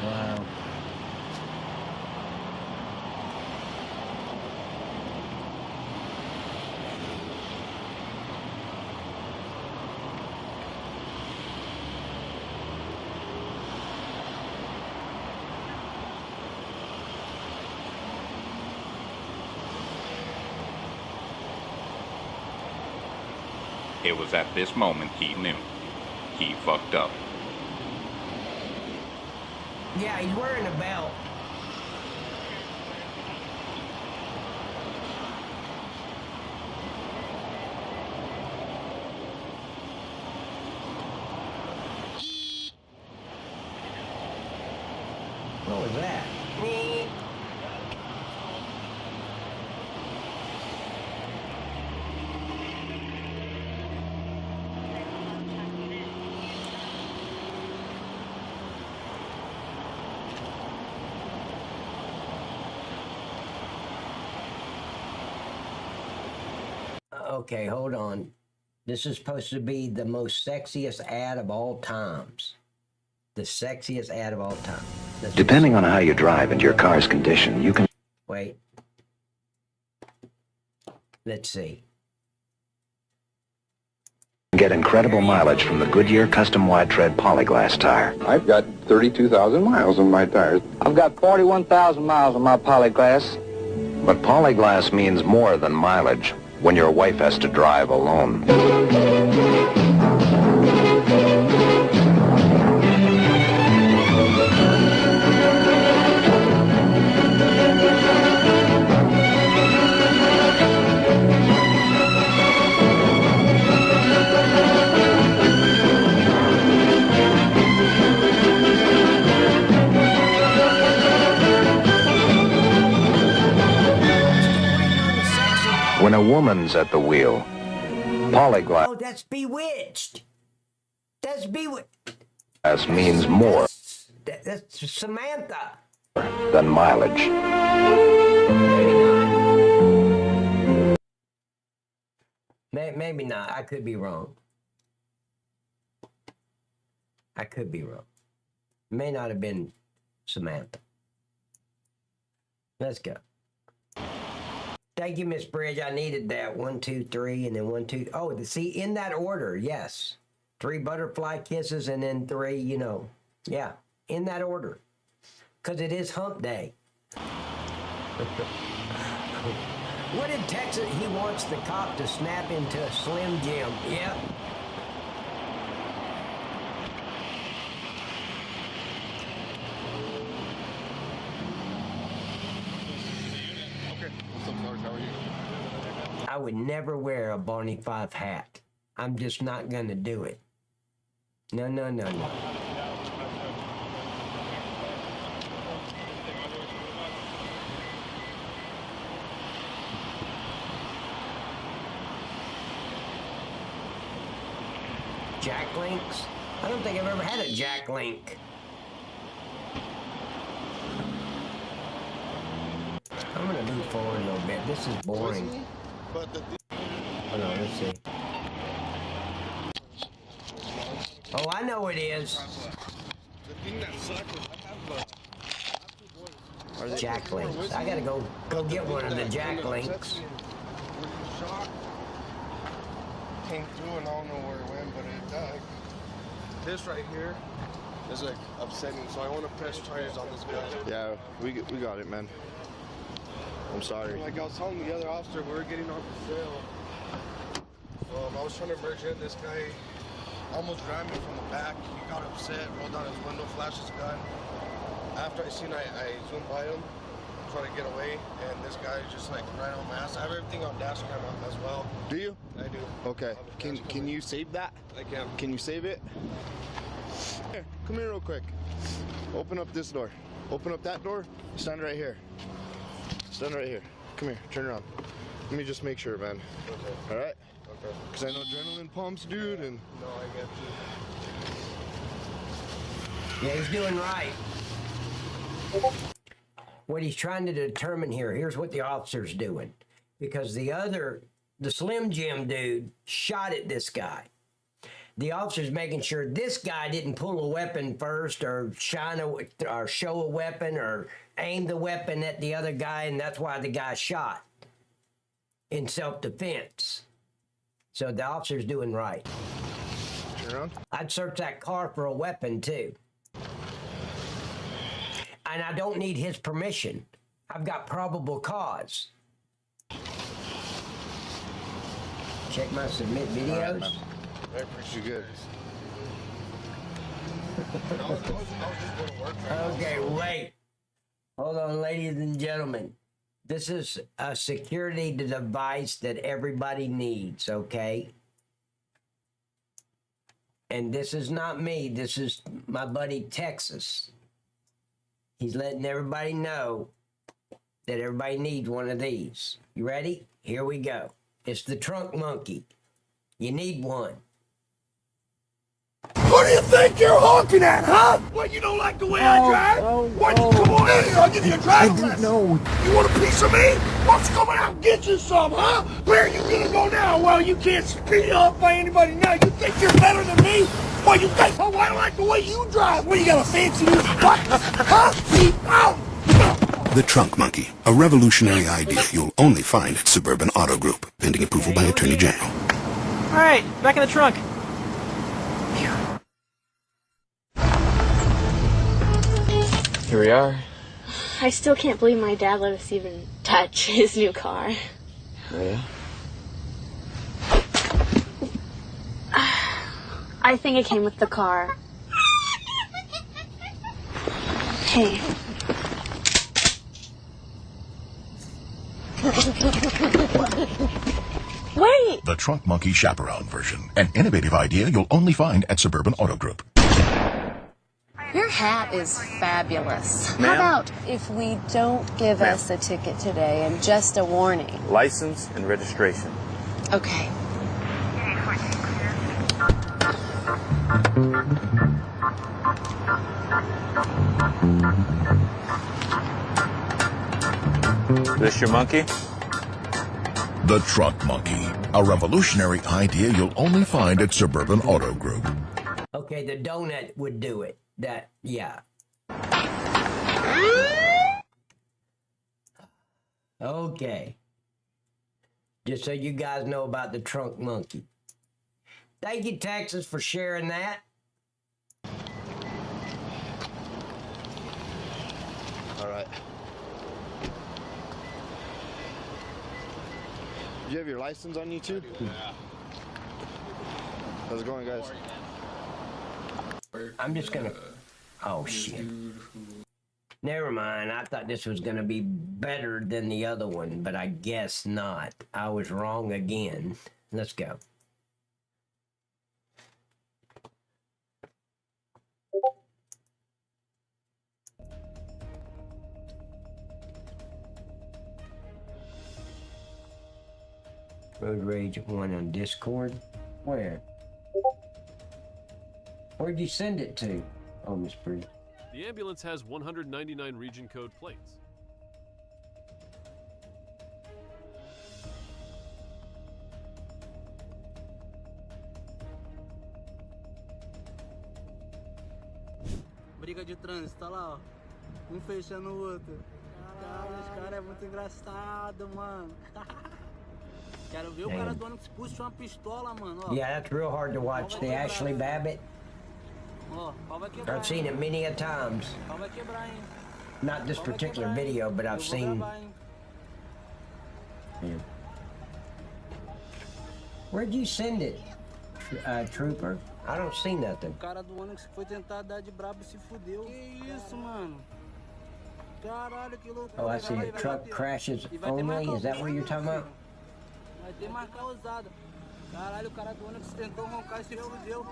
Wow. It was at this moment he knew. He fucked up. Yeah, he's wearing a belt. What was that? Okay, hold on. This is supposed to be the most sexiest ad of all times. The sexiest ad of all time. Depending on how you drive and your car's condition, you can... Wait. Let's see. Get incredible mileage from the Goodyear Custom Wide Tread Polyglass tire. I've got 32,000 miles on my tires. I've got 41,000 miles on my Polyglass. But Polyglass means more than mileage when your wife has to drive alone. When a woman's at the wheel, Polyglass Oh, that's Bewitched. That's Bewitched. means more That's Samantha. than mileage. Maybe not. I could be wrong. I could be wrong. May not have been Samantha. Let's go. Thank you, Miss Bridge. I needed that. 1, 2, 3, and then 1, 2. Oh, see, in that order, yes. 3 butterfly kisses and then 3, you know. Yeah, in that order. Because it is hump day. What in Texas? He wants the cop to snap into a Slim Jim. Yep. I would never wear a Barney 5 hat. I'm just not going to do it. No, no, no, no. Jack links? I don't think I've ever had a jack link. I'm going to move forward a little bit. This is boring. Hold on, let's see. Oh, I know it is. Jack links. I gotta go get one of the jack links. Came through and I don't know where it went, but it died. This right here is like upsetting, so I want to press charges on this guy. Yeah, we got it, man. I'm sorry. Like I was telling the other officer, we were getting off the sale. I was trying to merge in. This guy almost ran me from the back. He got upset, rolled down his window, flashed his gun. After I seen, I zoomed by him, trying to get away, and this guy just like right on my ass. I have everything on dashcam as well. Do you? I do. Okay. Can you save that? I can. Can you save it? Here, come here real quick. Open up this door. Open up that door. Stand right here. Stand right here. Come here. Turn around. Let me just make sure, man. Okay. All right? Okay. Because I know adrenaline pumps, dude, and... No, I get you. Yeah, he's doing right. What he's trying to determine here's what the officer's doing. Because the Slim Jim dude shot at this guy. The officer's making sure this guy didn't pull a weapon first or show a weapon or aim the weapon at the other guy, and that's why the guy shot in self-defense. So the officer's doing right. I'd search that car for a weapon, too. And I don't need his permission. I've got probable cause. Check my submit videos. I appreciate you. Okay, wait. Hold on, ladies and gentlemen. This is a security device that everybody needs, okay? And this is not me. This is my buddy Texas. He's letting everybody know that everybody needs one of these. You ready? Here we go. It's the trunk monkey. You need one. What do you think you're honking at, huh? What, you don't like the way I drive? What, come on in here, I'll give you a driver's lesson. You want a piece of me? Why don't you come out and get you some, huh? Where are you gonna go now? Well, you can't speed up by anybody now. You think you're better than me? What, you think, oh, I don't like the way you drive. What, you got a fancy new buttons, huh? Beep out. The Trunk Monkey, a revolutionary idea you'll only find at Suburban Auto Group, pending approval by Attorney General. All right, back in the trunk. Here we are. I still can't believe my dad let us even touch his new car. Oh, yeah? I think it came with the car. Hey. Wait! The Trunk Monkey Chaperone version, an innovative idea you'll only find at Suburban Auto Group. Your hat is fabulous. Ma'am? How about if we don't give us a ticket today and just a warning? License and registration. Okay. This your monkey? The Trunk Monkey, a revolutionary idea you'll only find at Suburban Auto Group. Okay, the donut would do it. That, yeah. Okay. Just so you guys know about the trunk monkey. Thank you, Texas, for sharing that. All right. Do you have your license on you too? Yeah. How's it going, guys? I'm just gonna. Oh shit. Never mind. I thought this was gonna be better than the other one, but I guess not. I was wrong again. Let's go. Road Rage 1 on Discord. Where? Where'd you send it to? Oh, Miss Bree. The ambulance has 199 region code plates. Briga de trânsito, tá lá, ó. Um fechando o outro. Caralho, os caras é muito engraçado, mano. Quero ver o cara do ônibus puxa uma pistola, mano. Ó. Yeah, that's real hard to watch. The Ashley Babbitt. Ó, pau vai quebrar. I've seen it many a times. Pau vai quebrar, hein? Not this particular video, but I've seen. Yeah. Where'd you send it, Trooper? I don't see nothing. O cara do ônibus que foi tentar dar de brabo se fudeu. Que isso, mano? Caralho, que loucura. Oh, I see it. Truck crashes only. Is that what you're talking about? Vai ter marca usada. Caralho, o cara do ônibus tentou roncar e se fudeu.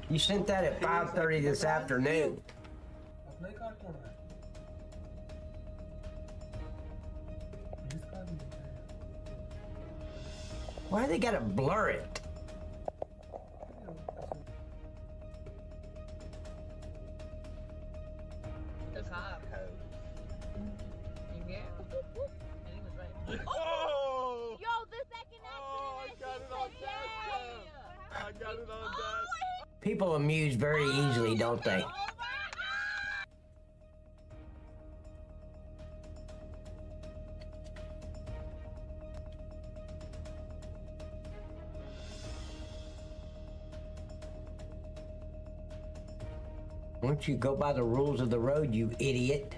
You sent that at 5:30 this afternoon. Why they gotta blur it? Oh! Yo, the second accident. I got it on dashcam. I got it on dashcam. People amuse very easily, don't they? Won't you go by the rules of the road, you idiot?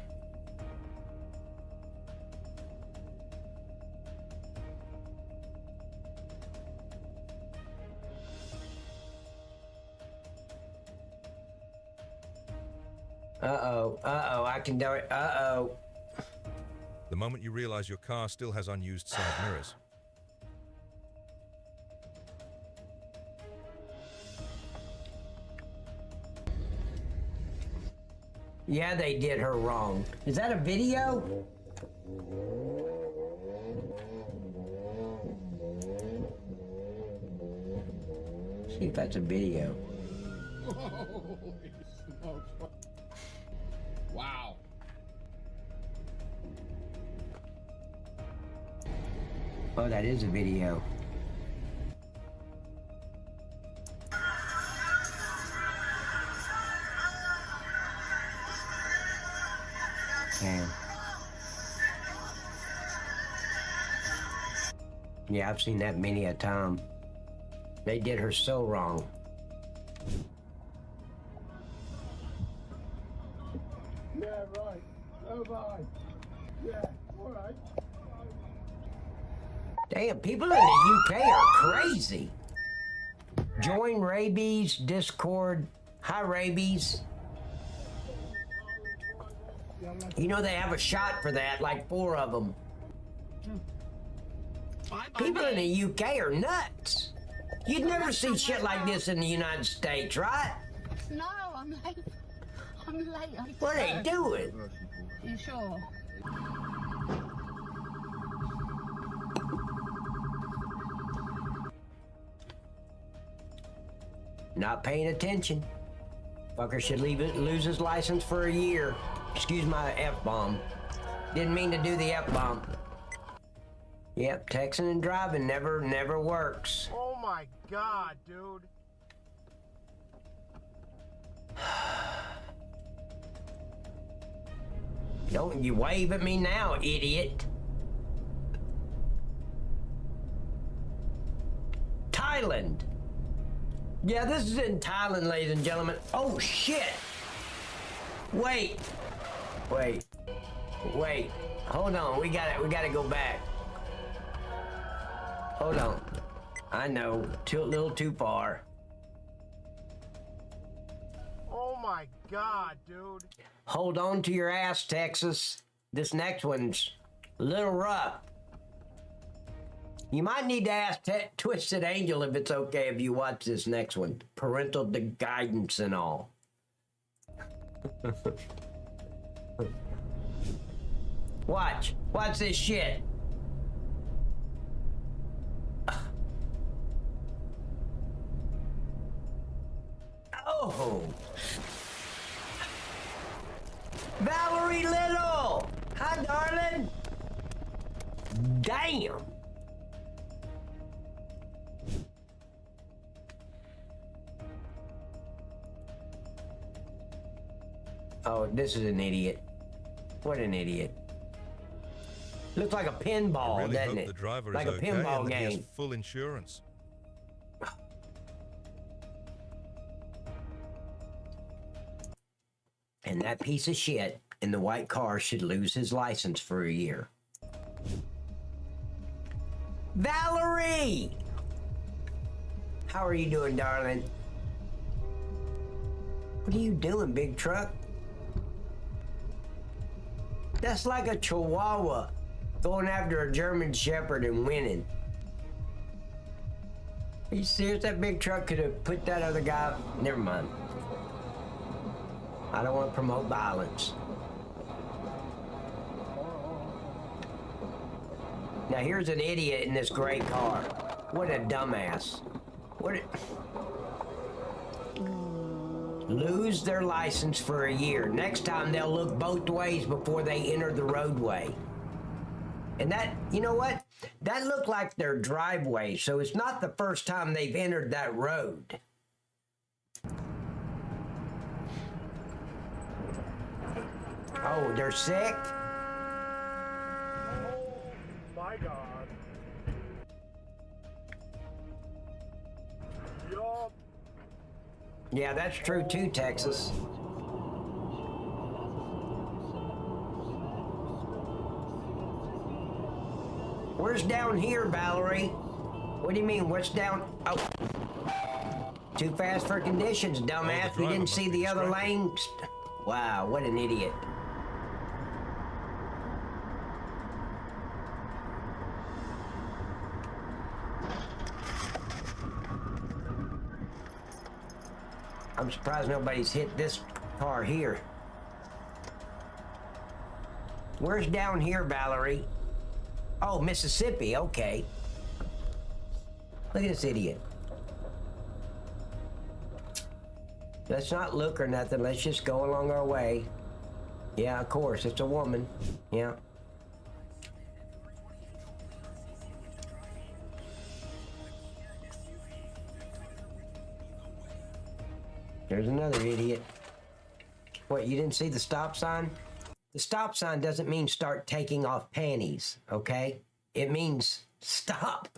I can do it. The moment you realize your car still has unused side mirrors. Yeah, they did her wrong. Is that a video? See if that's a video. Wow. Oh, that is a video. Damn. Yeah, I've seen that many a time. They did her so wrong. Yeah, right. Oh my. Yeah, alright. Damn, people in the UK are crazy. Join Rabies, Discord. Hi, Rabies. You know they have a shot for that, like 4 of them. People in the UK are nuts. You'd never see shit like this in the United States, right? No, I'm late. I'm late. What are they doing? You sure? Not paying attention. Fucker should lose his license for a year. Excuse my F-bomb. Didn't mean to do the F-bomb. Yep, texting and driving never works. Oh my God, dude. Don't you wave at me now, idiot. Thailand. Yeah, this is in Thailand, ladies and gentlemen. Oh, shit. Wait. Hold on, we gotta go back. Hold on. I know, a little too far. Oh my God, dude. Hold on to your ass, Texas. This next one's a little rough. You might need to ask Twisted Angel if it's okay if you watch this next one. Parental guidance and all. Watch this shit. Oh. Valerie Little. Hi, darling. Damn. Oh, this is an idiot. What an idiot. Looks like a pinball, I really doesn't hope it? the driver Like is a okay pinball and that he has game. full insurance. And that piece of shit in the white car should lose his license for a year. Valerie! How are you doing, darling? What are you doing, big truck? That's like a chihuahua going after a German shepherd and winning. Are you serious? That big truck could have put that other guy... Never mind. I don't want to promote violence. Now here's an idiot in this gray car. What a dumbass. Lose their license for a year. Next time they'll look both ways before they enter the roadway. And that, you know what? That looked like their driveway, so it's not the first time they've entered that road. Oh, they're sick? My God. Yup. Yeah, that's true too, Texas. Where's down here, Valerie? What do you mean, what's down? Oh. Too fast for conditions, dumbass. You didn't see the other lane. Wow, what an idiot. I'm surprised nobody's hit this car here. Where's down here, Valerie? Oh, Mississippi, okay. Look at this idiot. Let's not look or nothing. Let's just go along our way. Yeah, of course, it's a woman. Yeah. There's another idiot. What, you didn't see the stop sign? The stop sign doesn't mean start taking off panties, okay? It means stop.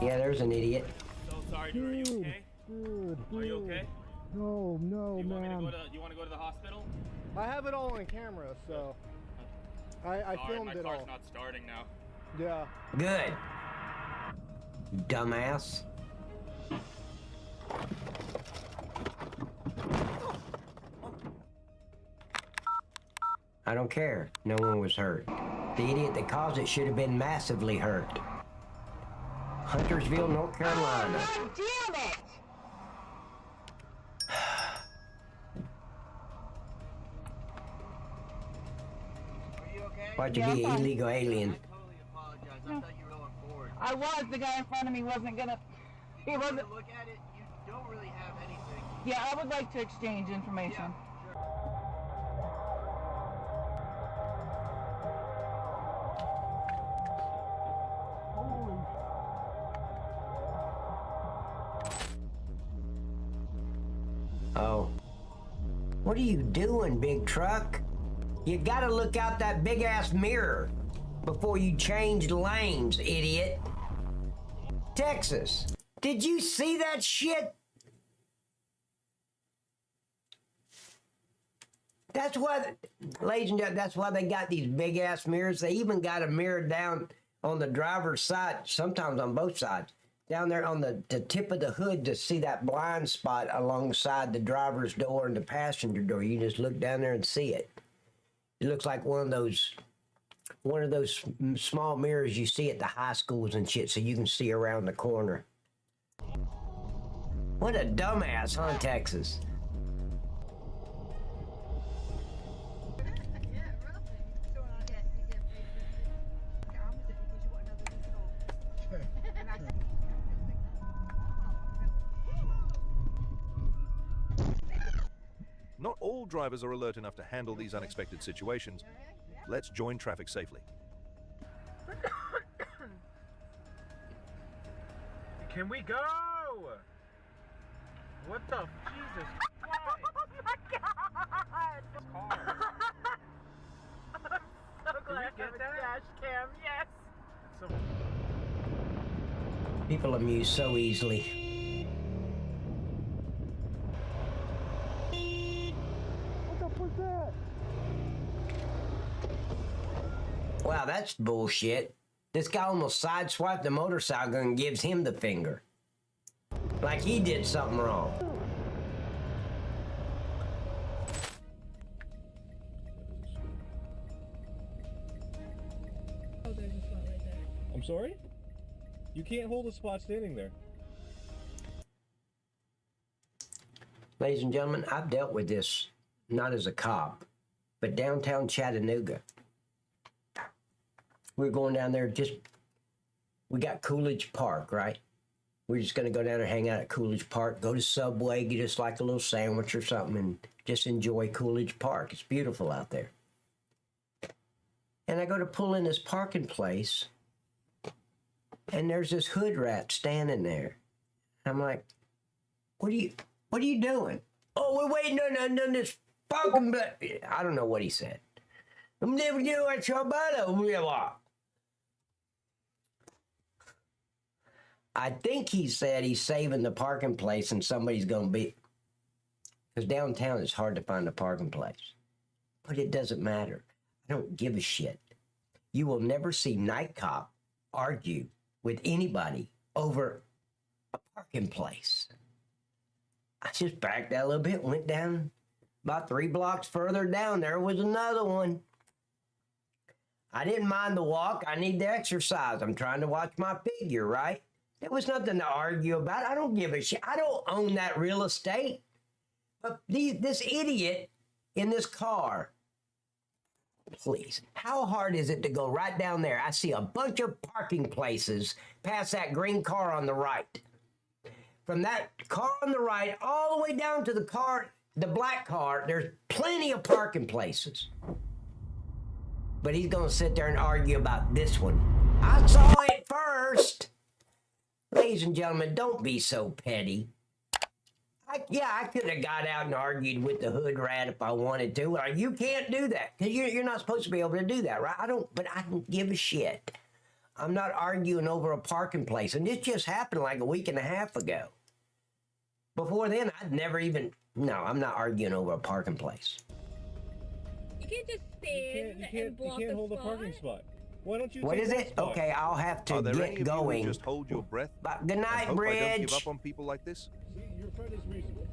Yeah, there's an idiot. So sorry, dude. Are you okay? Dude. Are you okay? No, man. You want to go to the hospital? I have it all on camera, so I filmed it all. My car's not starting now. Yeah. Good. Dumbass. I don't care. No one was hurt. The idiot that caused it should have been massively hurt. Huntersville, North Carolina. God damn it! Why'd you be an illegal alien? I was. The guy in front of me wasn't gonna. He wasn't. Look at it. You don't really have anything. Yeah, I would like to exchange information. Oh. What are you doing, big truck? You gotta look out that big ass mirror before you change lanes, idiot. Texas, did you see that shit? That's why, ladies and gentlemen, that's why they got these big ass mirrors. They even got a mirror down on the driver's side, sometimes on both sides, down there on the tip of the hood to see that blind spot alongside the driver's door and the passenger door. You just look down there and see it. It looks like one of those small mirrors you see at the high schools and shit, so you can see around the corner. What a dumbass, huh, Texas? Not all drivers are alert enough to handle these unexpected situations. Let's join traffic safely. Can we go? What the? Jesus Christ. Oh my God! I'm so glad I have a dash cam, yes. People amuse so easily. Wow, that's bullshit. This guy almost sideswiped the motorcycle and gives him the finger. Like he did something wrong. Oh, there's a spot right there. I'm sorry? You can't hold a spot standing there. Ladies and gentlemen, I've dealt with this, not as a cop, but downtown Chattanooga. We're going down there we got Coolidge Park, right? We're just going to go down there, hang out at Coolidge Park, go to Subway, get us like a little sandwich or something, and just enjoy Coolidge Park. It's beautiful out there. And I go to pull in this parking place, and there's this hood rat standing there. I'm like, what are you doing? Oh, we're waiting on this parking place. I don't know what he said. I think he said he's saving the parking place and somebody's going to be... Because downtown it's hard to find a parking place. But it doesn't matter. I don't give a shit. You will never see Night Cop argue with anybody over parking place. I just backed out a little bit, went down. About 3 blocks further down, there was another one. I didn't mind the walk. I need the exercise. I'm trying to watch my figure, right? There was nothing to argue about. I don't give a shit. I don't own that real estate. But this idiot in this car, please, how hard is it to go right down there? I see a bunch of parking places past that green car on the right. From that car on the right all the way down to the black car, there's plenty of parking places. But he's going to sit there and argue about this one. I saw it first. Ladies and gentlemen, don't be so petty. I could have got out and argued with the hood rat if I wanted to. You can't do that because you're not supposed to be able to do that, right? I don't give a shit. I'm not arguing over a parking place. And this just happened like a week and a half ago. Before then, I'd never even... No, I'm not arguing over a parking place. You can't just stand and block You can't hold a a parking spot. Why don't you? What take is one it? spot? Okay, I'll have to Are there any get of you going. who just hold your breath? But good and night, hope I don't give Bridge. up on people like this? See, your friend is reasonable.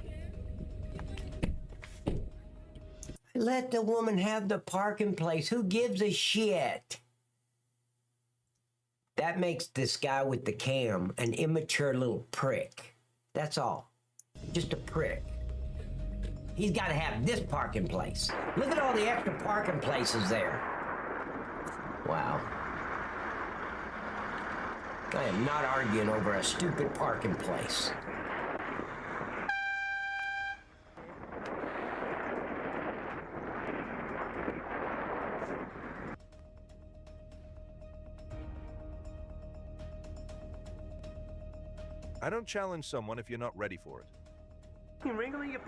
Let the woman have the parking place. Who gives a shit? That makes this guy with the cam an immature little prick. That's all. Just a prick. He's got to have this parking place. Look at all the extra parking places there. Wow. I am not arguing over a stupid parking place. I don't challenge someone if you're not ready for it. Wriggling your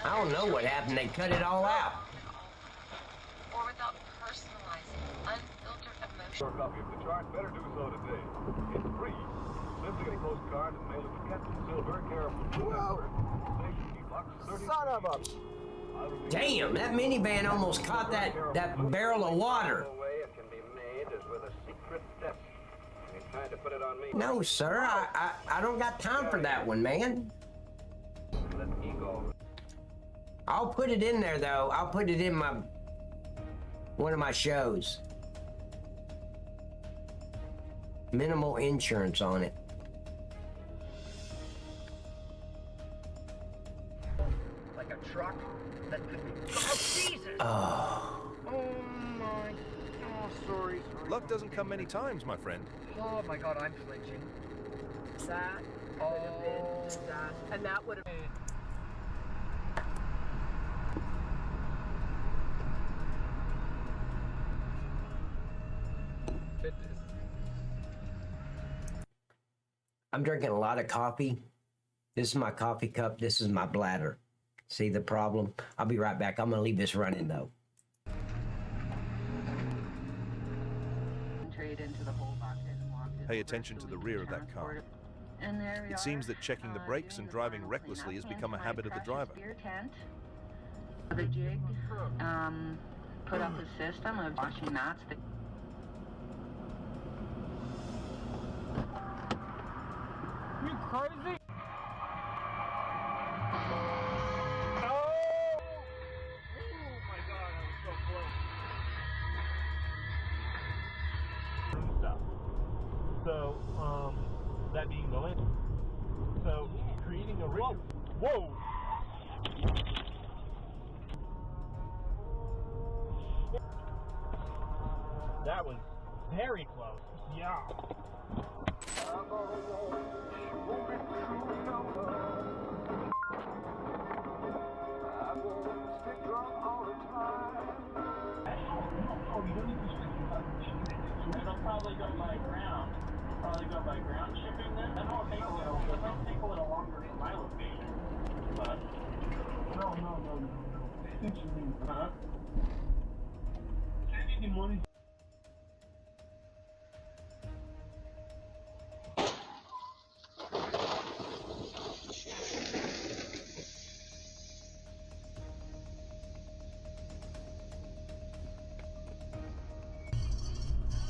I don't know what happened. They cut it all out. Or without personalizing unfiltered emotion. For a copy of the chart, better do so today. It's free. Simply get a postcard and mail it to Captain Silver, care of Son of a... Damn, that minivan almost caught that barrel of water. No, sir, I don't got time for that one, man. I'll put it in there, though. I'll put it in one of my shows. Minimal insurance on it. Like a truck that could be... Oh, Jesus! Oh. Oh, my... Oh, sorry. Luck doesn't come many times, my friend. Oh, my God, I'm flinching. That would have been that. And that would have been... I'm drinking a lot of coffee. This is my coffee cup. This is my bladder. See the problem? I'll be right back. I'm going to leave this running, though. Pay attention to the rear of that car. It seems that checking the brakes and driving recklessly has become a habit of the driver. The jig, put up a system of watching knots. You crazy? So, that being the link. So, creating a rig. Whoa! That was very close. Yeah. They'll probably go by ground. Probably go by ground shipping then. That won't take a little longer from my location. But no. Huh? I need money.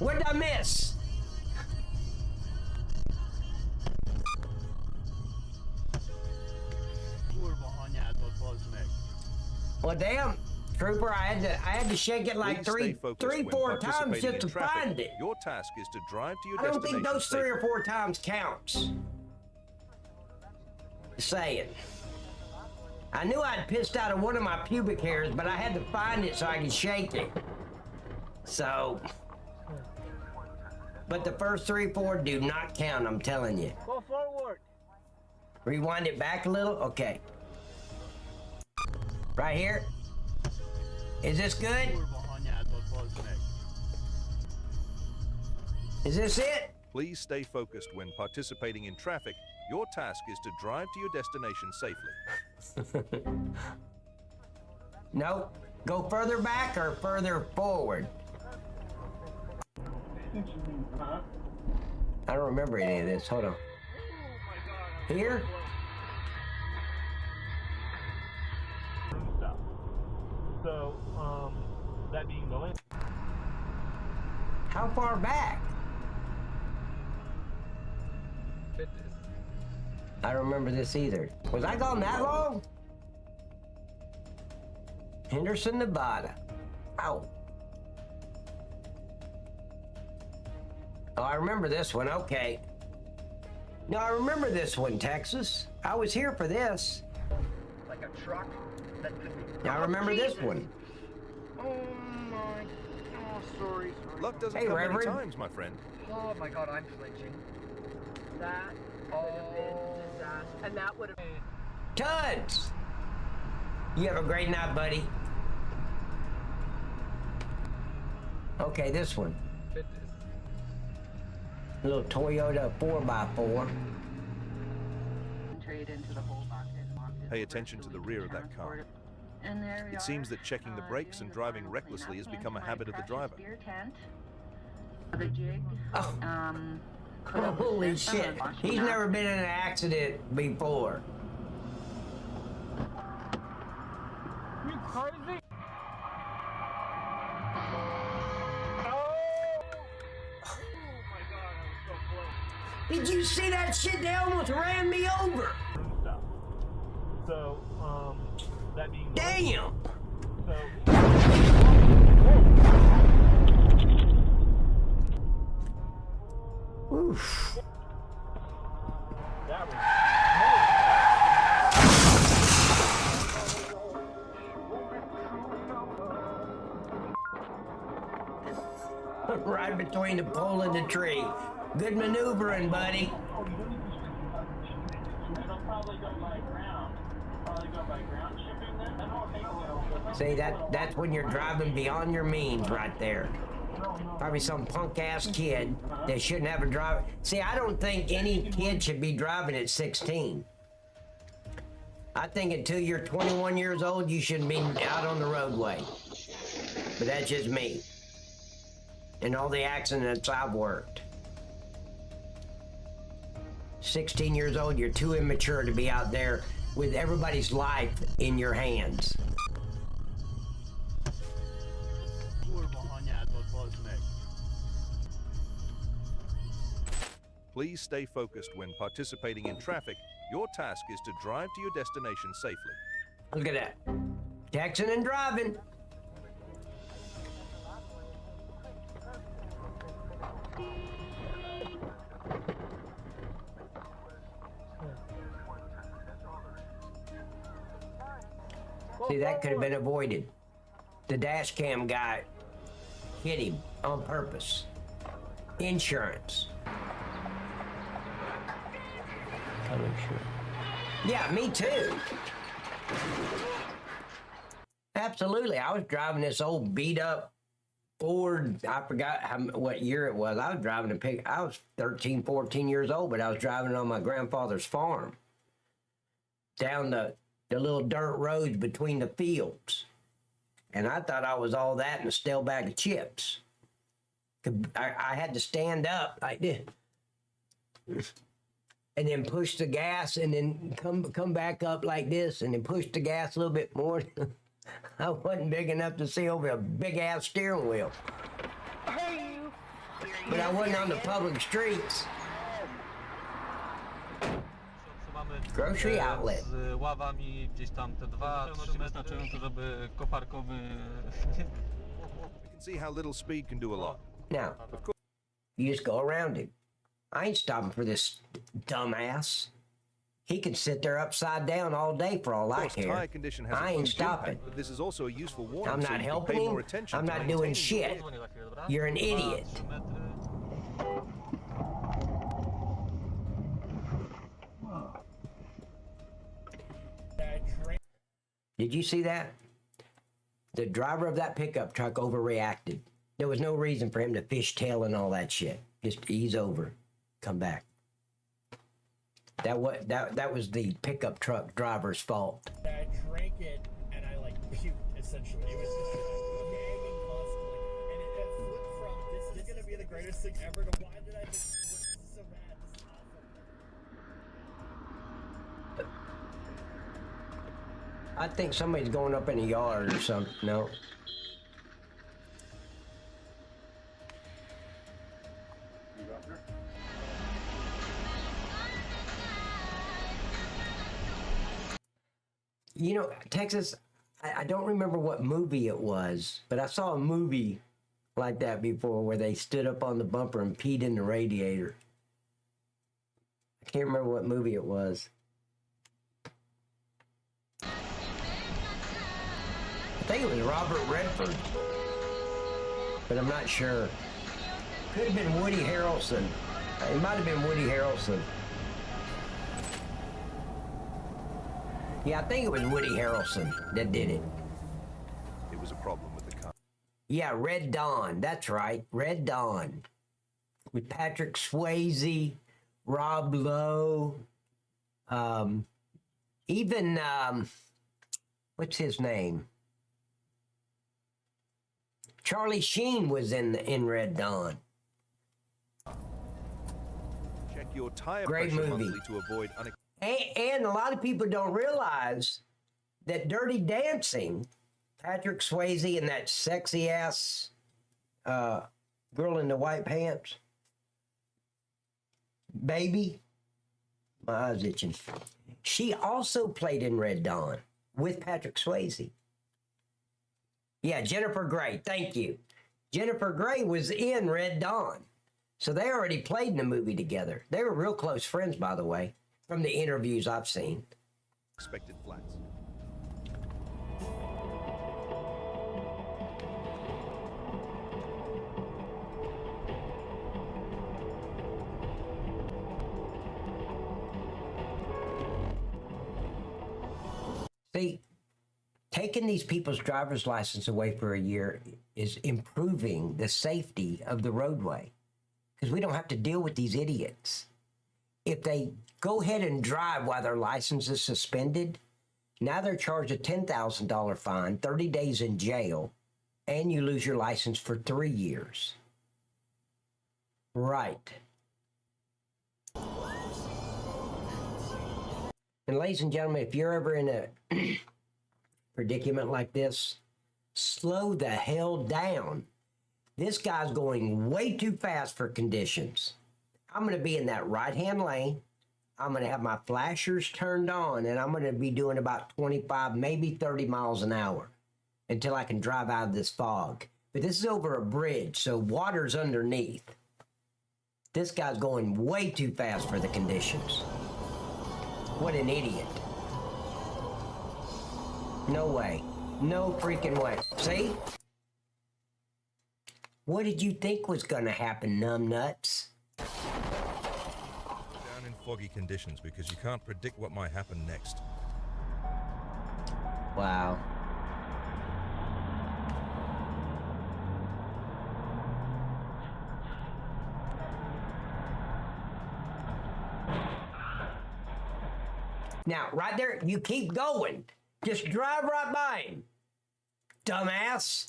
What did I miss? Well, damn, trooper, I had to shake it like Please three, four times just to traffic. find it. Your task is to drive to your I don't destination think those safely. 3 or 4 times counts. Saying. I knew I'd pissed out of one of my pubic hairs, but I had to find it so I could shake it. So, but the first 3, 4 do not count, I'm telling you. Go forward. Rewind it back a little, okay. Right here. Is this good? Is this it? Please stay focused when participating in traffic. Your task is to drive to your destination safely. Nope. Go further back or further forward. I don't remember any of this. Hold on. Here? So, that being the lane. How far back? I don't remember this either. Was I gone that long? Henderson, Nevada. Ow. Oh, I remember this one. Okay. No, I remember this one, Texas. I was here for this. Like a truck that could be. I remember this one. Oh my. Oh, sorry. Luck doesn't Hey, come Reverend. many times, my friend. Oh my God, I'm flinching. That would have been disaster. And that would have. Tuds! You have a great night, buddy. Okay, this one. Little Toyota 4x4. Pay attention to the rear of that car. It seems that checking the brakes and driving recklessly has become a habit of the driver. The jig. Oh. Put up a Holy system shit. of washing He's up. never been in an accident before. You crazy? Did you see that shit? They almost ran me over. So, that being Damn. Oof. That was Right between the pole and the tree. Good maneuvering, buddy. See, that's when you're driving beyond your means right there. Probably some punk-ass kid that shouldn't have a driver. See, I don't think any kid should be driving at 16. I think until you're 21 years old, you shouldn't be out on the roadway. But that's just me. And all the accidents I've worked. 16 years old, you're too immature to be out there with everybody's life in your hands. Please stay focused when participating in traffic. Your task is to drive to your destination safely. Look at that. Texting and driving. See, that could have been avoided. The dash cam guy hit him on purpose. Insurance. Yeah, me too. Absolutely. I was driving this old beat up Ford. I forgot what year it was. I was driving a pig. I was 13, 14 years old, but I was driving on my grandfather's farm down the little dirt roads between the fields. And I thought I was all that in a stale bag of chips. I had to stand up like this. And then push the gas and then come back up like this and then push the gas a little bit more. I wasn't big enough to see over a big ass steering wheel. Hey, you But I wasn't on the public streets. Grocery outlet. Z ławami gdzieś tam te 2-3 wystarczające, żeby koparkowy... You can see how little speed can do a lot. Now, you just go around him. I ain't stopping for this dumbass. He can sit there upside down all day for all I care. Tire condition has I a ain't huge stopping. impact, but this is also a useful warning. I'm so not you can helping pay more him. attention I'm to not doing maintaining shit. You're an idiot. Did you see that? The driver of that pickup truck overreacted. There was no reason for him to fishtail and all that shit. Just ease over, come back. That was the pickup truck driver's fault. I drank it and I like puked essentially. It was just gagging constantly, and it flipped from this is gonna be the greatest thing ever to why did I just this is so bad. This is awful. I think somebody's going up in a yard or something. No. You know, Texas, I don't remember what movie it was, but I saw a movie like that before where they stood up on the bumper and peed in the radiator. I can't remember what movie it was. I think it was Robert Redford, but I'm not sure. Could have been Woody Harrelson. It might have been Woody Harrelson. Yeah, I think it was Woody Harrelson that did it. It was a problem with the car. Yeah, Red Dawn. That's right, Red Dawn. With Patrick Swayze, Rob Lowe, even, what's his name? Charlie Sheen was in Red Dawn. Check your tire Great pressure movie. monthly to avoid unexpected. And a lot of people don't realize that Dirty Dancing, Patrick Swayze and that sexy ass girl in the white pants, baby, my eyes itching. She also played in Red Dawn with Patrick Swayze. Yeah, Jennifer Grey, thank you. Jennifer Grey was in Red Dawn. So they already played in the movie together. They were real close friends, by the way, from the interviews I've seen. Expected flats. See, taking these people's driver's license away for a year is improving the safety of the roadway because we don't have to deal with these idiots. If they go ahead and drive while their license is suspended, now they're charged a $10,000 fine, 30 days in jail, and you lose your license for 3 years. Right. And ladies and gentlemen, if you're ever in a predicament like this, slow the hell down. This guy's going way too fast for conditions. I'm going to be in that right-hand lane. I'm going to have my flashers turned on, and I'm going to be doing about 25, maybe 30 miles an hour until I can drive out of this fog. But this is over a bridge, so water's underneath. This guy's going way too fast for the conditions. What an idiot. No way. No freaking way. See? What did you think was going to happen, numbnuts? Down in foggy conditions because you can't predict what might happen next. Wow. Now, right there, you keep going. Just drive right by him, dumbass.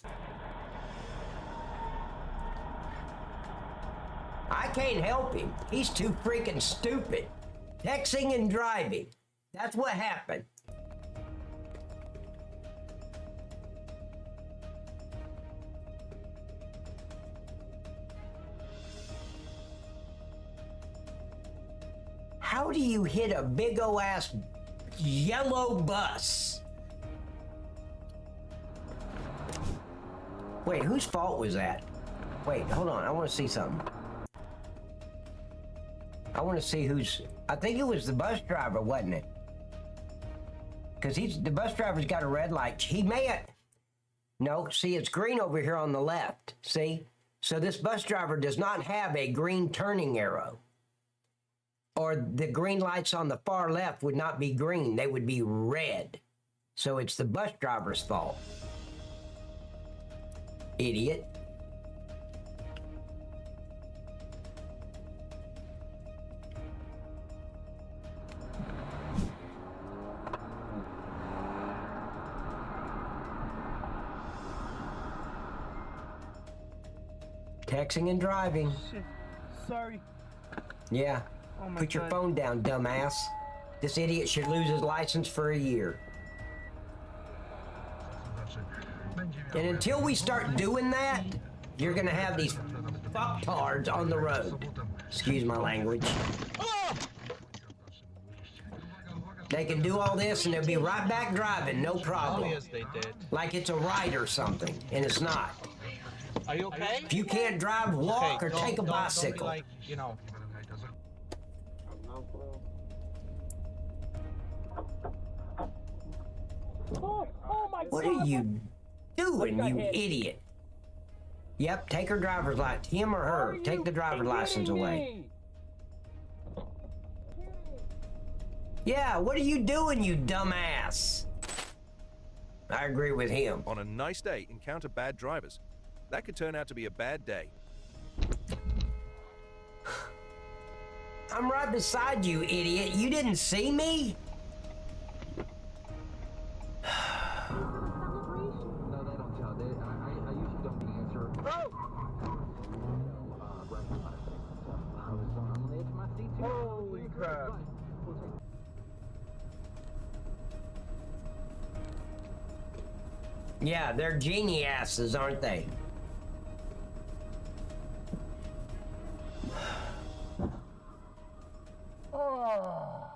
I can't help him. He's too freaking stupid. Texting and driving. That's what happened. How do you hit a big ol' ass yellow bus? Wait, whose fault was that? Wait, hold on. I want to see something. I want to see who's... I think it was the bus driver, wasn't it? Because the bus driver's got a red light. He may have... No, see, it's green over here on the left. See? So this bus driver does not have a green turning arrow. Or the green lights on the far left would not be green. They would be red. So it's the bus driver's fault. Idiot. Texting and driving. Shit. Sorry. Yeah. Oh my Put your God. phone down, dumbass. This idiot should lose his license for a year. And until we start doing that, you're gonna have these fucktards on the road. Excuse my language. They can do all this and they'll be right back driving, no problem. Yes, they did. Like it's a ride or something, and it's not. Are you okay? If you can't drive, walk, Okay, or take a don't be bicycle. like, you know. Oh my What are you doing, you idiot? Yep, take her driver's license. Him or her. Take the driver's license away. Yeah, what are you doing, you dumbass? I agree with him. On a nice day, encounter bad drivers. That could turn out to be a bad day. I'm right beside you, idiot. You didn't see me? Holy crap. Yeah, they're genie asses, aren't they? Oh.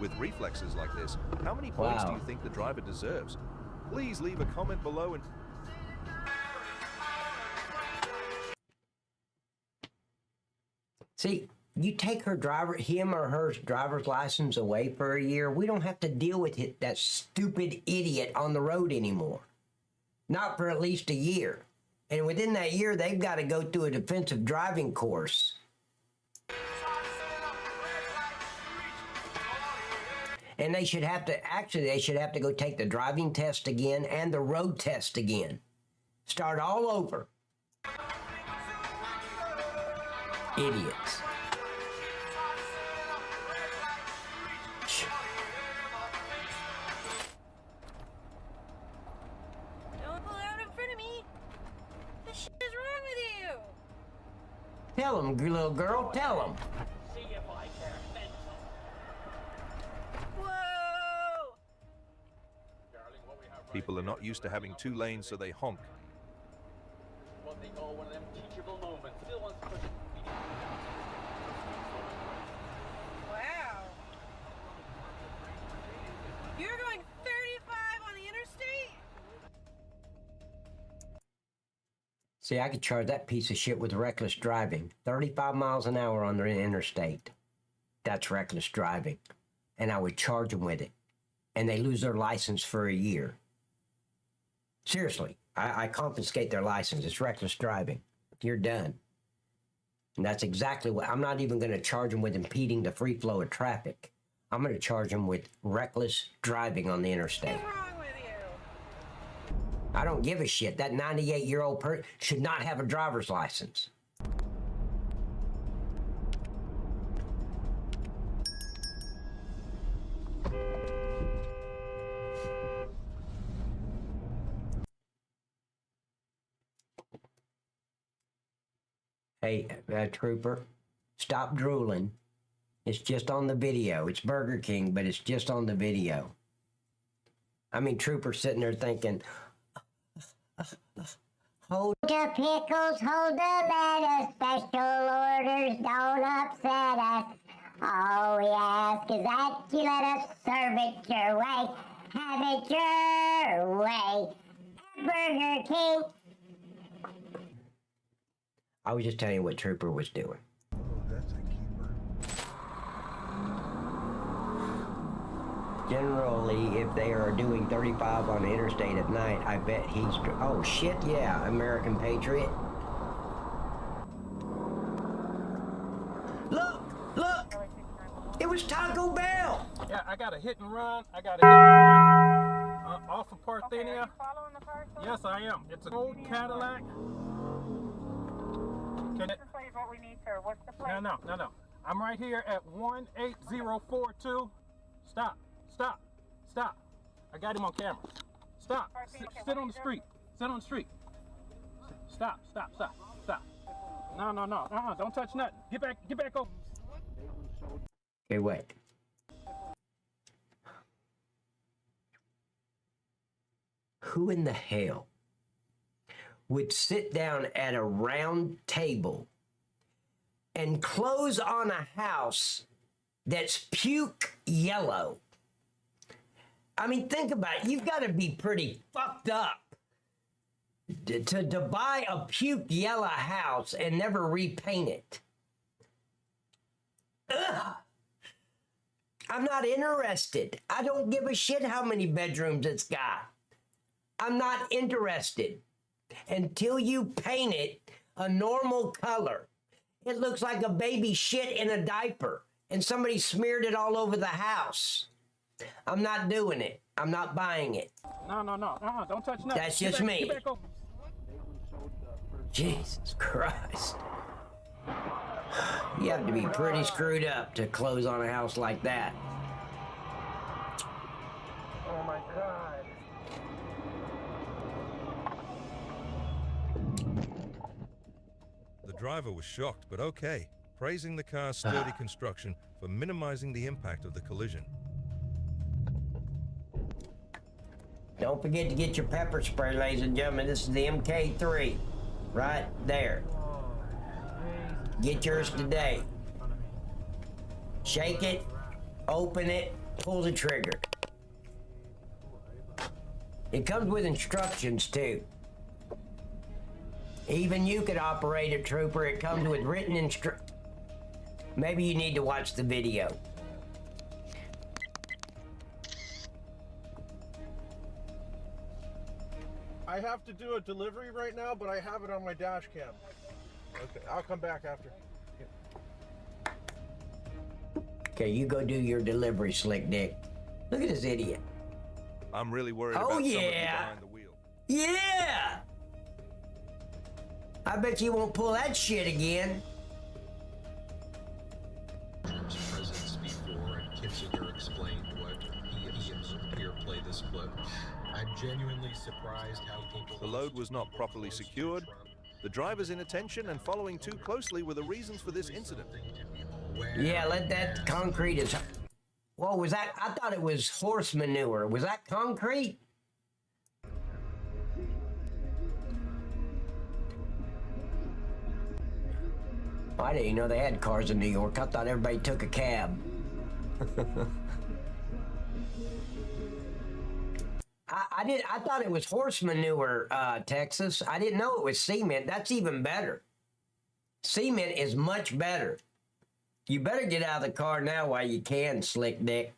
With reflexes like this, how many points do Wow. you think the driver deserves? Please leave a comment below and... See, you take him or her driver's license away for a year, we don't have to deal with that stupid idiot on the road anymore. Not for at least a year. And within that year, they've got to go through a defensive driving course. And they should have to go take the driving test again and the road test again. Start all over. Idiots. Don't pull out in front of me. The shit is wrong with you. Tell him, little girl, tell him. See if I can. Whoa! People are not used to having two lanes, so they honk. What they call one of them teachable moments. Still wants to push. Wow. You're going 35 on the interstate? See, I could charge that piece of shit with reckless driving. 35 miles an hour on the interstate. That's reckless driving. And I would charge them with it. And they lose their license for a year. Seriously, I confiscate their license. It's reckless driving. You're done. And that's exactly what, I'm not even going to charge them with impeding the free flow of traffic. I'm going to charge them with reckless driving on the interstate. What's wrong with you? I don't give a shit. That 98-year-old person should not have a driver's license. Hey, trooper, stop drooling. It's just on the video. It's Burger King, but it's just on the video. I mean, trooper sitting there thinking, hold the pickles, hold the lettuce, special orders don't upset us. All we ask is that you let us serve it your way, have it your way. Burger King. I was just telling you what trooper was doing. Generally, if they are doing 35 on the interstate at night, I bet he's... Oh, shit, yeah, American Patriot. Look! It was Taco Bell! Yeah, I got a hit and run. I got a hit and run off of Parthenia. Following the car? Yes, I am. It's an old Cadillac. What's the plate? What we need, sir? What's the plate? No. I'm right here at 18042. Stop. I got him on camera. Stop. Sit on the street. Sit on the street. Stop. No. Don't touch nothing. Get back over. Okay, wait. Who in the hell would sit down at a round table and close on a house that's puke yellow? I mean, think about it. You've got to be pretty fucked up to buy a puke yellow house and never repaint it. Ugh. I'm not interested. I don't give a shit how many bedrooms it's got. I'm not interested until you paint it a normal color. It looks like a baby shit in a diaper and somebody smeared it all over the house. I'm not doing it. I'm not buying it. No. Don't touch nothing. That's just me. Jesus Christ. You have to be pretty screwed up to close on a house like that. Oh my God. The driver was shocked, but okay, praising the car's sturdy construction for minimizing the impact of the collision. Don't forget to get your pepper spray, ladies and gentlemen. This is the MK3, right there. Get yours today. Shake it, open it, pull the trigger. It comes with instructions too. Even you could operate it, trooper. It comes with written instructions. Maybe you need to watch the video. I have to do a delivery right now, but I have it on my dash cam. Okay, I'll come back after. Okay, you go do your delivery, slick dick. Look at this idiot. I'm really worried about somebody behind the wheel. Yeah! I bet you won't pull that shit again. Presence before, and Kinzinger explained what he observed here. Play this clip. I'm genuinely surprised how people... The load was not properly secured. The driver's inattention and following too closely were the reasons for this incident. Yeah, let that concrete is... Whoa, was that... I thought it was horse manure. Was that concrete? I didn't even know they had cars in New York. I thought everybody took a cab. I thought it was horse manure, Texas. I didn't know it was cement. That's even better. Cement is much better. You better get out of the car now while you can, slick dick.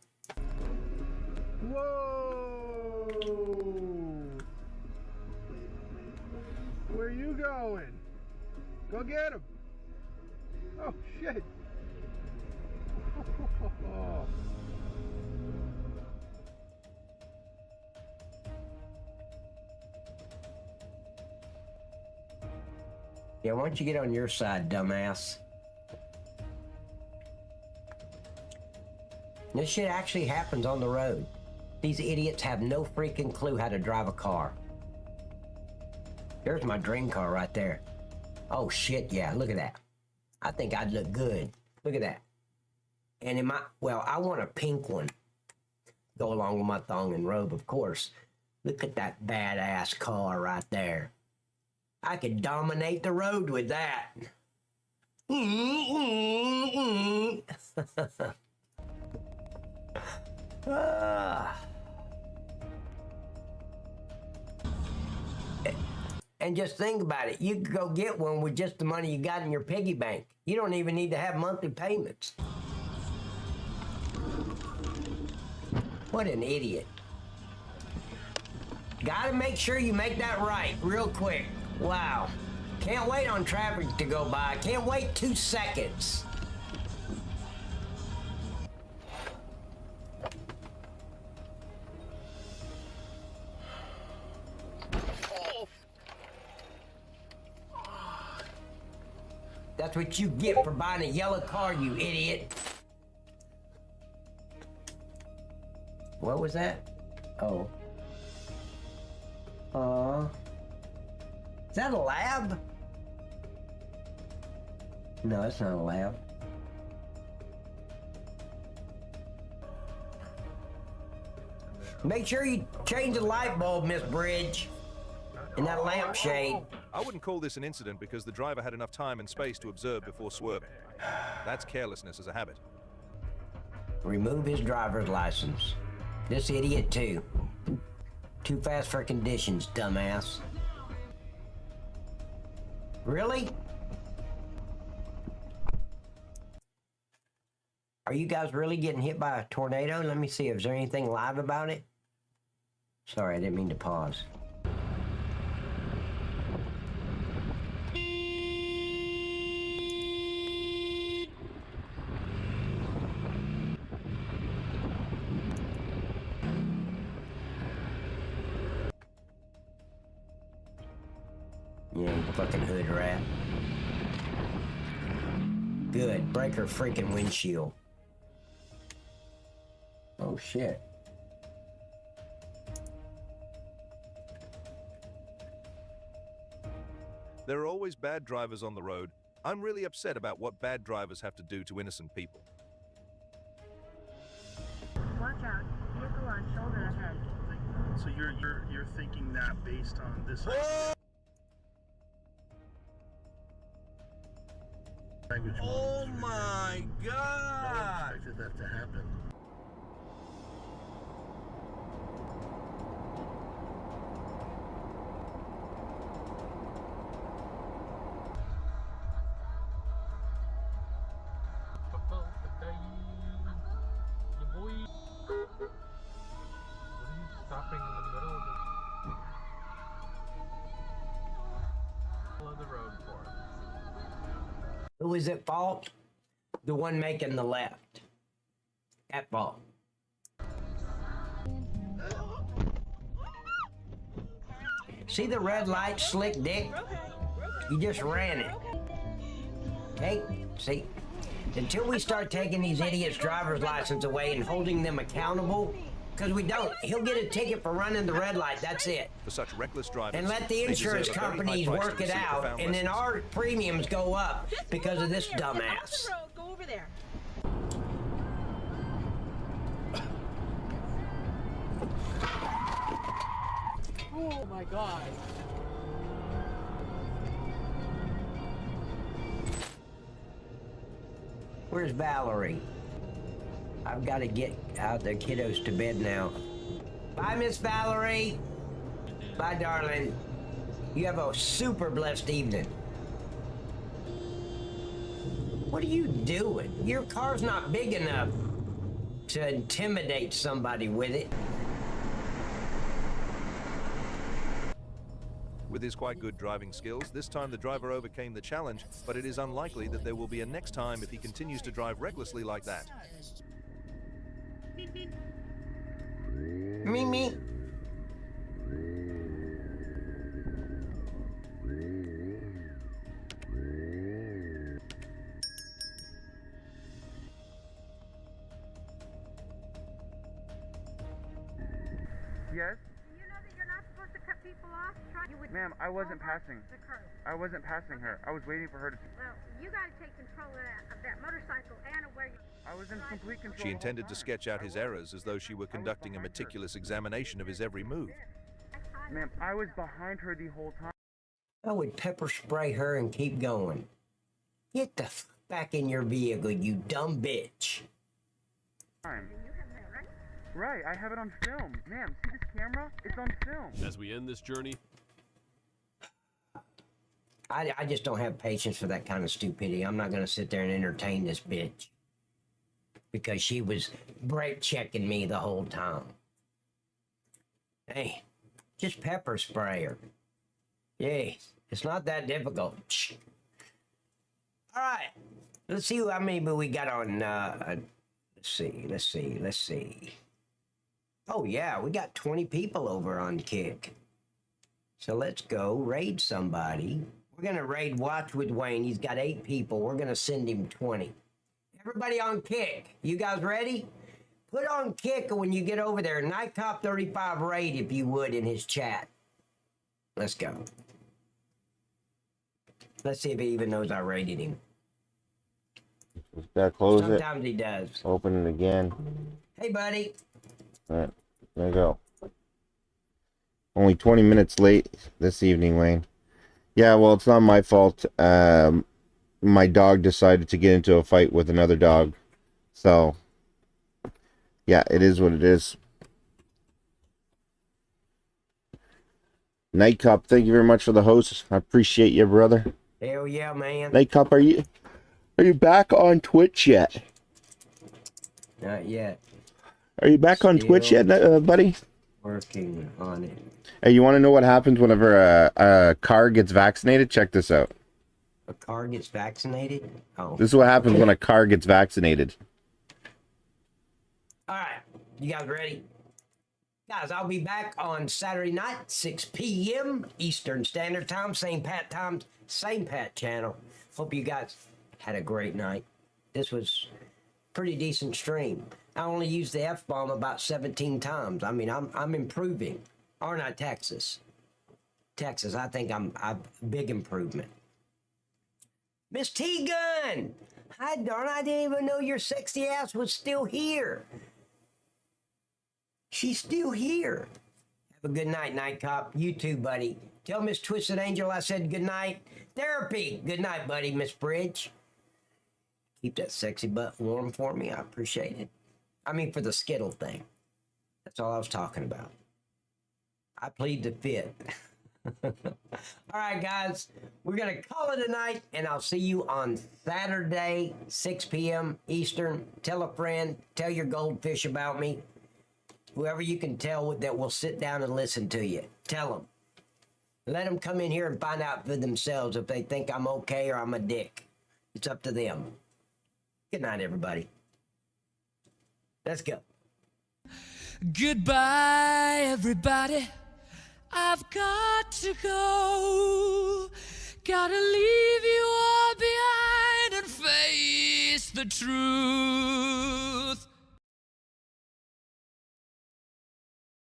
Whoa! Where you going? Go get him. Oh, shit. Yeah, why don't you get on your side, dumbass? This shit actually happens on the road. These idiots have no freaking clue how to drive a car. There's my dream car right there. Oh shit, yeah, look at that. I think I'd look good. Look at that. And in my, well, I want a pink one. Go along with my thong and robe, of course. Look at that badass car right there. I could dominate the road with that. And just think about it. You could go get one with just the money you got in your piggy bank. You don't even need to have monthly payments. What an idiot. Gotta make sure you make that right real quick. Wow. Can't wait on traffic to go by. Can't wait 2 seconds. That's what you get for buying a yellow car, you idiot. What was that? Oh. Is that a lab? No, it's not a lab. Make sure you change the light bulb, Miss Bridge. And that lampshade. I wouldn't call this an incident because the driver had enough time and space to observe before swerving. That's carelessness as a habit. Remove his driver's license. This idiot too. Too fast for conditions, dumbass. Really? Are you guys really getting hit by a tornado? Let me see, is there anything live about it? Sorry, I didn't mean to pause. Yeah, you fucking hood rat. Good, break her freaking windshield. Oh shit. There are always bad drivers on the road. I'm really upset about what bad drivers have to do to innocent people. Watch out, vehicle on shoulder ahead. So you're thinking that based on this language. Oh my God! I expected that to happen. Stopping in the middle of the road for? Who is at fault? The one making the left. At fault. See the red light, slick dick? You just ran it. Okay? See? Until we start taking these idiots' driver's license away and holding them accountable, because we don't. He'll get a ticket for running the red light. That's it. For such reckless drivers, and let the insurance companies work it out, and then our premiums go up because of this dumbass. Go over there. Oh my God. Where's Valerie? I've got to get out the kiddos to bed now. Bye, Miss Valerie. Bye, darling. You have a super blessed evening. What are you doing? Your car's not big enough to intimidate somebody with it. With his quite good driving skills, this time the driver overcame the challenge, but it is unlikely that there will be a next time if he continues to drive recklessly like that. Me. Yes? You know that you're not supposed to cut people off? You would Ma'am, I wasn't passing. The curb. I wasn't passing her. I was waiting for her to... Well, you got to take control of that motorcycle and of where you... I was in complete control. She intended to sketch out his errors as though she were conducting a meticulous examination of his every move. Ma'am, I was behind her the whole time. I would pepper spray her and keep going. Get the f back in your vehicle, you dumb bitch. Right, I have it on film. Ma'am, see this camera? It's on film. As we end this journey, I just don't have patience for that kind of stupidity. I'm not going to sit there and entertain this bitch. Because she was brake checking me the whole time. Hey, just pepper spray her. Yeah, it's not that difficult. Shh. All right, let's see how many we got on, let's see. Oh yeah, we got 20 people over on Kick. So let's go raid somebody. We're gonna raid Watch with Wayne. He's got 8 people. We're gonna send him 20. Everybody on Kick, you guys ready? Put on Kick when you get over there. Night Cop 35 raid, if you would, in his chat. Let's go. Let's see if he even knows I raided him. Gotta close it. Sometimes he does. Open it again. Hey, buddy. All right, there you go. Only 20 minutes late this evening, Wayne. Yeah, well, it's not my fault. My dog decided to get into a fight with another dog. So, yeah, it is what it is. Night Cop, thank you very much for the host. I appreciate you, brother. Hell yeah, man. Night Cop, are you back on Twitch yet? Not yet. Are you back on Twitch yet, buddy? Working on it. Hey, you want to know what happens whenever a car gets vaccinated? Check this out. A car gets vaccinated? Oh. This is what happens when a car gets vaccinated. All right. You guys ready? Guys, I'll be back on Saturday night, 6 p.m. Eastern Standard Time. Same Pat time, same Pat channel. Hope you guys had a great night. This was pretty decent stream. I only used the F-bomb about 17 times. I mean, I'm improving. Aren't I, Texas? Texas, I think I'm a big improvement. Miss T-Gun! Hi, darn, I didn't even know your sexy ass was still here. She's still here. Have a good night, Night Cop. You too, buddy. Tell Miss Twisted Angel I said good night. Therapy. Good night, buddy, Miss Bridge. Keep that sexy butt warm for me. I appreciate it. I mean, for the Skittle thing. That's all I was talking about. I plead the fifth. All right, guys. We're going to call it a night, and I'll see you on Saturday, 6 p.m. Eastern. Tell a friend. Tell your goldfish about me. Whoever you can tell that will sit down and listen to you. Tell them. Let them come in here and find out for themselves if they think I'm okay or I'm a dick. It's up to them. Good night, everybody. Let's go. Goodbye, everybody. I've got to go. Gotta leave you all behind and face the truth.